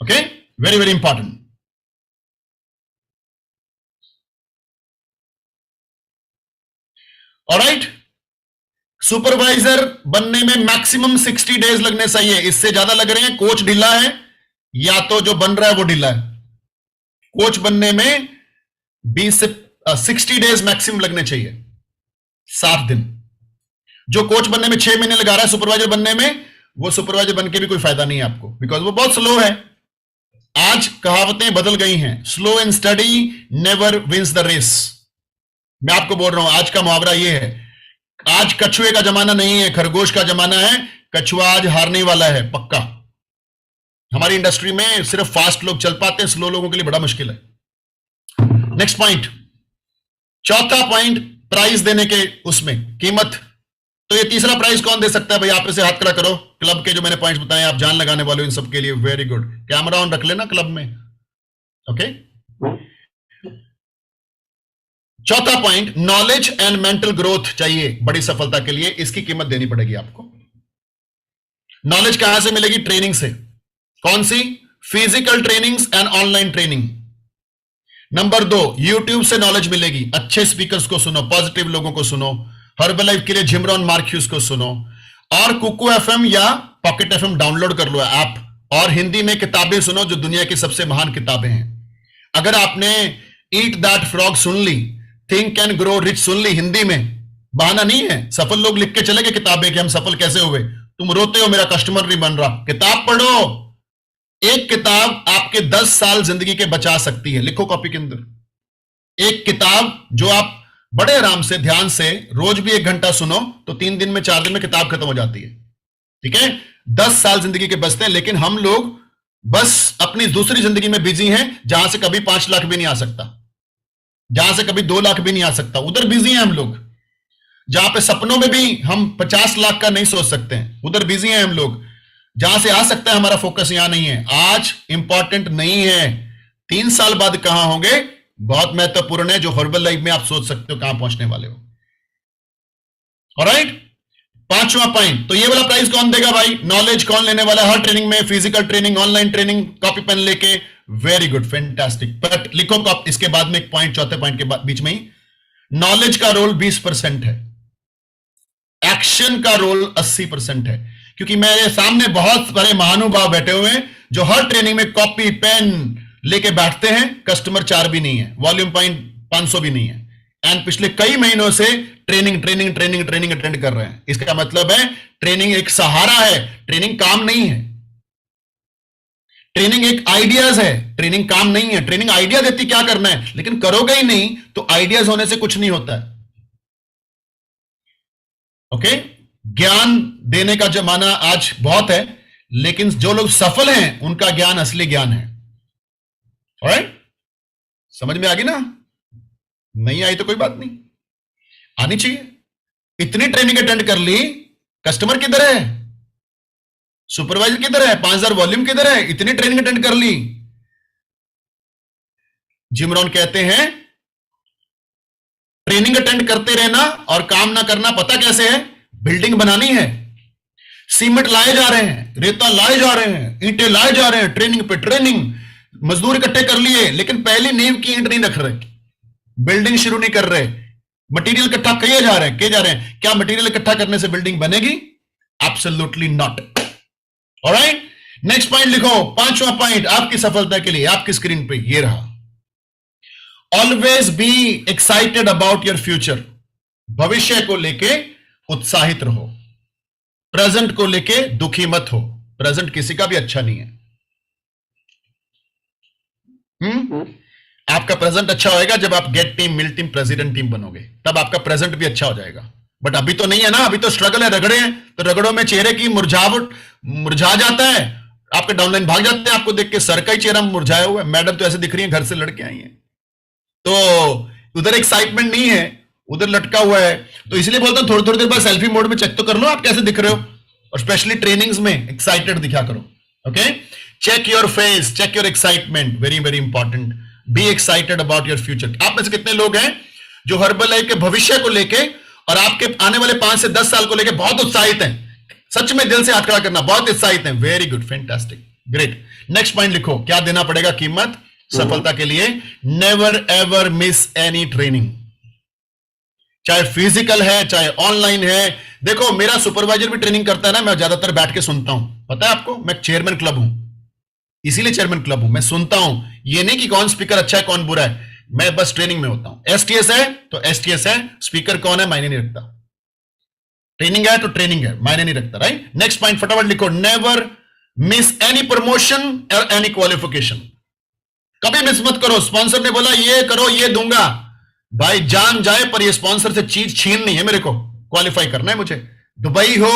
Okay, very very important. Alright, supervisor बनने में मैक्सिमम 60 डेज लगने चाहिए। इससे ज्यादा लग रहे हैं, कोच ढीला है या तो जो बन रहा है वो ढीला है। कोच बनने में 20 से 60 डेज मैक्सिमम लगने चाहिए, 7 दिन। जो कोच बनने में 6 महीने लगा रहा है सुपरवाइजर बनने में, वो सुपरवाइजर बन के भी कोई फायदा नहीं है आपको, बिकॉज वो बहुत स्लो है। आज कहावतें बदल गई हैं, slow and steady never wins the race. मैं आपको बोल रहा हूं, आज का मुहावरा ये है, आज कछुए का जमाना नहीं है, खरगोश का जमाना है। कछुआ आज हारने वाला है पक्का। हमारी इंडस्ट्री में सिर्फ फास्ट लोग चल पाते हैं, स्लो लोगों के लिए बड़ा मुश्किल है। नेक्स्ट पॉइंट, चौथा पॉइंट, प्राइस देने के उसमें कीमत। तो ये तीसरा प्राइस कौन दे सकता है भाई? आप इसे हाथ खड़ा करो। क्लब के जो मैंने पॉइंट्स बताए, आप जान लगाने वाले हो इन सब के लिए, वेरी गुड। कैमरा ऑन रख लेना क्लब में, ओके। चौथा point, knowledge and mental growth चाहिए बड़ी सफलता के लिए, इसकी कीमत देनी पड़ेगी आपको। नॉलेज कहां से मिलेगी? ट्रेनिंग से। कौन सी? Physical trainings and online training. Number 2, YouTube से नॉलेज मिलेगी। अच्छे स्पीकर्स को सुनो, पॉजिटिव लोगों को सुनो। हर्बलाइफ के लिए जिमरॉन मार्क्यूस को सुनो, और कुकू एफएम या पॉकेट एफएम डाउनलोड कर लो ऐप, और हिंदी में किताबें सुनो जो दुनिया की सबसे महान किताबें हैं। अगर आपने ईट दैट फ्रॉग सुन ली, थिंक एंड ग्रो रिच सुन ली हिंदी में, बहाना नहीं है। सफल लोग लिख के चले गए किताबें कि हम सफल कैसे हुए। तुम रोते हो मेरा कस्टमर नहीं बन रहा, किताब पढ़ो। एक किताब आपके 10 साल जिंदगी के बचा सकती है। लिखो कॉपी के अंदर, एक किताब जो आप बड़े आराम से ध्यान से रोज भी 1 घंटा सुनो तो 3 दिन में 4 दिन में किताब खत्म हो जाती है। ठीक है, 10 साल जिंदगी के बचते हैं, लेकिन हम लोग बस अपनी दूसरी जिंदगी में बिजी हैं, जहां से कभी 5 लाख भी नहीं आ सकता, जहां से कभी 2 लाख भी नहीं आ सकता, उधर बिजी हैं हम लोग। जहां पे सपनों में भी हम 50 लाख का नहीं सोच सकते हैं, उधर बिजी हैं हम लोग। जहां से आ सकता है हमारा फोकस यहां नहीं है। आज इंपॉर्टेंट नहीं है 3 साल बाद कहां होंगे, बहुत महत्वपूर्ण है। जो हर्बल लाइफ में आप सोच सकते हो कहां पहुंचने वाले हो। ऑलराइट, 5वां पॉइंट, तो ये वाला प्राइस कौन देगा भाई? नॉलेज कौन लेने वाला है? हर ट्रेनिंग में, physical training, online training, copy pen लेके, वेरी गुड, फैंटास्टिक। बट लिखो इसके बाद में एक पॉइंट, चौथे पॉइंट के बीच में ही, नॉलेज का रोल 20% है, एक्शन का रोल 80% है। क्योंकि मेरे सामने बहुत सारे महानुभाव बैठे हुए हैं जो हर ट्रेनिंग में कॉपी पेन लेके बैठते हैं, कस्टमर 4 भी नहीं है, वॉल्यूम पॉइंट 500 भी नहीं है, एंड पिछले कई महीनों से training training training training attend कर रहे हैं। इसका मतलब है ट्रेनिंग एक सहारा है, ट्रेनिंग काम नहीं है। ट्रेनिंग एक आइडियाज है, ट्रेनिंग काम नहीं है। ट्रेनिंग आइडिया देती क्या करना है, लेकिन करोगे ही नहीं तो आइडियाज होने से कुछ नहीं होता है। ओके, ज्ञान देने का जमाना आज बहुत है, लेकिन जो लोग सफल हैं उनका ज्ञान असली ज्ञान है। ऑलराइट, समझ में आ गई ना? नहीं आई तो कोई बात नहीं, आनी चाहिए। इतनी ट्रेनिंग अटेंड कर ली, कस्टमर किधर है, सुपरवाइजर किधर है, 5000 वॉल्यूम किधर है, इतनी ट्रेनिंग अटेंड कर ली। जिमरॉन कहते हैं ट्रेनिंग अटेंड करते रहना और काम ना करना पता कैसे है? बिल्डिंग बनानी है, सीमेंट लाए जा रहे हैं, रेता लाए जा रहे हैं, ईंटें लाए जा रहे हैं, ट्रेनिंग पे ट्रेनिंग, मजदूर इकट्ठे कर लिए, लेकिन पहली नींव की ईंट नहीं रख रहे, बिल्डिंग शुरू नहीं कर रहे, मटेरियल इकट्ठा किए जा रहे हैं। क्या मटेरियल इकट्ठा करने से बिल्डिंग बनेगी? Absolutely not. Alright, next point लिखो, 5वां पॉइंट आपकी सफलता के लिए आपकी स्क्रीन पे ये रहा। Always be excited about your future. भविष्य को लेके उत्साहित रहो, प्रेजेंट को लेके दुखी मत हो। प्रेजेंट किसी का भी अच्छा नहीं है। आपका प्रेजेंट अच्छा होएगा जब आप गेट टीम, मिल टीम, प्रेसिडेंट टीम बनोगे, तब आपका प्रेजेंट भी अच्छा हो जाएगा। बट अभी तो नहीं है ना, अभी तो स्ट्रगल है, रगड़े हैं, तो रगड़ों में चेहरे की मुरझावट मुरझा जाता है, आपके डाउनलाइन भाग जाते हैं आपको देख के, सर का ही चेहरा मुरझाया हुआ है, मैडम तो ऐसे दिख रही है घर से लड़के आई हैं, तो उधर एक्साइटमेंट नहीं है, उधर लटका हुआ है। तो इसलिए बोलता हूं थोड़ी थोड़ी देर बाद सेल्फी मोड में चेक तो कर लो आप कैसे दिख रहे हो, और स्पेशली ट्रेनिंग्स में एक्साइटेड दिखा करो। Okay, check your face, check your excitement, very very important. Be excited about your future. आप में से कितने लोग हैं जो हर्बल लाइफ के भविष्य को लेके और आपके आने वाले 5 से 10 साल को लेके बहुत उत्साहित हैं? सच में दिल से हाथ खड़ा करना, बहुत उत्साहित हैं। Very good, fantastic, great. Next point लिखो, क्या देना पड़ेगा कीमत सफलता के लिए? Never ever miss any training, चाहे फिजिकल है चाहे ऑनलाइन है। देखो मेरा सुपरवाइजर भी ट्रेनिंग करता है ना, मैं ज्यादातर बैठ के सुनता हूं, पता है आपको, मैं चेयरमैन क्लब हूं, इसीलिए चेयरमैन क्लब हूं, मैं सुनता हूं। ये नहीं कि कौन स्पीकर अच्छा है कौन बुरा है, मैं बस ट्रेनिंग में होता हूं। एसटीएस है तो एसटीएस है, स्पीकर कौन है मायने नहीं रखता, ट्रेनिंग है तो ट्रेनिंग है, मायने नहीं रखता, राइट। नेक्स्ट पॉइंट फटाफट लिखो, नेवर मिस एनी प्रमोशन और एनी क्वालिफिकेशन। कभी मिस मत करो, स्पॉन्सर ने बोला ये करो ये दूंगा, भाई जान जाए पर ये स्पॉन्सर से चीज छीन नहीं है, मेरे को क्वालिफाई करना है मुझे। दुबई हो,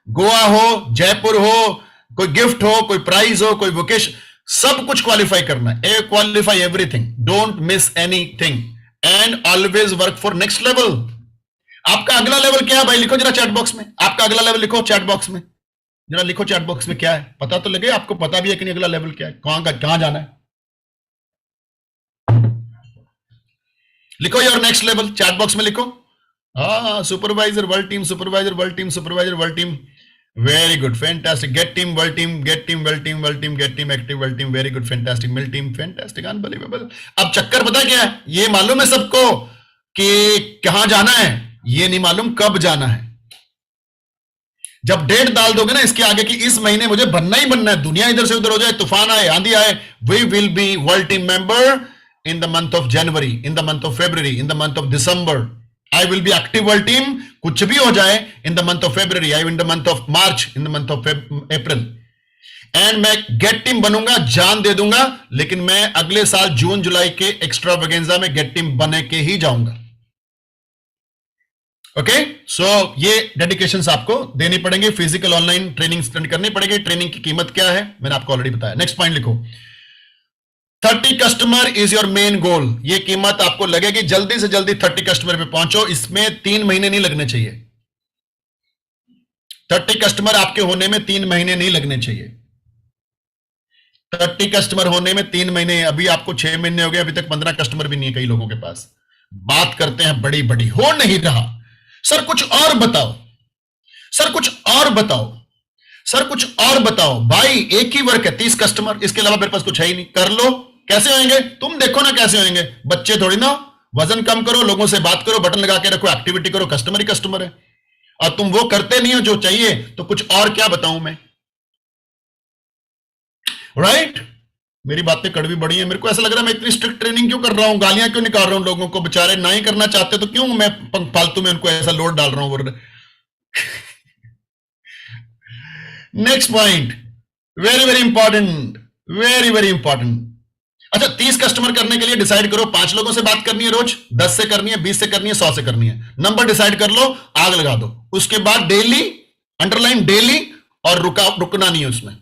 गोवा हो, जयपुर हो, कोई गिफ्ट हो, कोई प्राइज हो, कोई वोकेशन, सब कुछ क्वालिफाई करना है। Qualify everything, don't miss anything and always work for next level. आपका अगला लेवल क्या है भाई, लिखो जरा चैट बॉक्स में, आपका अगला लेवल लिखो चैट बॉक्स में, जरा लिखो चैट बॉक्स में क्या है, पता तो लगे आपको, पता भी है कि नहीं अगला लेवल क्या है, कहां जाना है। लिखो your next level, chat box में लिखो। हाँ, supervisor world team, supervisor world team, supervisor world team, very good, fantastic. Get team world team, get team world team, world team, get team, active world team, very good, fantastic. मिल टीम, फैंटास्टिक, अनबिलीवेबल। अब चक्कर पता क्या है, ये मालूम है सबको कि कहां जाना है, ये नहीं मालूम कब जाना है। जब डेट डाल दोगे ना इसके आगे कि इस महीने मुझे बनना ही बनना है, दुनिया इधर से उधर हो जाए, तूफान आए, आंधी आए, we will be world team member in the month of January, in the month of February, in the month of December. I will be active world team, कुछ भी हो जाए, in the month of February, I will in the month of March, in the month of April. And मैं गेट टीम बनूंगा, जान दे दूंगा, लेकिन मैं अगले साल जून जुलाई के एक्स्ट्रावेगेंजा में गेट टीम बने के ही जाऊंगा। ओके, सो ये डेडिकेशंस आपको देनी पड़ेंगे, फिजिकल ऑनलाइन ट्रेनिंग स्टडी करनी पड़ेगी। ट्रेनिंग की कीमत क्या है मैंने आपको ऑलरेडी बताया। नेक्स्ट पॉइंट लिखो, 30 customer is your main goal. ये कीमत आपको लगेगी, जल्दी से जल्दी 30 कस्टमर पे पहुंचो, इसमें 3 महीने नहीं लगने चाहिए। 30 कस्टमर आपके होने में 3 महीने नहीं लगने चाहिए। 30 कस्टमर होने में 3 महीने, अभी आपको 6 महीने हो गए, अभी तक 15 कस्टमर भी नहीं है कई लोगों के पास। बात करते हैं बड़ी बड़ी, हो नहीं रहा। सर कुछ और बताओ, सर कुछ और बताओ, सर कुछ और बताओ। भाई एक ही वर्क है, 30 कस्टमर, इसके अलावा मेरे पास कुछ है ही नहीं। कर लो, कैसे होंगे तुम देखो ना कैसे होंगे, बच्चे थोड़ी ना। वजन कम करो, लोगों से बात करो, बटन लगा के रखो, एक्टिविटी करो, कस्टमर ही कस्टमर है। और तुम वो करते नहीं हो जो चाहिए, तो कुछ और क्या बताऊं मैं, राइट? मेरी बातें कड़वी बड़ी है, मेरे को ऐसा लग रहा है मैं इतनी स्ट्रिक्ट ट्रेनिंग क्यों कर रहा हूं, गालियां क्यों निकाल रहा हूं लोगों को, बेचारे ना ही करना चाहते तो क्यों मैं फालतू में उनको ऐसा लोड डाल रहा हूं। Next point, very very important, very very important. अच्छा, 30 कस्टमर करने के लिए डिसाइड करो 5 लोगों से बात करनी है रोज, 10 से करनी है, 20 से करनी है, 100 से करनी है। नंबर डिसाइड कर लो, आग लगा दो। उसके बाद डेली, अंडरलाइन डेली, और रुकना नहीं है उसमें।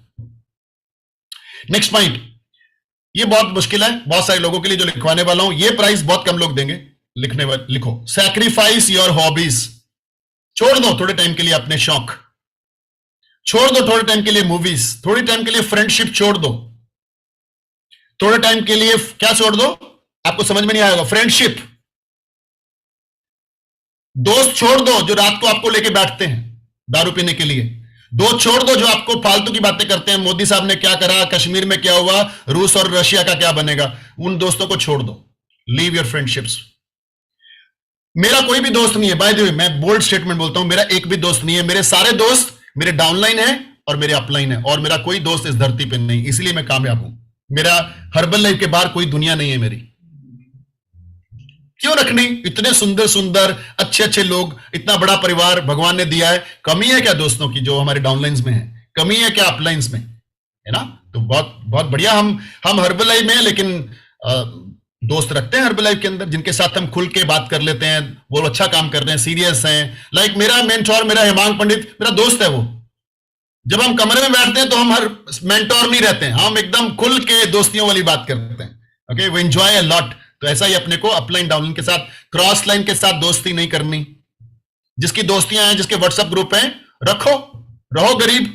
नेक्स्ट पॉइंट, ये बहुत मुश्किल है बहुत सारे लोगों के लिए जो लिखवाने वाला हूं, ये प्राइस बहुत कम लोग देंगे। लिखने वाले लिखो, सैक्रिफाइस योर हॉबीज। छोड़ दो थोड़े टाइम के लिए अपने शौक, छोड़ दो थोड़े टाइम के लिए मूवीज, थोड़ी टाइम के लिए फ्रेंडशिप छोड़ दो, थोड़े टाइम के लिए क्या छोड़ दो, आपको समझ में नहीं आएगा। फ्रेंडशिप, दोस्त छोड़ दो जो रात को आपको लेके बैठते हैं दारू पीने के लिए, दोस्त छोड़ दो जो आपको फालतू की बातें करते हैं, मोदी साहब ने क्या करा, कश्मीर में क्या हुआ, रूस और रशिया का क्या बनेगा, उन दोस्तों को छोड़ दो। Leave your friendships. मेरा कोई भी दोस्त नहीं है, बाय द वे मैं बोल्ड स्टेटमेंट बोलता हूं, मेरा एक भी दोस्त नहीं है। मेरे सारे दोस्त मेरे डाउनलाइन है और मेरे अपलाइन है, और मेरा कोई दोस्त इस धरती पे नहीं, इसलिए मैं कामयाब हूं। मेरा हर्बल लाइफ के बाहर कोई दुनिया नहीं है मेरी। क्यों रखनी, इतने सुंदर सुंदर अच्छे अच्छे लोग, इतना बड़ा परिवार भगवान ने दिया है। कमी है क्या दोस्तों की जो हमारे डाउनलाइंस में है, कमी है क्या अपलाइंस में, है ना? तो बहुत बहुत बढ़िया, हम हर्बल लाइफ में है, लेकिन दोस्त रखते हैं हर्बलाइफ के अंदर जिनके साथ हम खुल के बात कर लेते हैं, वो अच्छा काम कर रहे हैं, सीरियस हैं। लाइक मेरा मेंटोर, मेरा हेमांग पंडित मेरा दोस्त है वो। जब हम कमरे में बैठते हैं तो हम हर मेंटोर नहीं रहते हैं, हम एकदम खुल के दोस्तियों वाली बात करते हैं। ओके, वो एंजॉय अ लॉट। तो ऐसा ही अपने को अपलाइन डाउनलाइन के साथ, क्रॉस लाइन के साथ दोस्ती नहीं करनी। जिसकी दोस्तियां हैं, जिसके व्हाट्सएप ग्रुप हैं, रखो, रहो गरीब,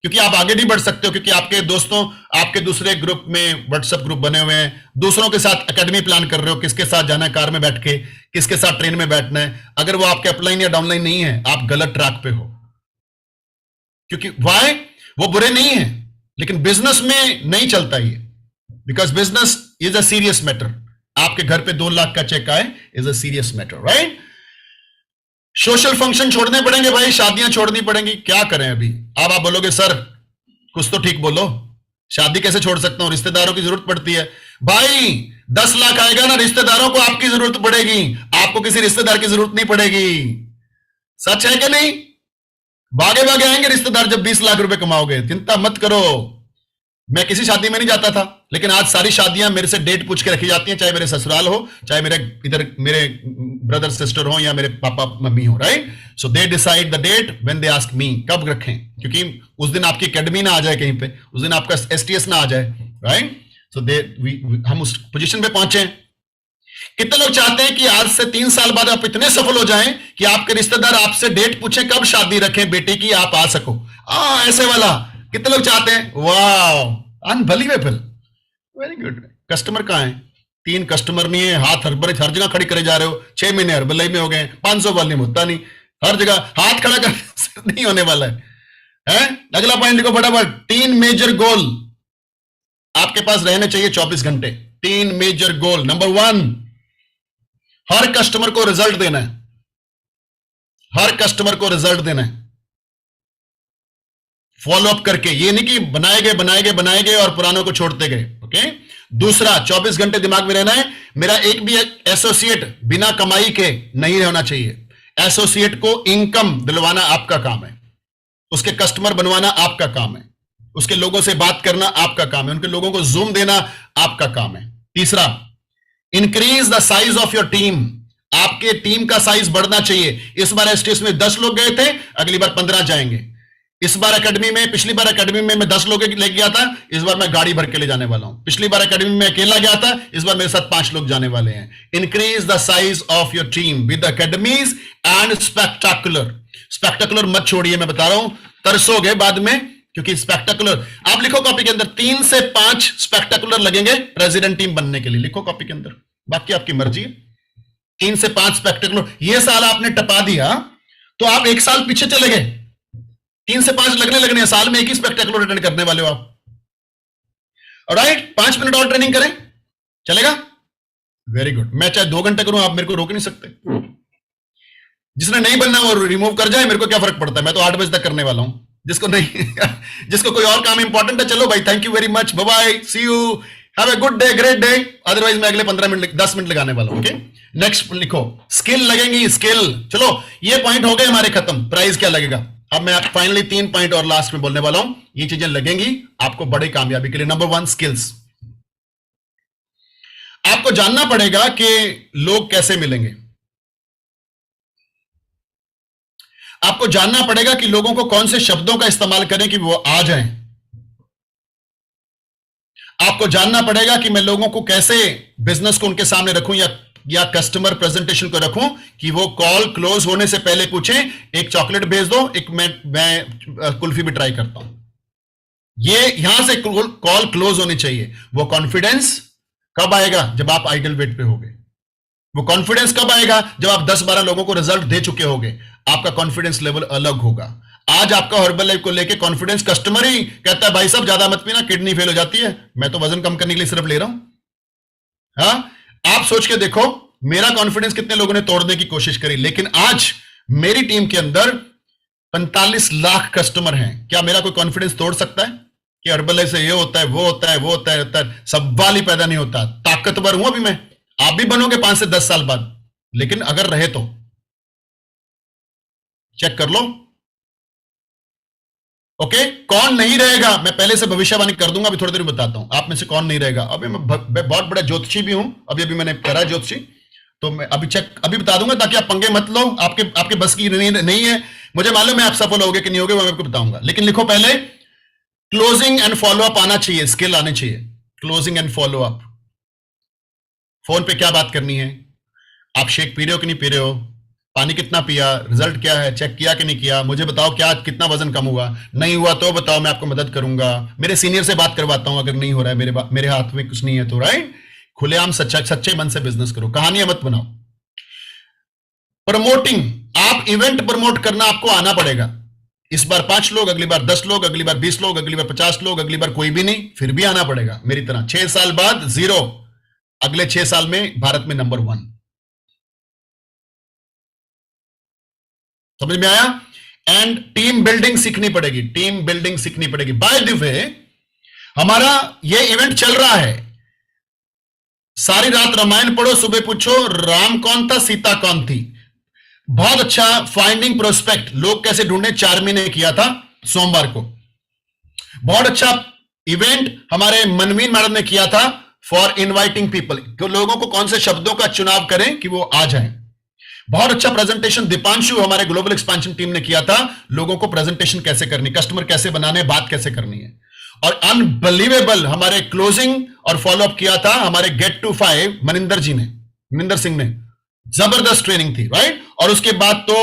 क्योंकि आप आगे नहीं बढ़ सकते हो, क्योंकि आपके दोस्तों, आपके दूसरे ग्रुप में व्हाट्सएप ग्रुप बने हुए हैं, दूसरों के साथ एकेडमी प्लान कर रहे हो, किसके साथ जाना है कार में बैठ के, किसके साथ ट्रेन में बैठना है। अगर वो आपके अपलाइन या डाउनलाइन नहीं है, आप गलत ट्रैक पे हो। क्योंकि वाई, वो बुरे नहीं है, लेकिन बिजनेस में नहीं चलता ये, because business is a serious matter. आपके घर पे 2 लाख का चेक आए is a serious matter, right. Social function छोड़ने पड़ेंगे भाई, शादियां छोड़नी पड़ेंगी, क्या करें अभी। अब आप बोलोगे सर कुछ तो ठीक बोलो, शादी कैसे छोड़ सकता हूं, रिश्तेदारों की जरूरत पड़ती है। भाई 10 लाख आएगा ना, रिश्तेदारों को आपकी जरूरत पड़ेगी, आपको किसी रिश्तेदार की जरूरत नहीं पड़ेगी। सच है कि नहीं? भागे भागे आएंगे रिश्तेदार जब 20 लाख रुपए कमाओगे, चिंता मत करो। मैं किसी शादी में नहीं जाता था, लेकिन आज सारी शादियां मेरे से डेट पूछ के रखी जाती हैं, चाहे मेरे ससुराल हो, चाहे मेरे इधर मेरे ब्रदर सिस्टर हो या मेरे पापा मम्मी हो, right. So they decide the date when they ask me, कब रखें, क्योंकि उस दिन आपकी एकेडमी ना आ जाए कहीं पे, उस दिन आपका एसटीएस ना आ जाए, राइट। सो हम उस पोजीशन पे पहुंचे। कितने लोग चाहते हैं कि आज से 3 साल बाद आप इतने सफल हो जाएं कि आपके रिश्तेदार आपसे डेट पूछें कब शादी रखें बेटे की, आप आ सको। ऐसे वाला कितने लोग चाहते हैं? वाह, अनबिलीवेबल, वेरी गुड। कस्टमर कहां है? 3 कस्टमर नहीं है, हाथ हर जगह खड़ी करे जा रहे हो। 6 महीने हर्बलाई में हो गए, 500 वॉल्यूम होता नहीं, हर जगह हाथ खड़ा कर नहीं होने वाला है? अगला पॉइंट लिखो फटाफट। 3 मेजर गोल आपके पास रहने चाहिए 24 घंटे। 3 मेजर गोल। नंबर 1, हर कस्टमर को रिजल्ट देना है, हर कस्टमर को रिजल्ट देना है, फॉलो अप करके। ये नहीं कि बनाए गए और पुरानों को छोड़ते गए। ओके। दूसरा, 24 घंटे दिमाग में रहना है, मेरा एक भी एसोसिएट बिना कमाई के नहीं होना चाहिए। एसोसिएट को इनकम दिलवाना आपका काम है, उसके कस्टमर बनवाना आपका काम है, उसके लोगों से बात करना आपका काम है, उनके लोगों को जूम देना आपका काम है। तीसरा, increase the size of your team. आपके टीम का साइज बढ़ना चाहिए। इस बार एसटीएस में 10 लोग गए थे, अगली बार 15 जाएंगे। इस बार एकेडमी में, पिछली बार एकेडमी में मैं 10 लोग लेके गया था, इस बार मैं गाड़ी भर के ले जाने वाला हूं। पिछली बार एकेडमी में अकेला गया था, इस बार मेरे साथ 5 लोग जाने वाले हैं। Increase the size of your team with academies and spectacular. Spectacular मत छोड़िए, मैं बता रहा हूं, तरसोगे बाद में, क्योंकि स्पेक्टाकुलर, आप लिखो कॉपी के अंदर, 3 से 5 स्पेक्टाकुलर लगेंगे प्रेसिडेंट टीम बनने के लिए। लिखो कॉपी के अंदर, बाकी आपकी मर्जी है। 3 से 5 स्पेक्टाकुलर। ये साल आपने टपा दिया तो आप 1 साल पीछे चले गए। 3 से 5 लगने हैं, साल में 1 ही स्पेक्टाकुलर अटेंड करने वाले हो आप। ऑलराइट, 5 मिनट और ट्रेनिंग करें, चलेगा? Very good. मैं चाहे 2 घंटे करूं, आप मेरे को रोक नहीं सकते। जिसने नहीं बनना वो रिमूव कर जाए, मेरे को क्या फर्क पड़ता है, मैं तो 8 बजे तक करने वाला हूं। जिसको नहीं जिसको कोई और काम इंपॉर्टेंट है, चलो भाई, thank you very much, bye bye, see you, have a good day, great day. Otherwise मैं अगले 10 मिनट लगाने वाला हूं। ओके, नेक्स्ट लिखो, स्किल लगेंगी, स्किल। चलो, ये पॉइंट हो गए हमारे खत्म। प्राइस क्या लगेगा? अब मैं फाइनली 3 पॉइंट और लास्ट में बोलने वाला हूं। ये चीजें लगेंगी आपको बड़ी कामयाबी के लिए। Number 1, skills. आपको जानना पड़ेगा कि लोग कैसे मिलेंगे। आपको जानना पड़ेगा कि लोगों को कौन से शब्दों का इस्तेमाल करें कि वो आ जाएं। आपको जानना पड़ेगा कि मैं लोगों को कैसे बिजनेस को उनके सामने रखूं या कस्टमर प्रेजेंटेशन को रखूं कि वो कॉल क्लोज होने से पहले पूछें, एक चॉकलेट भेज दो, एक मैं कुल्फी भी ट्राई करता हूं। ये यहां से कॉल क्लोज होनी चाहिए। वो कॉन्फिडेंस कब आएगा? जब आप आइडल वेट पे होगे। वो कॉन्फिडेंस कब आएगा? जब आप 10-12 लोगों को रिजल्ट दे चुके होगे। आपका कॉन्फिडेंस लेवल अलग होगा। आज आपका हर्बल लाइफ को लेके कॉन्फिडेंस, कस्टमर ही कहता है भाई साहब ज्यादा मत पीना, किडनी फेल हो जाती है, मैं तो वजन कम करने के लिए सिर्फ ले रहा हूं। हाँ, आप सोच के देखो, मेरा कॉन्फिडेंस कितने लोगों ने तोड़ने की कोशिश करी, लेकिन आज मेरी टीम के अंदर 45 लाख कस्टमर हैं। क्या मेरा कोई कॉन्फिडेंस तोड़ सकता है कि हर्बल लाइफ से ये होता है, वो होता है, वो होता है? सवाल ही पैदा नहीं होता। ताकतवर हूं अभी मैं, आप भी बनोगे 5 से 10 साल बाद, लेकिन अगर रहे तो चेक कर लो। ओके कौन नहीं रहेगा मैं पहले से भविष्यवाणी कर दूंगा, अभी थोड़ी देर में बताता हूं आप में से कौन नहीं रहेगा। अभी मैं बहुत बड़ा ज्योतिषी भी हूं, अभी अभी मैंने करा ज्योतिषी, तो मैं अभी बता दूंगा ताकि आप पंगे मत लो, आपके बस की नहीं है। मुझे मालूम है आप सफल होगे कि नहीं होगे, वो मैं आपको बताऊंगा, लेकिन लिखो पहले क्लोजिंग एंड फॉलो अप आना चाहिए, स्किल आने चाहिए। Closing and follow up, phone पे क्या बात करनी है, आप शेक पी रहे हो कि नहीं पी रहे हो, पानी कितना पिया, रिजल्ट क्या है, चेक किया कि नहीं किया, मुझे बताओ क्या कितना वजन कम हुआ, नहीं हुआ तो बताओ मैं आपको मदद करूंगा, मेरे सीनियर से बात करवाता हूं, अगर नहीं हो रहा है मेरे हाथ में कुछ नहीं है तो, राइट। खुलेआम सच्चे मन से बिजनेस करो, कहानियां मत बनाओ। प्रमोटिंग, आप इवेंट प्रमोट करना आपको आना पड़ेगा। इस बार 5 लोग, अगली बार 10 लोग, अगली बार 20 लोग, अगली बार 50 लोग, अगली बार कोई भी नहीं, फिर भी आना पड़ेगा मेरी तरह। 6 साल बाद 0, अगले 6 साल में भारत में नंबर 1। समझ में आया? एंड टीम बिल्डिंग सीखनी पड़ेगी, टीम बिल्डिंग सीखनी पड़ेगी। बाय द वे हमारा ये इवेंट चल रहा है, सारी रात रामायण पढ़ो, सुबह पूछो राम कौन था, सीता कौन थी। बहुत अच्छा फाइंडिंग प्रोस्पेक्ट, लोग कैसे ढूंढे, 4 महीने किया था सोमवार को। बहुत अच्छा इवेंट हमारे मनवीन मैडम ने किया था फॉर इनवाइटिंग पीपल, लोगों को कौन से शब्दों का चुनाव करें कि वो आ जाएं। बहुत अच्छा प्रेजेंटेशन दीपांशु हमारे ग्लोबल एक्सपेंशन टीम ने किया था, लोगों को प्रेजेंटेशन कैसे करनी, कस्टमर कैसे बनाने, बात कैसे करनी है। और अनबिलीवेबल हमारे क्लोजिंग और फॉलोअप किया था हमारे गेट टू 5 मनिंदर सिंह ने, जबरदस्त ट्रेनिंग थी, राइट। और उसके बाद तो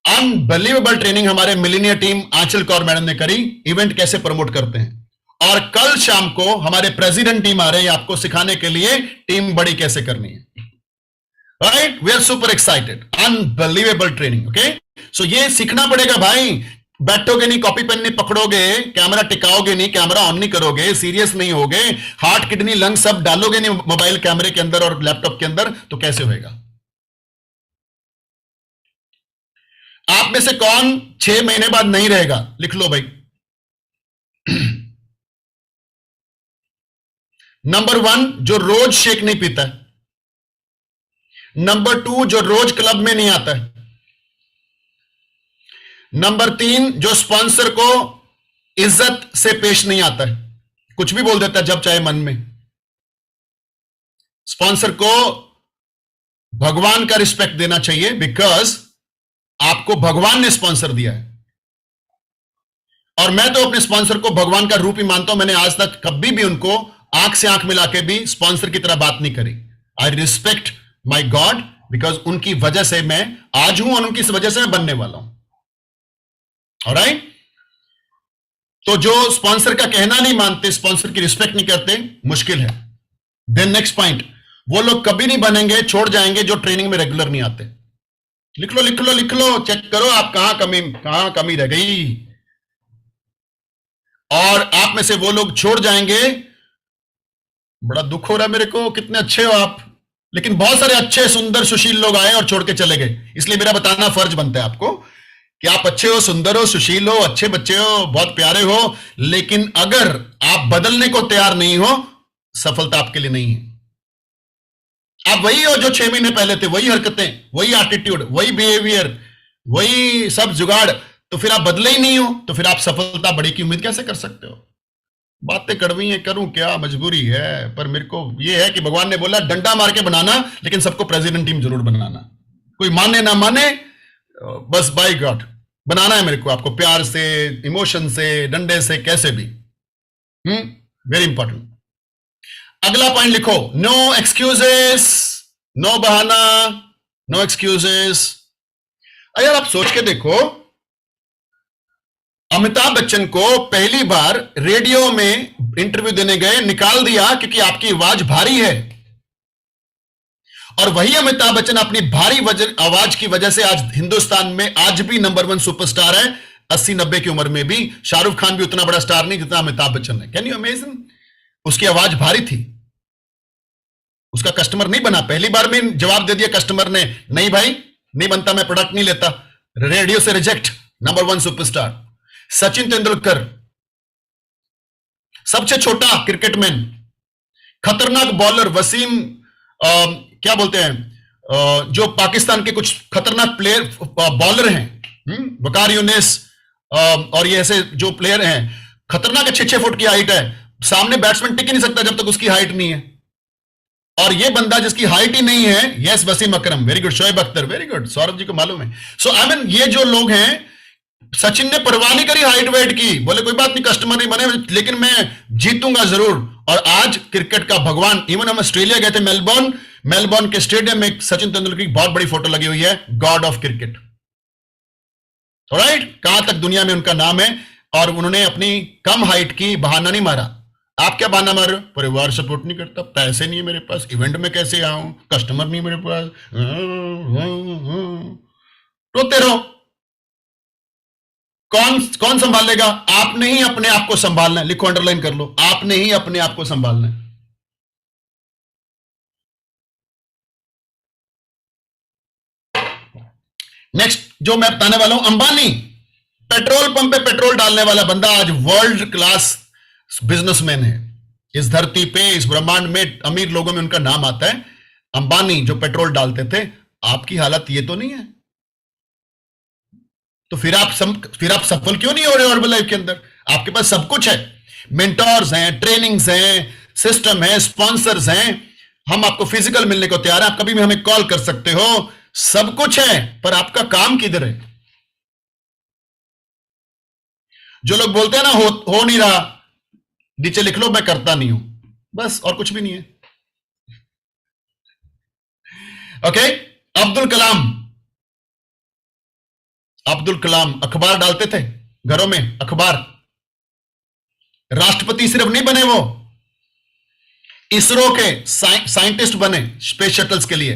अनबिलीवेबल ट्रेनिंग हमारे मिलीनियर टीम आंचल कौर मैडम ने करी, इवेंट कैसे प्रमोट करते हैं। और कल शाम को हमारे प्रेसिडेंट टीम आ रहे हैं आपको सिखाने के लिए टीम बड़ी कैसे करनी है, right. We are super excited, unbelievable training. Okay, so ये सीखना पड़ेगा भाई, बैठोगे नहीं, कॉपी पेन नहीं पकड़ोगे, कैमरा टिकाओगे नहीं, कैमरा ऑन नहीं करोगे, सीरियस नहीं होगे, हार्ट किडनी लंग सब डालोगे नहीं मोबाइल कैमरे के अंदर और लैपटॉप के अंदर, तो कैसे होएगा। आप में से कौन 6 महीने बाद नहीं रहेगा, लिख लो भाई। नंबर 1 जो रोज शेक नहीं पीता है, नंबर 2 जो रोज क्लब में नहीं आता है, नंबर 3 जो स्पॉन्सर को इज्जत से पेश नहीं आता है, कुछ भी बोल देता है जब चाहे मन में। स्पॉन्सर को भगवान का रिस्पेक्ट देना चाहिए, बिकॉज आपको भगवान ने स्पॉन्सर दिया है। और मैं तो अपने स्पॉन्सर को भगवान का रूप ही मानता हूं, मैंने आज तक कभी भी उनको आंख से आंख मिला के भी स्पॉन्सर की तरह बात नहीं करी। I respect my God, because उनकी वजह से मैं आज हूं और उनकी वजह से मैं बनने वाला हूं, ऑलराइट। तो जो स्पॉन्सर का कहना नहीं मानते, स्पॉन्सर की रिस्पेक्ट नहीं करते, मुश्किल है। देन नेक्स्ट पॉइंट, वो लोग कभी नहीं बनेंगे, छोड़ जाएंगे जो ट्रेनिंग में रेगुलर नहीं आते। लिख लो लिख लो लिख लो, चेक करो आप कहां कमी रह गई। और आप में से वो लोग छोड़ जाएंगे, बड़ा दुख हो रहा है मेरे को, कितने अच्छे हो आप, लेकिन बहुत सारे अच्छे सुंदर सुशील लोग आए और छोड़ के चले गए। इसलिए मेरा बताना फर्ज बनता है आपको कि आप अच्छे हो, सुंदर हो, सुशील हो, अच्छे बच्चे हो, बहुत प्यारे हो, लेकिन अगर आप बदलने को तैयार नहीं हो, सफलता आपके लिए नहीं है। आप वही हो जो 6 महीने पहले थे, वही हरकतें, वही एटीट्यूड, वही बिहेवियर, वही सब जुगाड़, तो फिर आप बदले ही नहीं हो, तो फिर आप सफलता बड़ी की उम्मीद कैसे कर सकते हो। बातें कड़वी हैं, करूं क्या, मजबूरी है। पर मेरे को यह है कि भगवान ने बोला डंडा मार के बनाना, लेकिन सबको प्रेसिडेंट टीम जरूर बनाना, कोई माने ना माने, बस बाय गॉड बनाना है मेरे को, आपको प्यार से, इमोशन से, डंडे से, कैसे भी। Very important. अगला पॉइंट लिखो, नो एक्सक्यूजेस, नो बहाना, नो एक्सक्यूजेस। यार आप सोच के देखो, अमिताभ बच्चन को पहली बार रेडियो में इंटरव्यू देने गए, निकाल दिया क्योंकि आपकी आवाज भारी है। और वही अमिताभ बच्चन अपनी भारी आवाज की वजह से आज हिंदुस्तान में आज भी नंबर 1 सुपरस्टार है, 80-90 की उम्र में भी। शाहरुख खान भी उतना बड़ा स्टार नहीं जितना अमिताभ बच्चन है। Can you imagine? उसकी आवाज भारी थी, उसका कस्टमर नहीं बना। पहली बार में जवाब दे दिया कस्टमर ने, नहीं भाई नहीं बनता, मैं प्रोडक्ट नहीं लेता, रेडियो से reject. Number 1 superstar Sachin Tendulkar, सबसे छोटा क्रिकेटमैन, खतरनाक बॉलर वसीम, क्या बोलते हैं, जो पाकिस्तान के कुछ खतरनाक प्लेयर बॉलर हैं, वकार यूनिस, और ये ऐसे जो प्लेयर हैं खतरनाक, 6-6 फुट की हाइट है, सामने बैट्समैन टिक ही नहीं सकता जब तक उसकी हाइट नहीं है। और ये बंदा जिसकी हाइट ही नहीं है, yes Wasim Akram, very good, Shoaib Akhtar, very good, Saurabh ji को मालूम है। सो आई मीन ये जो लोग हैं, सचिन ने परवाह नहीं करी हाइट वेट की, बोले कोई बात नहीं, कस्टमर नहीं बने लेकिन मैं जीतूंगा जरूर। और आज क्रिकेट का भगवान, इवन हम ऑस्ट्रेलिया गए थे, मेलबोर्न के स्टेडियम में सचिन तेंदुलकर की बहुत बड़ी फोटो लगी हुई है, गॉड ऑफ क्रिकेट। राइट, कहां तक दुनिया में उनका नाम है। और उन्होंने अपनी कम हाइट की बहाना नहीं मारा। आप क्या बहाना मार रहे हो? परिवार सपोर्ट नहीं करता, पैसे नहीं है मेरे पास, इवेंट में कैसे आऊं, कस्टमर नहीं मेरे पास, रोते रहो। कौन कौन संभालेगा? आपने ही अपने आप को संभालना है। लिखो, अंडरलाइन कर लो, आपने ही अपने आप को संभालना है। नेक्स्ट जो मैं बताने वाला हूं, अंबानी, पेट्रोल पंप पे पेट्रोल डालने वाला बंदा आज वर्ल्ड क्लास बिजनेसमैन है। इस धरती पे, इस ब्रह्मांड में अमीर लोगों में उनका नाम आता है। अंबानी जो पेट्रोल डालते थे, आपकी हालत ये तो नहीं है। तो फिर आप सफल क्यों नहीं हो रहे ऑर्बिट लाइफ के अंदर? आपके पास सब कुछ है, मेंटोर्स हैं, ट्रेनिंग्स हैं, सिस्टम है, स्पॉन्सर्स हैं। हम आपको फिजिकल मिलने को तैयार है, आप कभी भी हमें कॉल कर सकते हो, सब कुछ है, पर आपका काम किधर है? जो लोग बोलते हैं ना हो नहीं रहा, नीचे लिख लो मैं करता नहीं हूं, बस, और कुछ भी नहीं है। ओके, अब्दुल कलाम अखबार डालते थे घरों में, अखबार। राष्ट्रपति सिर्फ नहीं बने वो, इसरो के साइंटिस्ट बने, स्पेस शटल्स के लिए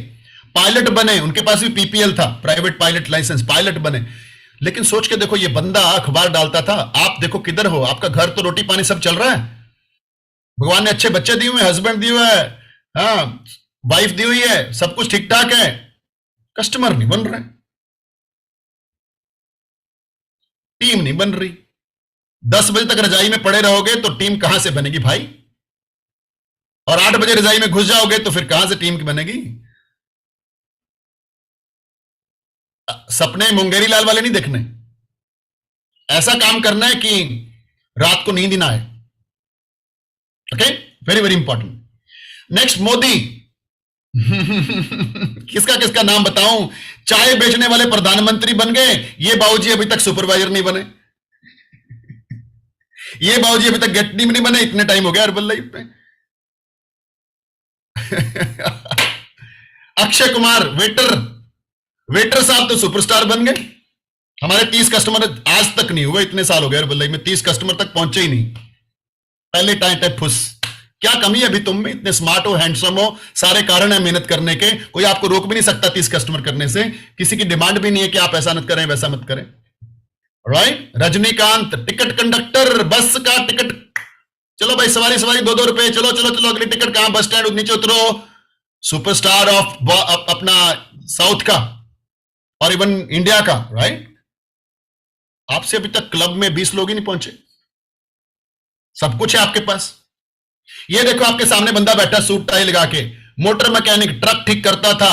पायलट बने, उनके पास भी पीपीएल था, प्राइवेट पायलट लाइसेंस, पायलट बने। लेकिन सोच के देखो, ये बंदा अखबार डालता था, आप देखो किधर हो, आपका घर तो रोटी पानी सब चल रहा है, भगवान ने अच्छे बच्चे दिए हुए, हस्बैंड दिए हुए है, हाँ, वाइफ दी हुई है, सब कुछ ठीक ठाक है, कस्टमर नहीं बन रहे, टीम नहीं बन रही। 10 बजे तक रजाई में पड़े रहोगे तो टीम कहां से बनेगी भाई? और 8 बजे रजाई में घुस जाओगे तो फिर कहां से टीम की बनेगी? सपने मुंगेरी लाल वाले नहीं देखने, ऐसा काम करना है कि रात को नींद ही ना आए। Okay, very very important. Next, Modi. किसका किसका नाम बताऊं? चाय बेचने वाले प्रधानमंत्री बन गए, ये बाबूजी अभी तक सुपरवाइजर नहीं बने, ये बाबूजी अभी तक गेट टीम नहीं बने, इतने टाइम हो गया अर्बन लाइफ पे। अक्षय कुमार, वेटर साहब तो सुपरस्टार बन गए। हमारे 30 कस्टमर आज तक नहीं हुए, इतने साल हो गए अर्बन लाइफ में, 30 कस्टमर तक पहुंचे ही नहीं, पहले टाइम फुस। क्या कमी है अभी तुम में? इतने स्मार्ट हो, हैंडसम हो, सारे कारण है मेहनत करने के, कोई आपको रोक भी नहीं सकता 30 कस्टमर करने से, किसी की डिमांड भी नहीं है कि आप ऐसा मत करें वैसा मत करें। राइट, रजनीकांत, टिकट कंडक्टर, बस का टिकट, चलो भाई सवारी 2-2 रुपए, चलो चलो चलो, अगली टिकट कहां, बस स्टैंड, नीचे उतरो, सुपरस्टार ऑफ अपना साउथ का और इवन इंडिया का। राइट, आपसे अभी तक क्लब में 20 लोग ही नहीं पहुंचे, सब कुछ है आपके पास। ये देखो आपके सामने बंदा बैठा सूट टाई लगा के, मोटर मैकेनिक, ट्रक ठीक करता था,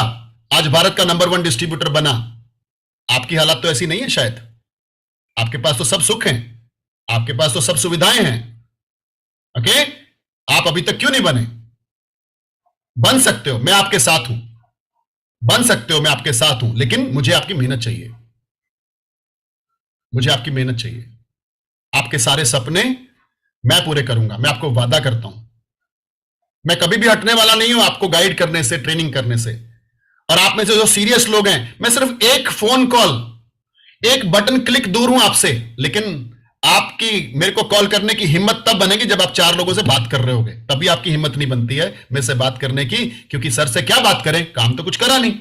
आज भारत का नंबर 1 डिस्ट्रीब्यूटर बना। आपकी हालत तो ऐसी नहीं है शायद, आपके पास तो सब सुख है, आपके पास तो सब सुविधाएं हैं। ओके, आप अभी तक क्यों नहीं बने? बन सकते हो, मैं आपके साथ हूं, बन सकते हो, मैं आपके साथ हूं, लेकिन मुझे आपकी मेहनत चाहिए, मुझे आपकी मेहनत चाहिए। आपके सारे सपने मैं पूरे करूंगा, मैं आपको वादा करता हूं। मैं कभी भी हटने वाला नहीं हूं आपको गाइड करने से, ट्रेनिंग करने से। और आप में से जो सीरियस लोग हैं, मैं सिर्फ एक फोन कॉल, एक बटन क्लिक दूर हूं आपसे, लेकिन आपकी मेरे को कॉल करने की हिम्मत तब बनेगी जब आप 4 लोगों से बात कर रहे होगे, तभी आपकी हिम्मत नहीं बनती है मेरे से बात करने की, क्योंकि सर से क्या बात करें, काम तो कुछ करा नहीं।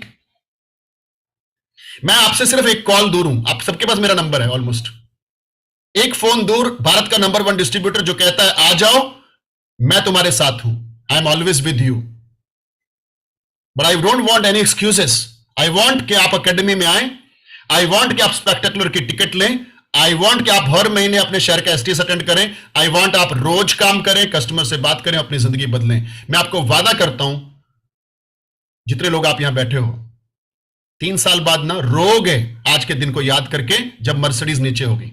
मैं आपसे सिर्फ एक कॉल दूर हूं, आप सबके पास मेरा नंबर है ऑलमोस्ट, एक फोन दूर, भारत का नंबर 1 डिस्ट्रीब्यूटर जो कहता है आ जाओ, मैं तुम्हारे साथ हूं, आई am always with you. But I don't want any excuses, I want कि आप अकेडमी में आए, आई वांट कि आप स्पेक्टेकुलर की टिकट लें, आई वांट कि आप हर महीने अपने शहर का एसटीएस अटेंड करें, आई वांट आप रोज काम करें, कस्टमर से बात करें, अपनी जिंदगी बदलें। मैं आपको वादा करता हूं, जितने लोग आप यहां बैठे हो, 3 साल बाद ना रोगे आज के दिन को याद करके, जब मर्सिडीज नीचे होगी।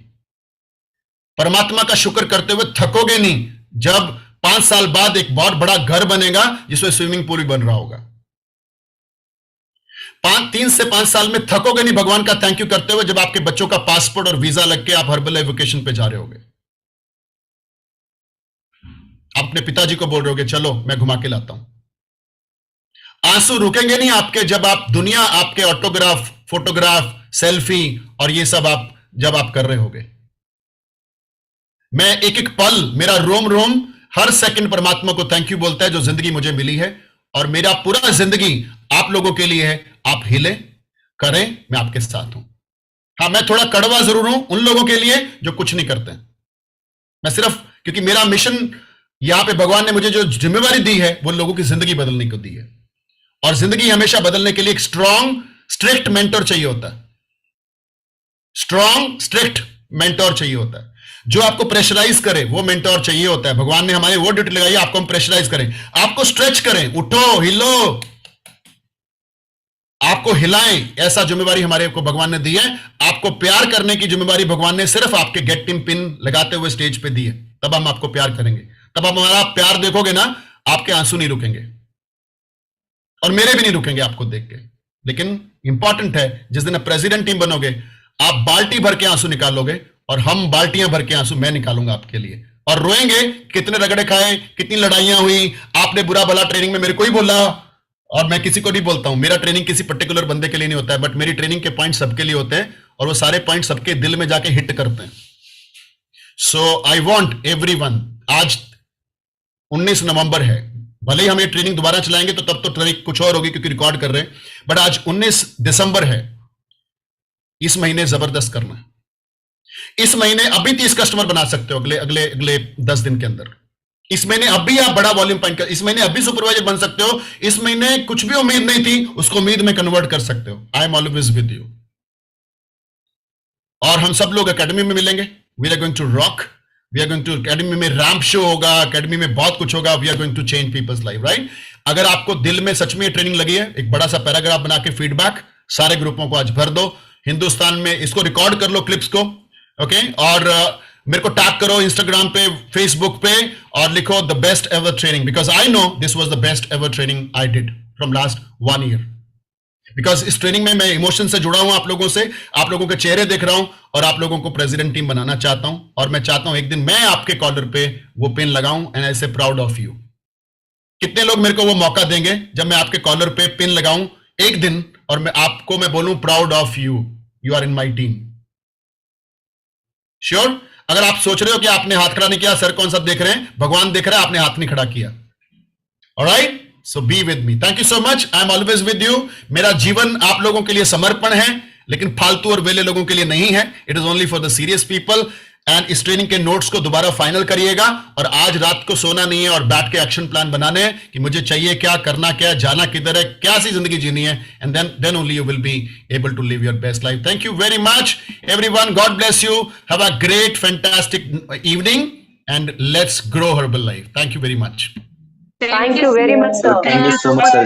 परमात्मा का शुक्र करते हुए थकोगे नहीं जब 5 साल बाद एक बहुत बड़ा घर बनेगा जिसमें स्विमिंग पूल भी बन रहा होगा। 3 से 5 साल में थकोगे नहीं भगवान का थैंक यू करते हुए जब आपके बच्चों का पासपोर्ट और वीजा लग के आप हर्बल एजुकेशन पे जा रहे होगे। अपने पिताजी को बोल रहे होगे चलो मैं घुमा के लाता हूं। आंसू रुकेंगे नहीं आपके जब आप दुनिया आपके ऑटोग्राफ, फोटोग्राफ, सेल्फी और ये सब आप जब आप कर रहे होगे। मैं एक एक पल, मेरा रोम रोम हर सेकंड परमात्मा को थैंक यू बोलता है जो जिंदगी मुझे मिली है, और मेरा पूरा जिंदगी आप लोगों के लिए है। आप हिले करें, मैं आपके साथ हूं। हां, मैं थोड़ा कड़वा जरूर हूं उन लोगों के लिए जो कुछ नहीं करते। मैं सिर्फ, क्योंकि मेरा मिशन यहां पे भगवान ने मुझे जो जिम्मेवारी दी है वो लोगों की जिंदगी बदलने को दी है, और जिंदगी हमेशा बदलने के लिए एक स्ट्रॉन्ग स्ट्रिक्ट मेंटर चाहिए होता है। स्ट्रॉन्ग स्ट्रिक्ट मेंटर चाहिए होता है जो आपको प्रेशराइज करे, वो मेंटर चाहिए होता है। भगवान ने हमारे वो ड्यूटी लगाई, आपको हम प्रेशराइज करें, आपको स्ट्रेच करें, उठो, हिलो, आपको हिलाएं, ऐसा जिम्मेवारी हमारे को भगवान ने दी है। आपको प्यार करने की जिम्मेवारी भगवान ने सिर्फ आपके गेट टीम पिन लगाते हुए स्टेज पे दी है। तब हम आपको प्यार करेंगे, तब आप हमारा प्यार देखोगे ना, आपके आंसू नहीं रुकेंगे और मेरे भी नहीं रुकेंगे आपको देख के। लेकिन इंपॉर्टेंट है, जिस दिन आप प्रेसिडेंट टीम बनोगे, आप बाल्टी भर के आंसू निकालोगे और हम बाल्टियां भर के आंसू मैं निकालूंगा आपके लिए, और रोएंगे कितने रगड़े खाए, कितनी लड़ाइयां हुई, आपने बुरा भला ट्रेनिंग में मेरे को ही बोला, और मैं किसी को नहीं बोलता हूं। मेरा ट्रेनिंग किसी पर्टिकुलर बंदे के लिए नहीं होता है, बट मेरी ट्रेनिंग के पॉइंट सबके लिए होते हैं और वो सारे पॉइंट सबके दिल में जाके हिट करते हैं। सो आई वॉन्ट एवरीवन, आज 19 नवंबर है, भले ही हम ये ट्रेनिंग दोबारा चलाएंगे तो तब तो तारीख कुछ और होगी क्योंकि रिकॉर्ड कर रहे हैं, बट आज 19 दिसंबर है। इस महीने जबरदस्त करना है। इस महीने अभी 30 कस्टमर बना सकते हो अगले 10 दिन के अंदर। इस महीने अभी आप बड़ा वॉल्यूम पॉइंट कर, इस महीने अभी सुपरवाइजर बन सकते हो। इस महीने कुछ भी उम्मीद नहीं थी, उसको उम्मीद में कन्वर्ट कर सकते हो। I am always with you. और हम सब लोग एकेडमी में मिलेंगे। We are going to rock, we are going to, academy में रैंप शो होगा, एकेडमी में बहुत कुछ होगा। We are going to change people's life, right. अगर आपको दिल में सच में ट्रेनिंग लगी है, एक बड़ा सा पैराग्राफ बना के फीडबैक सारे ग्रुपों को आज भर दो। हिंदुस्तान में इसको रिकॉर्ड कर लो, क्लिप्स को, ओके, और मेरे को टैग करो इंस्टाग्राम पे, फेसबुक पे, और लिखो the best ever training, because I know this was the best ever training I did from last 1 year. Because इस ट्रेनिंग में मैं इमोशन से जुड़ा हूं, आप लोगों से, आप लोगों के चेहरे देख रहा हूं, और आप लोगों को प्रेसिडेंट टीम बनाना चाहता हूं। और मैं चाहता हूं एक दिन मैं आपके कॉलर पे वो पेन लगाऊं, एंड आई से प्राउड ऑफ यू। कितने लोग मेरे को वो मौका देंगे जब मैं आपके कॉलर पे पेन लगाऊं एक दिन, और मैं बोलूं proud of you, you are in my team. Sure? अगर आप सोच रहे हो कि आपने हाथ खड़ा नहीं किया, सर कौन सा देख रहे हैं, भगवान देख रहा है, आपने हाथ नहीं खड़ा किया। Alright, so be with me. Thank you so much, I am always with you. मेरा जीवन आप लोगों के लिए समर्पण है, लेकिन फालतू और वेले लोगों के लिए नहीं है। It is only for the serious people. And इस ट्रेनिंग के नोट्स को दोबारा फाइनल करिएगा, और आज रात को सोना नहीं है और बैठ के एक्शन प्लान बनाने हैं कि मुझे चाहिए क्या, करना क्या, जाना किधर है, क्या सी जिंदगी जीनी है, and then only you will be able to live your best life. Thank you very much everyone, God bless you, have a great fantastic evening, and let's grow Herbalife. Thank you very much. Thank you very much, sir. Thank you so much, sir.